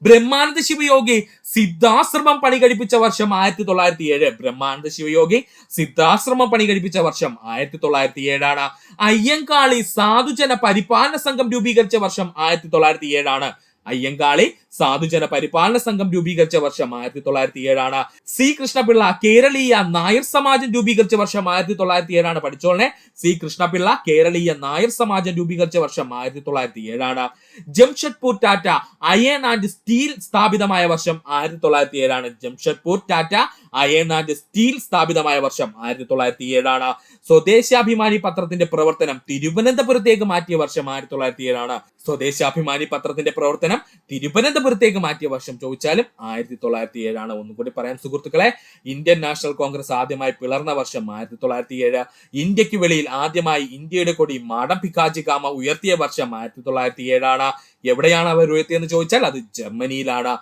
ബ്രഹ്മാനന്ദ ശിവയോഗി സിദ്ധാശ്രമം പണി കഴിപ്പിച്ച വർഷം 1907. ബ്രഹ്മാനന്ദ ശിവയോഗി സിദ്ധാശ്രമം പണി കഴിപ്പിച്ച വർഷം 1907. അയ്യങ്കാളി സാധുജന പരിപാലന സംഘം രൂപീകരിച്ച വർഷം 1907. അയ്യങ്കാളി സാധുജന പരിപാലന സംഘം രൂപീകരിച്ച വർഷം 1907. സി കൃഷ്ണപിള്ള കേരളീയ നായർ സമാജം രൂപീകരിച്ച വർഷം 1907. പഠിച്ചോളനെ, സി കൃഷ്ണപിള്ള കേരളീയ നായർ സമാജം രൂപീകരിച്ച വർഷം 1907. Jamshedpur Tata iron and steel സ്ഥാപിതമായ വർഷം 1907. Jamshedpur Tata iron and steel സ്ഥാപിതമായ വർഷം 1907. സ്വദേശാഭിമാനി പത്രത്തിന്റെ പ്രവർത്തനം തിരുവനന്തപുരത്തേക്ക് മാറ്റിയ വർഷം 1907. സ്വദേശാഭിമാനി പത്രത്തിന്റെ പ്രവർത്തനം തിരുവനന്തപുരത്തേക്ക് മാറ്റിയ വർഷം ചോദിച്ചാലും 1907. ഒന്നുകൂടി പറയാൻ സുഹൃത്തുക്കളെ, ഇന്ത്യൻ നാഷണൽ കോൺഗ്രസ് ആദ്യമായി പിളർന്ന വർഷം 1907. ഇന്ത്യക്ക് വെളിയിൽ ആദ്യമായി ഇന്ത്യയുടെ കൊടി മാഡം ഭിക്കാജി ഗാമ ഉയർത്തിയ വർഷം 1907. എവിടെയാണ് അവർ ഉയർത്തിയെന്ന് ചോദിച്ചാൽ അത് ജർമ്മനിയിലാണ്.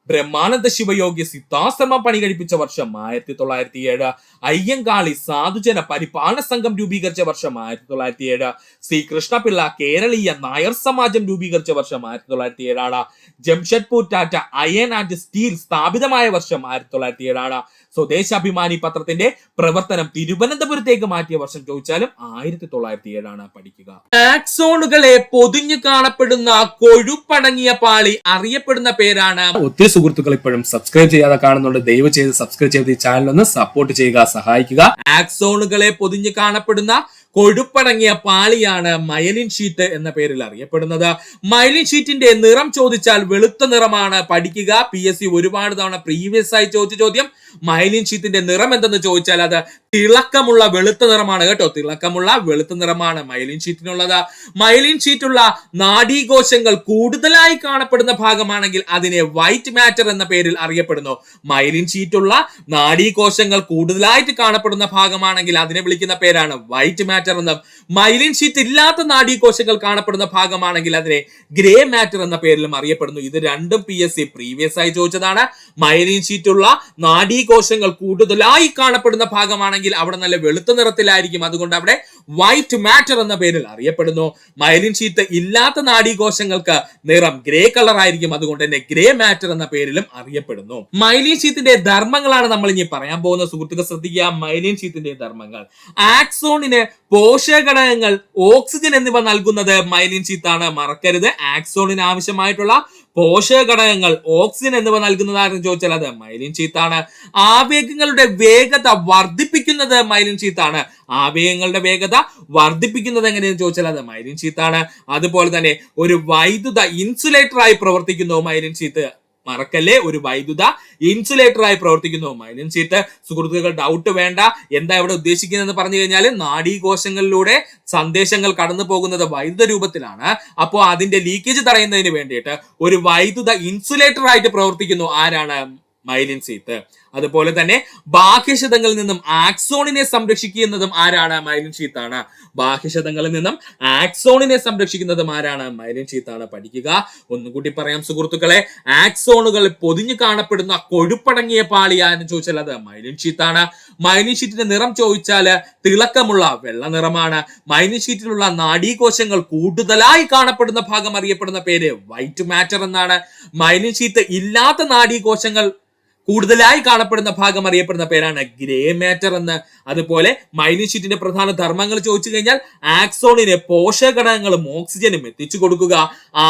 ബ്രഹ്മാനന്ദ ശിവയോഗി സിദ്ധാശ്രമം പണി കഴിപ്പിച്ച വർഷം 1907. അയ്യങ്കാളി സാധുജന പരിപാലന സംഘം രൂപീകരിച്ച വർഷം 1907. സി കൃഷ്ണപിള്ള കേരളീയ നായർ സമാജം രൂപീകരിച്ച വർഷം 1907. Jamshedpur Tata iron and steel സ്ഥാപിതമായ വർഷം 1907. സ്വദേശാഭിമാനി പത്രത്തിന്റെ പ്രവർത്തനം തിരുവനന്തപുരത്തേക്ക് മാറ്റിയ വർഷം ചോദിച്ചാലും 1907. പഠിക്കുക. ആക്സോണുകളെ പൊതിഞ്ഞു കാണപ്പെടുന്ന കൊഴുപ്പടങ്ങിയ പാളി അറിയപ്പെടുന്ന പേരാണ്. ഒത്തിരി സുഹൃത്തുക്കൾ ഇപ്പോഴും സബ്സ്ക്രൈബ് ചെയ്യാതെ കാണുന്നുണ്ട്. ദയവ് ചെയ്ത് സബ്സ്ക്രൈബ് ചെയ്ത് ഈ ചാനൽ ഒന്ന് സപ്പോർട്ട് ചെയ്യുക, സഹായിക്കുക. ആക്സോണുകളെ പൊതിഞ്ഞു കാണപ്പെടുന്ന കൊഴുപ്പടങ്ങിയ പാളിയാണ് മൈലിൻ ഷീറ്റ് എന്ന പേരിൽ അറിയപ്പെടുന്നത്. മൈലിൻ ഷീറ്റിന്റെ നിറം ചോദിച്ചാൽ വെളുത്ത നിറമാണ്. പഠിക്കുക. PSC ഒരുപാട് തവണ പ്രീവിയസ് ആയി ചോദിച്ച ചോദ്യം. മൈലിൻ ഷീറ്റിന്റെ നിറം എന്തെന്ന് ചോദിച്ചാൽ അത് തിളക്കമുള്ള വെളുത്ത നിറമാണ് കേട്ടോ. തിളക്കമുള്ള വെളുത്ത നിറമാണ് മൈലിൻ ഷീറ്റിനുള്ളത്. മൈലിൻ ഷീറ്റുള്ള നാഡീകോശങ്ങൾ കൂടുതലായി കാണപ്പെടുന്ന ഭാഗമാണെങ്കിൽ അതിനെ വൈറ്റ് മാറ്റർ എന്ന പേരിൽ അറിയപ്പെടുന്നു. മൈലിൻ ഷീറ്റുള്ള നാഡീകോശങ്ങൾ കൂടുതലായിട്ട് കാണപ്പെടുന്ന ഭാഗമാണെങ്കിൽ അതിനെ വിളിക്കുന്ന പേരാണ് വൈറ്റ് മാറ്റർ എന്നും. മൈലിൻ ഷീറ്റ് ഇല്ലാത്ത നാഡീകോശങ്ങൾ കാണപ്പെടുന്ന ഭാഗമാണെങ്കിൽ അതിനെ ഗ്രേ മാറ്റർ എന്ന പേരിലും അറിയപ്പെടുന്നു. ഇത് രണ്ടും PSC പ്രീവിയസ് ആയി ചോദിച്ചതാണ്. മൈലിൻ ഷീറ്റുള്ള നാഡീകോശങ്ങൾ കൂടുതലായി കാണപ്പെടുന്ന ഭാഗമാണെങ്കിൽ അവിടെ നല്ല വെളുത്ത നിറത്തിലായിരിക്കും. അതുകൊണ്ട് അവിടെ വൈറ്റ് മാറ്റർ എന്ന പേരിൽ അറിയപ്പെടുന്നു. മൈലിൻ ഷീറ്റ് ഇല്ലാത്ത നാഡീകോശങ്ങൾക്ക് നിറം ഗ്രേ കളർ ആയിരിക്കും. അതുകൊണ്ട് തന്നെ ഗ്രേ മാറ്റർ എന്ന പേരിലും അറിയപ്പെടുന്നു. മൈലിൻ ഷീറ്റിന്റെ ധർമ്മങ്ങളാണ് നമ്മൾ ഇനി പറയാൻ പോകുന്ന. സുഹൃത്തുക്കൾ ശ്രദ്ധിക്കുക. മൈലിൻ ഷീറ്റിന്റെ ധർമ്മങ്ങൾ. ആക്സോണിന് പോഷകഘടകങ്ങൾ ഓക്സിജൻ എന്നിവ നൽകുന്നത് മൈലിൻ ഷീറ്റാണ്. മറക്കരുത്. ആക്സോണിന് ആവശ്യമായിട്ടുള്ള പോഷകഘടകങ്ങൾ ഓക്സിജൻ എന്നിവ നൽകുന്നതാണെന്ന് ചോദിച്ചാൽ അത് മൈലിൻ ഷീറ്റാണ്. ആവേഗങ്ങളുടെ വേഗത വർദ്ധിപ്പിക്കുന്നത് മൈലിൻ ഷീറ്റാണ്. ആവേഗങ്ങളുടെ വേഗത വർദ്ധിപ്പിക്കുന്നത് എങ്ങനെയെന്ന് ചോദിച്ചാൽ അത് മൈലിൻ ഷീറ്റാണ്. അതുപോലെ തന്നെ ഒരു വൈദ്യുത ഇൻസുലേറ്റർ ആയി പ്രവർത്തിക്കുന്നു മൈലിൻ ഷീറ്റ്. മറക്കല്ലേ, ഒരു വൈദ്യുത ഇൻസുലേറ്റർ ആയി പ്രവർത്തിക്കുന്നു മൈലിൻ ഷീറ്റ്. സുഹൃത്തുക്കൾ ഡൗട്ട് വേണ്ട. എന്താ ഇവിടെ ഉദ്ദേശിക്കുന്നതെന്ന് പറഞ്ഞു കഴിഞ്ഞാൽ നാഡീകോശങ്ങളിലൂടെ സന്ദേശങ്ങൾ കടന്നു പോകുന്നത് വൈദ്യുത രൂപത്തിലാണ്. അപ്പോൾ അതിന്റെ ലീക്കേജ് തടയുന്നതിന് വേണ്ടിയിട്ട് ഒരു വൈദ്യുത ഇൻസുലേറ്റർ ആയിട്ട് പ്രവർത്തിക്കുന്നു ആരാണ്? Myelin sheet. അതുപോലെ തന്നെ ബാഹ്യശതങ്ങളിൽ നിന്നും ആക്സോണിനെ സംരക്ഷിക്കുന്നതും ആരാണ്? മൈലിൻ ഷീത്ത് ആണ്. ബാഹ്യശതങ്ങളിൽ നിന്നും ആക്സോണിനെ സംരക്ഷിക്കുന്നതും ആരാണ്? മൈലിൻ ഷീത്ത് ആണ്. പഠിക്കുക. ഒന്നുകൂടി പറയാം സുഹൃത്തുക്കളെ, ആക്സോണുകൾ പൊതിഞ്ഞു കാണപ്പെടുന്ന കൊഴുപ്പടങ്ങിയ പാളിയാ എന്ന് ചോദിച്ചാൽ അത് മൈലിൻ ഷീത്ത് ആണ്. മൈലിൻ ഷീറ്റിന്റെ നിറം ചോദിച്ചാൽ തിളക്കമുള്ള വെള്ള നിറമാണ്. മൈലിൻ ഷീറ്റിലുള്ള നാഡീകോശങ്ങൾ കൂടുതലായി കാണപ്പെടുന്ന ഭാഗം അറിയപ്പെടുന്ന പേര് വൈറ്റ് മാറ്റർ എന്നാണ്. മൈലിൻ ഷീറ്റ് ഇല്ലാത്ത നാഡീകോശങ്ങൾ കൂടുതലായി കാണപ്പെടുന്ന ഭാഗം അറിയപ്പെടുന്ന പേരാണ് ഗ്രേ മാറ്റർ എന്ന്. അതുപോലെ മൈലിൻ ഷീറ്റിന്റെ പ്രധാന ധർമ്മങ്ങൾ ചോദിച്ചു കഴിഞ്ഞാൽ ആക്സോണിന് പോഷകഘടകങ്ങളും ഓക്സിജനും എത്തിച്ചു കൊടുക്കുക,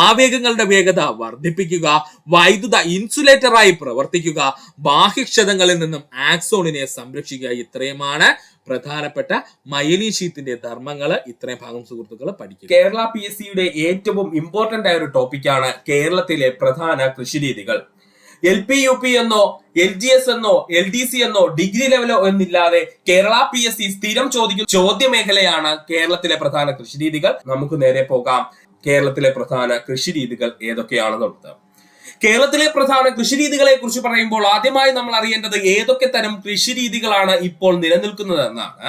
ആവേഗങ്ങളുടെ വേഗത വർദ്ധിപ്പിക്കുക, വൈദ്യുത ഇൻസുലേറ്ററായി പ്രവർത്തിക്കുക, ബാഹ്യക്ഷതങ്ങളിൽ നിന്നും ആക്സോണിനെ സംരക്ഷിക്കുക. ഇത്രയുമാണ് പ്രധാനപ്പെട്ട മൈലിൻ ഷീത്തിന്റെ ധർമ്മങ്ങൾ. ഇത്രയും ഭാഗം സുഹൃത്തുക്കൾ പഠിക്കുക. കേരള PSCയുടെ ഏറ്റവും ഇമ്പോർട്ടന്റ് ആയ ഒരു ടോപ്പിക്കാണ് കേരളത്തിലെ പ്രധാന കൃഷിരീതികൾ. LP UP എന്നോ LGS എന്നോ LDC എന്നോ ഡിഗ്രി ലെവലോ എന്നില്ലാതെ കേരള PSC സ്ഥിരം ചോദിക്കുന്ന ചോദ്യമേഖലയാണ് കേരളത്തിലെ പ്രധാന കൃഷിരീതികൾ. നമുക്ക് നേരെ പോകാം. കേരളത്തിലെ പ്രധാന കൃഷിരീതികൾ ഏതൊക്കെയാണെന്നുള്ളത്. കേരളത്തിലെ പ്രധാന കൃഷിരീതികളെ കുറിച്ച് പറയുമ്പോൾ ആദ്യമായി നമ്മൾ അറിയേണ്ടത് ഏതൊക്കെ തരം കൃഷിരീതികളാണ് ഇപ്പോൾ നിലനിൽക്കുന്നത് എന്നാണ്.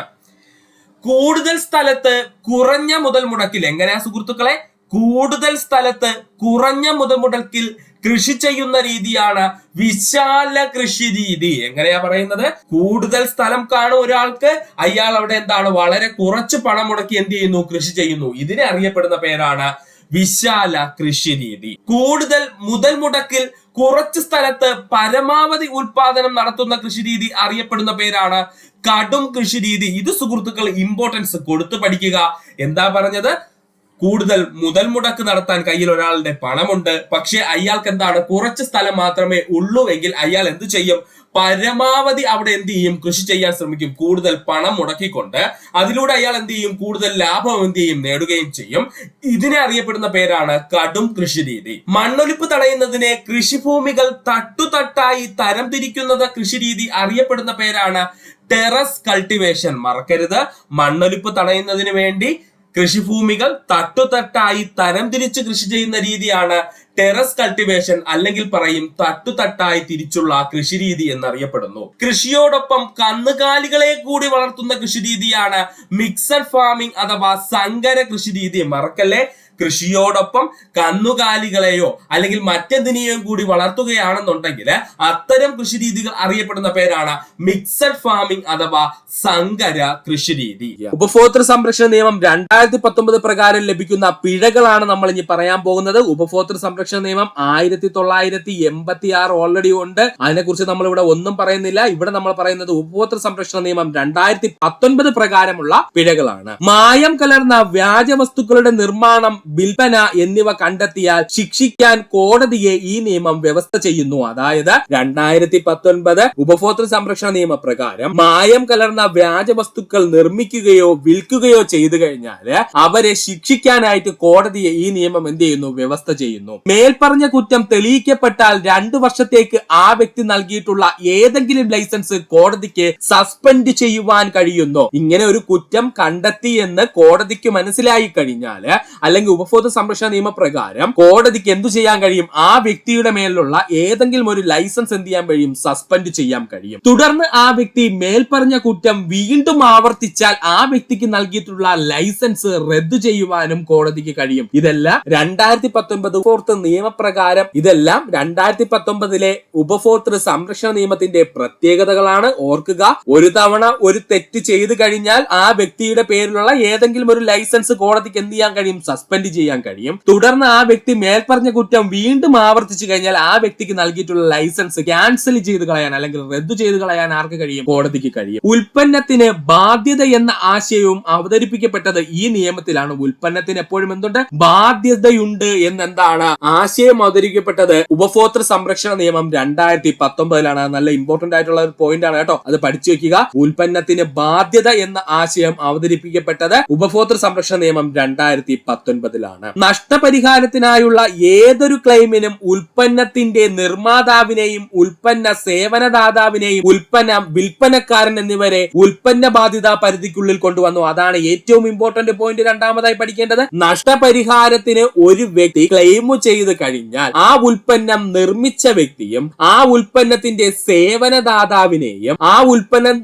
കൂടുതൽ സ്ഥലത്ത് കുറഞ്ഞ മുതൽ മുടക്കിൽ, എങ്ങനെയാ സുഹൃത്തുക്കളെ? കൂടുതൽ സ്ഥലത്ത് കുറഞ്ഞ മുതൽ മുടക്കിൽ കൃഷി ചെയ്യുന്ന രീതിയാണ് വിശാല കൃഷി രീതി. എങ്ങനെയാ പറയുന്നത്? കൂടുതൽ സ്ഥലം കാണും ഒരാൾക്ക്, അയാൾ അവിടെ എന്താണ് വളരെ കുറച്ച് പണം മുടക്കി എന്ത് ചെയ്യുന്നു? കൃഷി ചെയ്യുന്നു. ഇതിനെ അറിയപ്പെടുന്ന പേരാണ് വിശാല കൃഷി രീതി. കൂടുതൽ മുതൽ മുടക്കിൽ കുറച്ച് സ്ഥലത്ത് പരമാവധി ഉൽപാദനം നടത്തുന്ന കൃഷിരീതി അറിയപ്പെടുന്ന പേരാണ് കടും കൃഷി രീതി. ഇത് സുഹൃത്തുക്കൾ ഇമ്പോർട്ടൻസ് കൊടുത്തു പഠിക്കുക. എന്താ പറഞ്ഞത്? കൂടുതൽ മുതൽ മുടക്ക് നടത്താൻ കയ്യിൽ ഒരാളുടെ പണമുണ്ട്, പക്ഷെ അയാൾക്ക് എന്താണ്? കുറച്ച് സ്ഥലം മാത്രമേ ഉള്ളൂ എങ്കിൽ അയാൾ എന്ത് ചെയ്യും? പരമാവധി അവിടെ എന്ത് ചെയ്യും? കൃഷി ചെയ്യാൻ ശ്രമിക്കും, കൂടുതൽ പണം മുടക്കിക്കൊണ്ട്. അതിലൂടെ അയാൾ എന്ത് ചെയ്യും? കൂടുതൽ ലാഭം എന്ത് ചെയ്യും? നേടുകയും ചെയ്യും. ഇതിനെ അറിയപ്പെടുന്ന പേരാണ് കടും കൃഷി രീതി. മണ്ണൊലിപ്പ് തടയുന്നതിനെ കൃഷിഭൂമികൾ തട്ടുതട്ടായി തരംതിരിക്കുന്നത് കൃഷിരീതി അറിയപ്പെടുന്ന പേരാണ് ടെറസ് കൾട്ടിവേഷൻ. മറക്കരുത്, മണ്ണൊലിപ്പ് തടയുന്നതിന് വേണ്ടി കൃഷിഭൂമികൾ തട്ടുതട്ടായി തരംതിരിച്ച് കൃഷി ചെയ്യുന്ന രീതിയാണ് ടെറസ് കൾട്ടിവേഷൻ, അല്ലെങ്കിൽ പറയും തട്ടുതട്ടായി തിരിച്ചുള്ള കൃഷിരീതി എന്നറിയപ്പെടുന്നു. കൃഷിയോടൊപ്പം കന്നുകാലികളെ കൂടി വളർത്തുന്ന കൃഷിരീതിയാണ് മിക്സഡ് ഫാമിംഗ് അഥവാ സങ്കര കൃഷിരീതി. മറക്കല്ലേ, കൃഷിയോടൊപ്പം കന്നുകാലികളെയോ അല്ലെങ്കിൽ മറ്റെന്തിനെയും കൂടി വളർത്തുകയാണെന്നുണ്ടെങ്കിൽ അത്തരം കൃഷിരീതികൾ അറിയപ്പെടുന്ന പേരാണ് മിക്സഡ് ഫാമിംഗ് അഥവാ സങ്കര കൃഷിരീതി. ഉപഭോക്തൃ സംരക്ഷണ നിയമം 2019 പ്രകാരം ലഭിക്കുന്ന പിഴകളാണ് നമ്മൾ ഇനി പറയാൻ പോകുന്നത്. ഉപഭോക്തൃ സംരക്ഷണ നിയമം 1986 ഓൾറെഡി ഉണ്ട്. അതിനെക്കുറിച്ച് നമ്മൾ ഇവിടെ ഒന്നും പറയുന്നില്ല. ഇവിടെ നമ്മൾ പറയുന്നത് ഉപഭോക്തൃ സംരക്ഷണ നിയമം 2019 പ്രകാരമുള്ള പിഴകളാണ്. മായം കലർന്ന വ്യാജ വസ്തുക്കളുടെ നിർമ്മാണം, വിൽപ്പന എന്നിവ കണ്ടെത്തിയാൽ ശിക്ഷിക്കാൻ കോടതിയെ ഈ നിയമം വ്യവസ്ഥ ചെയ്യുന്നു. അതായത് 2019 ഉപഭോക്തൃ സംരക്ഷണ നിയമപ്രകാരം മായം കലർന്ന വ്യാജ വസ്തുക്കൾ നിർമ്മിക്കുകയോ വിൽക്കുകയോ ചെയ്തു കഴിഞ്ഞാൽ അവരെ ശിക്ഷിക്കാനായിട്ട് കോടതിയെ ഈ നിയമം എന്ത് ചെയ്യുന്നു? വ്യവസ്ഥ ചെയ്യുന്നു. മേൽപ്പറഞ്ഞ കുറ്റം തെളിയിക്കപ്പെട്ടാൽ 2 വർഷത്തേക്ക് ആ വ്യക്തി നൽകിയിട്ടുള്ള ഏതെങ്കിലും ലൈസൻസ് കോടതിക്ക് സസ്പെൻഡ് ചെയ്യുവാൻ കഴിയുന്നു. ഇങ്ങനെ ഒരു കുറ്റം കണ്ടെത്തി എന്ന് കോടതിക്ക് മനസ്സിലായി കഴിഞ്ഞാൽ, അല്ലെങ്കിൽ ഉപഭോക്തൃ സംരക്ഷണ നിയമപ്രകാരം കോടതിക്ക് എന്തു ചെയ്യാൻ കഴിയും? ആ വ്യക്തിയുടെ മേലുള്ള ഏതെങ്കിലും ഒരു ലൈസൻസ് എന്ത് ചെയ്യാൻ കഴിയും? സസ്പെൻഡ് ചെയ്യാൻ കഴിയും. തുടർന്ന് ആ വ്യക്തി മേൽപ്പറഞ്ഞ കുറ്റം വീണ്ടും ആവർത്തിച്ചാൽ ആ വ്യക്തിക്ക് നൽകിയിട്ടുള്ള ലൈസൻസ് റദ്ദു ചെയ്യുവാനും കോടതിക്ക് കഴിയും. ഇതെല്ലാം 2019 ഉപഭോക്തൃ നിയമപ്രകാരം, ഇതെല്ലാം 2019 ഉപഭോക്തൃ സംരക്ഷണ നിയമത്തിന്റെ പ്രത്യേകതകളാണ്. ഓർക്കുക, ഒരു തവണ ഒരു തെറ്റ് ചെയ്തു കഴിഞ്ഞാൽ ആ വ്യക്തിയുടെ പേരിലുള്ള ഏതെങ്കിലും ഒരു ലൈസൻസ് കോടതിക്ക് എന്ത് ചെയ്യാൻ കഴിയും? സസ്പെൻഡ് ചെയ്യാൻ കഴിയും. തുടർന്ന് ആ വ്യക്തി മേൽപ്പറഞ്ഞ കുറ്റം വീണ്ടും ആവർത്തിച്ചു കഴിഞ്ഞാൽ ആ വ്യക്തിക്ക് നൽകിയിട്ടുള്ള ലൈസൻസ് ക്യാൻസൽ ചെയ്ത് കളയാൻ അല്ലെങ്കിൽ റദ്ദു ചെയ്ത് കളയാൻ ആർക്ക് കഴിയും? കോടതിക്ക് കഴിയും. ഉൽപ്പന്നത്തിന് ബാധ്യത എന്ന ആശയവും അവതരിപ്പിക്കപ്പെട്ടത് ഈ നിയമത്തിലാണ്. ഉൽപ്പന്നത്തിന് എപ്പോഴും എന്തുണ്ട്? ബാധ്യതയുണ്ട് എന്നെന്താണ് ആശയം അവതരിപ്പിക്കപ്പെട്ടത്? ഉപഭോക്തൃ സംരക്ഷണ നിയമം 2019 നല്ല ഇമ്പോർട്ടന്റ് ആയിട്ടുള്ള ഒരു പോയിന്റ് ആണ് കേട്ടോ, അത് പഠിച്ചു വെക്കുക. ഉൽപ്പന്നത്തിന് ബാധ്യത എന്ന ആശയം അവതരിപ്പിക്കപ്പെട്ടത് ഉപഭോക്തൃ സംരക്ഷണ നിയമം 2019 അതിലാണ്. നഷ്ടപരിഹാരത്തിനായുള്ള ഏതൊരു ക്ലെയിമിനും ഉൽപ്പന്നത്തിന്റെ നിർമ്മാതാവിനെയും ഉൽപ്പന്ന സേവനദാതാവിനെയും ഉൽപ്പന്ന വിൽപ്പനക്കാരൻ എന്നിവരെ ഉൽപ്പന്ന ബാധ്യതാ പരിധിക്കുള്ളിൽ കൊണ്ടുവന്നു. അതാണ് ഏറ്റവും ഇമ്പോർട്ടന്റ് പോയിന്റ് രണ്ടാമതായി പഠിക്കേണ്ടത്. നഷ്ടപരിഹാരത്തിന് ഒരു വ്യക്തി ക്ലെയിം ചെയ്ത് കഴിഞ്ഞാൽ ആ ഉൽപ്പന്നം നിർമ്മിച്ച വ്യക്തിയും ആ ഉൽപ്പന്നത്തിന്റെ സേവനദാതാവിനെയും ആ ഉൽപ്പന്നം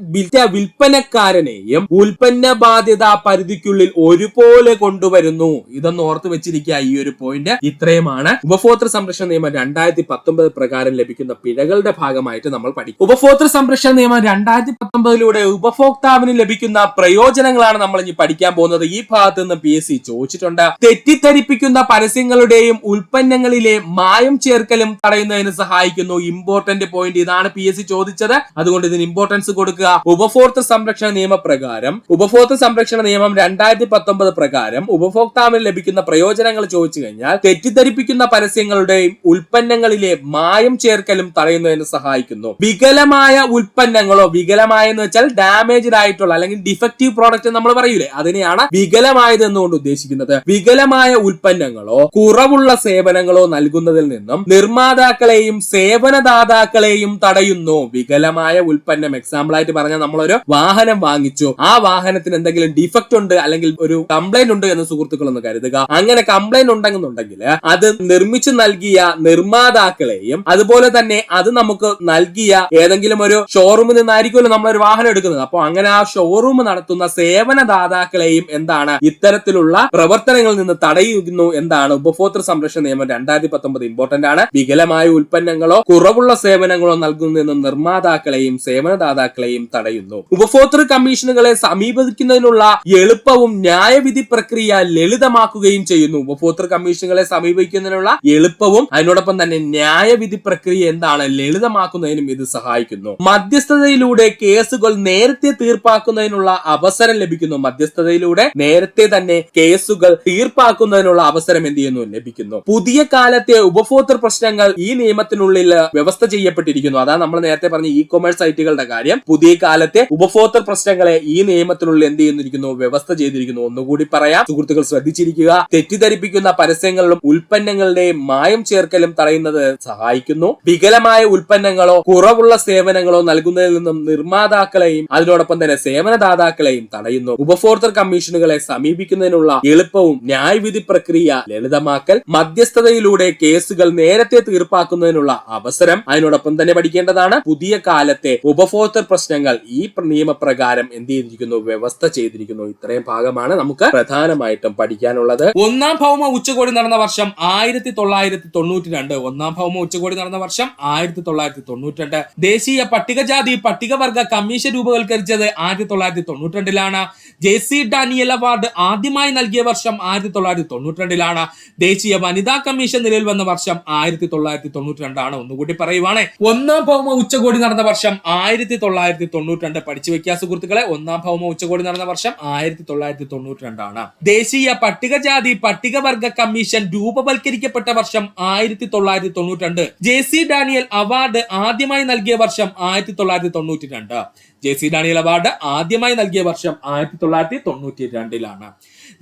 വിൽപ്പനക്കാരനെയും ഉൽപ്പന്ന ബാധ്യതാ പരിധിക്കുള്ളിൽ ഒരുപോലെ കൊണ്ടുവരുന്നു. ഇതൊന്ന് ഓർത്ത് വെച്ചിരിക്കുക. ഈ ഒരു പോയിന്റ് ഇത്രയുമാണ് ഉപഭോക്തൃ സംരക്ഷണ നിയമം 2019 പ്രകാരം ലഭിക്കുന്ന പിഴകളുടെ ഭാഗമായിട്ട് നമ്മൾ പഠിക്കും. ഉപഭോക്തൃ സംരക്ഷണ നിയമം 2019 ഉപഭോക്താവിന് ലഭിക്കുന്ന പ്രയോജനങ്ങളാണ് നമ്മൾ ഇനി പഠിക്കാൻ പോകുന്നത്. ഈ ഭാഗത്ത് നിന്ന് PSC ചോദിച്ചിട്ടുണ്ട്. തെറ്റിദ്ധരിപ്പിക്കുന്ന പരസ്യങ്ങളുടെയും ഉൽപ്പന്നങ്ങളിലെ മായം ചേർക്കലും തടയുന്നതിന് സഹായിക്കുന്നു. ഇമ്പോർട്ടന്റ് പോയിന്റ് ഇതാണ് PSC ചോദിച്ചത്, അതുകൊണ്ട് ഇതിന് ഇമ്പോർട്ടൻസ് കൊടുക്കുക. ഉപഭോക്തൃ സംരക്ഷണ നിയമപ്രകാരം ഉപഭോക്തൃ സംരക്ഷണ നിയമം 2019 പ്രകാരം ഉപഭോക്താവിന് ലഭിക്കുന്ന പ്രയോജനങ്ങൾ ചോദിച്ചു കഴിഞ്ഞാൽ തെറ്റിദ്ധരിപ്പിക്കുന്ന പരസ്യങ്ങളുടെയും ഉൽപ്പന്നങ്ങളിലെ മായം ചേർക്കലും തടയുന്നതിന് സഹായിക്കുന്നു. വികലമായ ഉൽപ്പന്നങ്ങളോ, വികലമായ എന്ന് വെച്ചാൽ ഡാമേജ്ഡ് ആയിട്ടുള്ള അല്ലെങ്കിൽ ഡിഫക്റ്റീവ് പ്രോഡക്റ്റ് നമ്മൾ പറയൂലേ, അതിനെയാണ് വികലമായത് എന്നുകൊണ്ട് ഉദ്ദേശിക്കുന്നത്. വികലമായ ഉൽപ്പന്നങ്ങളോ കുറവുള്ള സേവനങ്ങളോ നൽകുന്നതിൽ നിന്നും നിർമ്മാതാക്കളെയും സേവനദാതാക്കളെയും തടയുന്നു. വികലമായ ഉൽപ്പന്നം എക്സാമ്പിൾ ആയിട്ട് പറഞ്ഞാൽ നമ്മളൊരു വാഹനം വാങ്ങിച്ചു, ആ വാഹനത്തിന് എന്തെങ്കിലും ഡിഫക്റ്റ് ഉണ്ട് അല്ലെങ്കിൽ ഒരു കംപ്ലൈന്റ് ഉണ്ട് എന്ന് സുഹൃത്തുക്കൾ ഒന്ന് കരുതുക. അങ്ങനെ കംപ്ലൈന്റ് ഉണ്ടെന്നുണ്ടെങ്കിൽ അത് നിർമ്മിച്ചു നൽകിയ നിർമ്മാതാക്കളെയും അതുപോലെ തന്നെ അത് നമുക്ക് നൽകിയ ഏതെങ്കിലും ഒരു ഷോറൂമിൽ നിന്നായിരിക്കുമല്ലോ നമ്മളൊരു വാഹനം എടുക്കുന്നത്. അപ്പൊ അങ്ങനെ ആ ഷോറൂം നടത്തുന്ന സേവനദാതാക്കളെയും എന്താണ് ഇത്തരത്തിലുള്ള പ്രവർത്തനങ്ങളിൽ നിന്ന് തടയുന്നു. എന്താണ് ഉപഭോക്തൃ സംരക്ഷണ നിയമം 2019 ഇമ്പോർട്ടന്റ് ആണ്. വികലമായ ഉൽപ്പന്നങ്ങളോ കുറവുള്ള സേവനങ്ങളോ നൽകുന്നതിനും നിർമ്മാതാക്കളെയും സേവനദാതാക്കളെയും തടയുന്നു. ഉപഭോക്തൃ കമ്മീഷനുകളെ സമീപിക്കുന്നതിനുള്ള എളുപ്പവും ന്യായവിധി പ്രക്രിയ ലളിതമാക്കുകയും ചെയ്യുന്നു. ഉപഭോക്തൃ കമ്മീഷനുകളെ സമീപിക്കുന്നതിനുള്ള എളുപ്പവും അതിനോടൊപ്പം തന്നെ ന്യായവിധി പ്രക്രിയ എന്താണ് ലളിതമാക്കുന്നതിനും ഇത് സഹായിക്കുന്നു. മധ്യസ്ഥതയിലൂടെ കേസുകൾ നേരത്തെ തീർപ്പാക്കുന്നതിനുള്ള അവസരം ലഭിക്കുന്നു. മധ്യസ്ഥതയിലൂടെ നേരത്തെ തന്നെ കേസുകൾ തീർപ്പാക്കുന്നതിനുള്ള അവസരം എന്ത് ചെയ്യുന്നു ലഭിക്കുന്നു. പുതിയ കാലത്തെ ഉപഭോക്തൃ പ്രശ്നങ്ങൾ ഈ നിയമത്തിനുള്ളിൽ വ്യവസ്ഥ ചെയ്യപ്പെട്ടിരിക്കുന്നു. അതാണ് നമ്മൾ നേരത്തെ പറഞ്ഞ e-commerce സൈറ്റുകളുടെ കാര്യം. പുതിയ കാലത്തെ ഉപഭോക്തൃ പ്രശ്നങ്ങളെ ഈ നിയമത്തിനുള്ളിൽ എന്ത് ചെയ്യുന്നിരിക്കുന്നു വ്യവസ്ഥ ചെയ്തിരിക്കുന്നു. ഒന്നുകൂടി പറയാം, സുഹൃത്തുക്കൾ ശ്രദ്ധിച്ചിരിക്കുക. തെറ്റിദ്ധരിപ്പിക്കുന്ന പരസ്യങ്ങളിലും ഉൽപ്പന്നങ്ങളുടെയും മായം ചേർക്കലും തടയുന്നത് സഹായിക്കുന്നു. വികലമായ ഉൽപ്പന്നങ്ങളോ കുറവുള്ള സേവനങ്ങളോ നൽകുന്നതിൽ നിന്നും നിർമ്മാതാക്കളെയും അതിനോടൊപ്പം തന്നെ സേവനദാതാക്കളെയും തടയുന്നു. ഉപഭോക്തൃ കമ്മീഷനുകളെ സമീപിക്കുന്നതിനുള്ള എളുപ്പവും ന്യായവിധി പ്രക്രിയ ലളിതമാക്കൽ, മധ്യസ്ഥതയിലൂടെ കേസുകൾ നേരത്തെ തീർപ്പാക്കുന്നതിനുള്ള അവസരം അതിനോടൊപ്പം തന്നെ പഠിക്കേണ്ടതാണ്. പുതിയ കാലത്തെ ഉപഭോക്തൃ പ്രശ്നങ്ങൾ ഈ നിയമപ്രകാരം എന്ത് ചെയ്തിരിക്കുന്നു വ്യവസ്ഥ ചെയ്തിരിക്കുന്നു. ഇത്രയും ഭാഗമാണ് നമുക്ക് പ്രധാനമായിട്ടും പഠിക്കാനുള്ളത്. ഒന്നാം ഭൗമ ഉച്ചകോടി നടന്ന വർഷം 1992. ഒന്നാം ഭൗമ ഉച്ചകോടി നടന്ന വർഷം 1992. ദേശീയ പട്ടികജാതി പട്ടികവർഗ കമ്മീഷൻ രൂപവൽക്കരിച്ചത് 1992 JC ഡാനിയൽ അവാർഡ് ആദ്യമായി നൽകിയ വർഷം 1992 ദേശീയ വനിതാ കമ്മീഷൻ നിലവിൽ വന്ന വർഷം 1992. ഒന്നുകൂടി പറയുവാണേ, ഒന്നാം ഭൗമ ഉച്ചകോടി നടന്ന വർഷം 1992. പഠിച്ചു വെക്കുക സുഹൃത്തുക്കളെ. ഒന്നാം ഭൗമ ഉച്ചകോടി നടന്ന വർഷം 1992. ദേശീയ പട്ടികജാതി പട്ടികവർഗ കമ്മീഷൻ രൂപവൽക്കരിക്കപ്പെട്ട വർഷം 1992. JC ഡാനിയൽ അവാർഡ് ആദ്യമായി നൽകിയ വർഷം 1992. JC ഡാനിയൽ അവാർഡ് ആദ്യമായി നൽകിയ വർഷം 1992.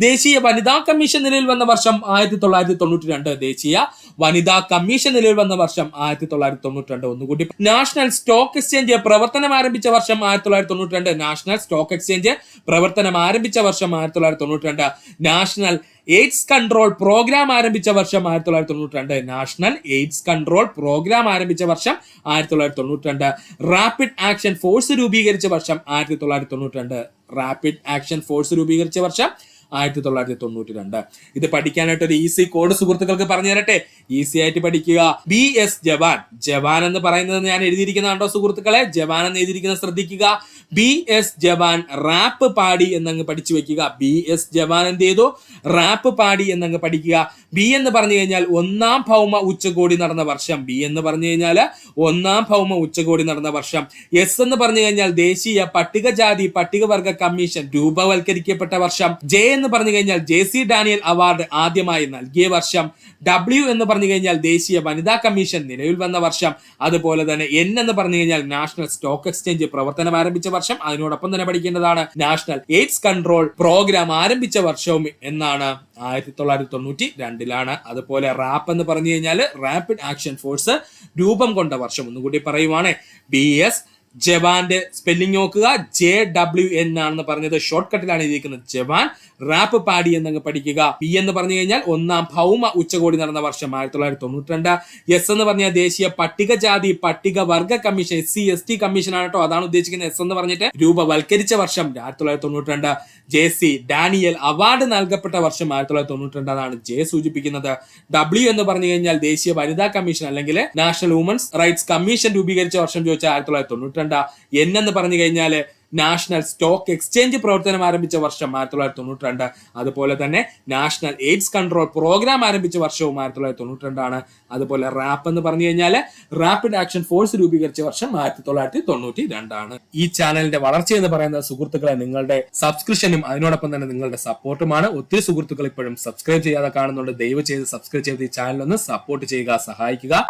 ദേശീയ വനിതാ കമ്മീഷൻ നിലവിൽ വന്ന വർഷം 1992. ദേശീയ വനിതാ കമ്മീഷൻ നിലവിൽ വന്ന വർഷം 1992. ഒന്നുകൂടി, നാഷണൽ സ്റ്റോക്ക് എക്സ്ചേഞ്ച് പ്രവർത്തനം ആരംഭിച്ച വർഷം 1992. നാഷണൽ സ്റ്റോക്ക് എക്സ്ചേഞ്ച് പ്രവർത്തനം ആരംഭിച്ച വർഷം 1992. നാഷണൽ എയ്ഡ്സ് കൺട്രോൾ പ്രോഗ്രാം ആരംഭിച്ച വർഷം 1992. നാഷണൽ എയ്ഡ്സ് കൺട്രോൾ പ്രോഗ്രാം ആരംഭിച്ച വർഷം 1992. റാപ്പിഡ് ആക്ഷൻ ഫോഴ്സ് രൂപീകരിച്ച വർഷം 1992. റാപ്പിഡ് ആക്ഷൻ ഫോഴ്സ് രൂപീകരിച്ച വർഷം 1992. ഇത് പഠിക്കാനായിട്ട് ഒരു ഈസി കോഡ് സുഹൃത്തുക്കൾക്ക് പറഞ്ഞു തരട്ടെ. ഈസി ആയിട്ട് പഠിക്കുക. BS ജവാൻ. ജവാൻ എന്ന് പറയുന്നത് ഞാൻ എഴുതിയിരിക്കുന്നതാണ്ടോ സുഹൃത്തുക്കളെ? ജവാൻ എന്ന് എഴുതിയിരിക്കുന്നത് ശ്രദ്ധിക്കുക. BS ജവാൻ റാപ്പ് പാടി എന്നങ്ങ് പഠിച്ചു വെക്കുക. BS ജവാൻ എന്ത് ചെയ്തു? റാപ്പ് പാടി എന്നങ്ങ് പഠിക്കുക. B എന്ന് പറഞ്ഞു കഴിഞ്ഞാൽ ഒന്നാം ഭൗമ ഉച്ചകോടി നടന്ന വർഷം. B എന്ന് പറഞ്ഞു കഴിഞ്ഞാൽ ഒന്നാം ഭൗമ ഉച്ചകോടി നടന്ന വർഷം. S എന്ന് പറഞ്ഞു കഴിഞ്ഞാൽ ദേശീയ പട്ടികജാതി പട്ടികവർഗ കമ്മീഷൻ രൂപവൽക്കരിക്കപ്പെട്ട വർഷം. J എന്ന് പറഞ്ഞു കഴിഞ്ഞാൽ JC ഡാനിയൽ അവാർഡ് ആദ്യമായി നൽകിയ വർഷം. W എന്ന് പറഞ്ഞു കഴിഞ്ഞാൽ ദേശീയ വനിതാ കമ്മീഷൻ നിലവിൽ വന്ന വർഷം. അതുപോലെ തന്നെ N എന്ന് പറഞ്ഞു കഴിഞ്ഞാൽ നാഷണൽ സ്റ്റോക്ക് എക്സ്ചേഞ്ച് പ്രവർത്തനം ആരംഭിച്ച വർഷം. അതിനോടൊപ്പം തന്നെ പഠിക്കേണ്ടതാണ് നാഷണൽ എയ്ഡ്സ് കൺട്രോൾ പ്രോഗ്രാം ആരംഭിച്ച വർഷവും എന്നാണ് 1992 അതുപോലെ റാപ്പ് എന്ന് പറഞ്ഞു കഴിഞ്ഞാൽ റാപ്പിഡ് ആക്ഷൻ ഫോഴ്സ് രൂപം കൊണ്ട വർഷം. ഒന്നുകൂടി പറയുവാണ്, BS ജവാന്റെ സ്പെല്ലിംഗ് നോക്കുക, JWN ആണെന്ന് പറഞ്ഞത് ഷോർട്ട് കട്ടിലാണ് എഴുതിയിരിക്കുന്നത് ജവാൻ. റാപ്പ് പാടി എന്നങ്ങ് പഠിക്കുക. P എന്ന് പറഞ്ഞു കഴിഞ്ഞാൽ ഒന്നാം ഭൗമ ഉച്ചകോടി നടന്ന വർഷം 1992. S എന്ന് പറഞ്ഞാൽ ദേശീയ പട്ടികജാതി പട്ടികവർഗ കമ്മീഷൻ, SC/ST കമ്മീഷൻ ആണ് കേട്ടോ, അതാണ് ഉദ്ദേശിക്കുന്നത്. S എന്ന് പറഞ്ഞിട്ട് രൂപവൽക്കരിച്ച വർഷം 1992. JC ഡാനിയൽ അവാർഡ് നൽകപ്പെട്ട വർഷം 1992 അതാണ് J സൂചിപ്പിക്കുന്നത്. W എന്ന് പറഞ്ഞു കഴിഞ്ഞാൽ ദേശീയ വനിതാ കമ്മീഷൻ അല്ലെങ്കിൽ നാഷണൽ വുമൻസ് റൈറ്റ്സ് കമ്മീഷൻ രൂപീകരിച്ച വർഷം ചോദിച്ചാൽ 1992. N എന്ന് പറഞ്ഞു കഴിഞ്ഞാൽ നാഷണൽ സ്റ്റോക്ക് എക്സ്ചേഞ്ച് പ്രവർത്തനം ആരംഭിച്ച വർഷം 1992. അതുപോലെ തന്നെ നാഷണൽ എയ്ഡ്സ് കൺട്രോൾ പ്രോഗ്രാം ആരംഭിച്ച വർഷവും 1992 ആണ്. അതുപോലെ റാപ്പ് എന്ന് പറഞ്ഞു കഴിഞ്ഞാൽ റാപ്പിഡ് ആക്ഷൻ ഫോഴ്സ് രൂപീകരിച്ച വർഷം 1992 ആണ്. ഈ ചാനലിന്റെ വളർച്ച എന്ന് പറയുന്നത് സുഹൃത്തുക്കളെ നിങ്ങളുടെ സബ്സ്ക്രിപ്ഷനും അതിനോടൊപ്പം തന്നെ നിങ്ങളുടെ സപ്പോർട്ടുമാണ്. ഒത്തിരി സുഹൃത്തുക്കൾ ഇപ്പോഴും സബ്സ്ക്രൈബ് ചെയ്യാതെ കാണുന്നുണ്ട്. ദയവ് ചെയ്ത് സബ്സ്ക്രൈബ് ചെയ്ത് ഈ ചാനൽ ഒന്ന് സപ്പോർട്ട് ചെയ്യുക, സഹായിക്കുക.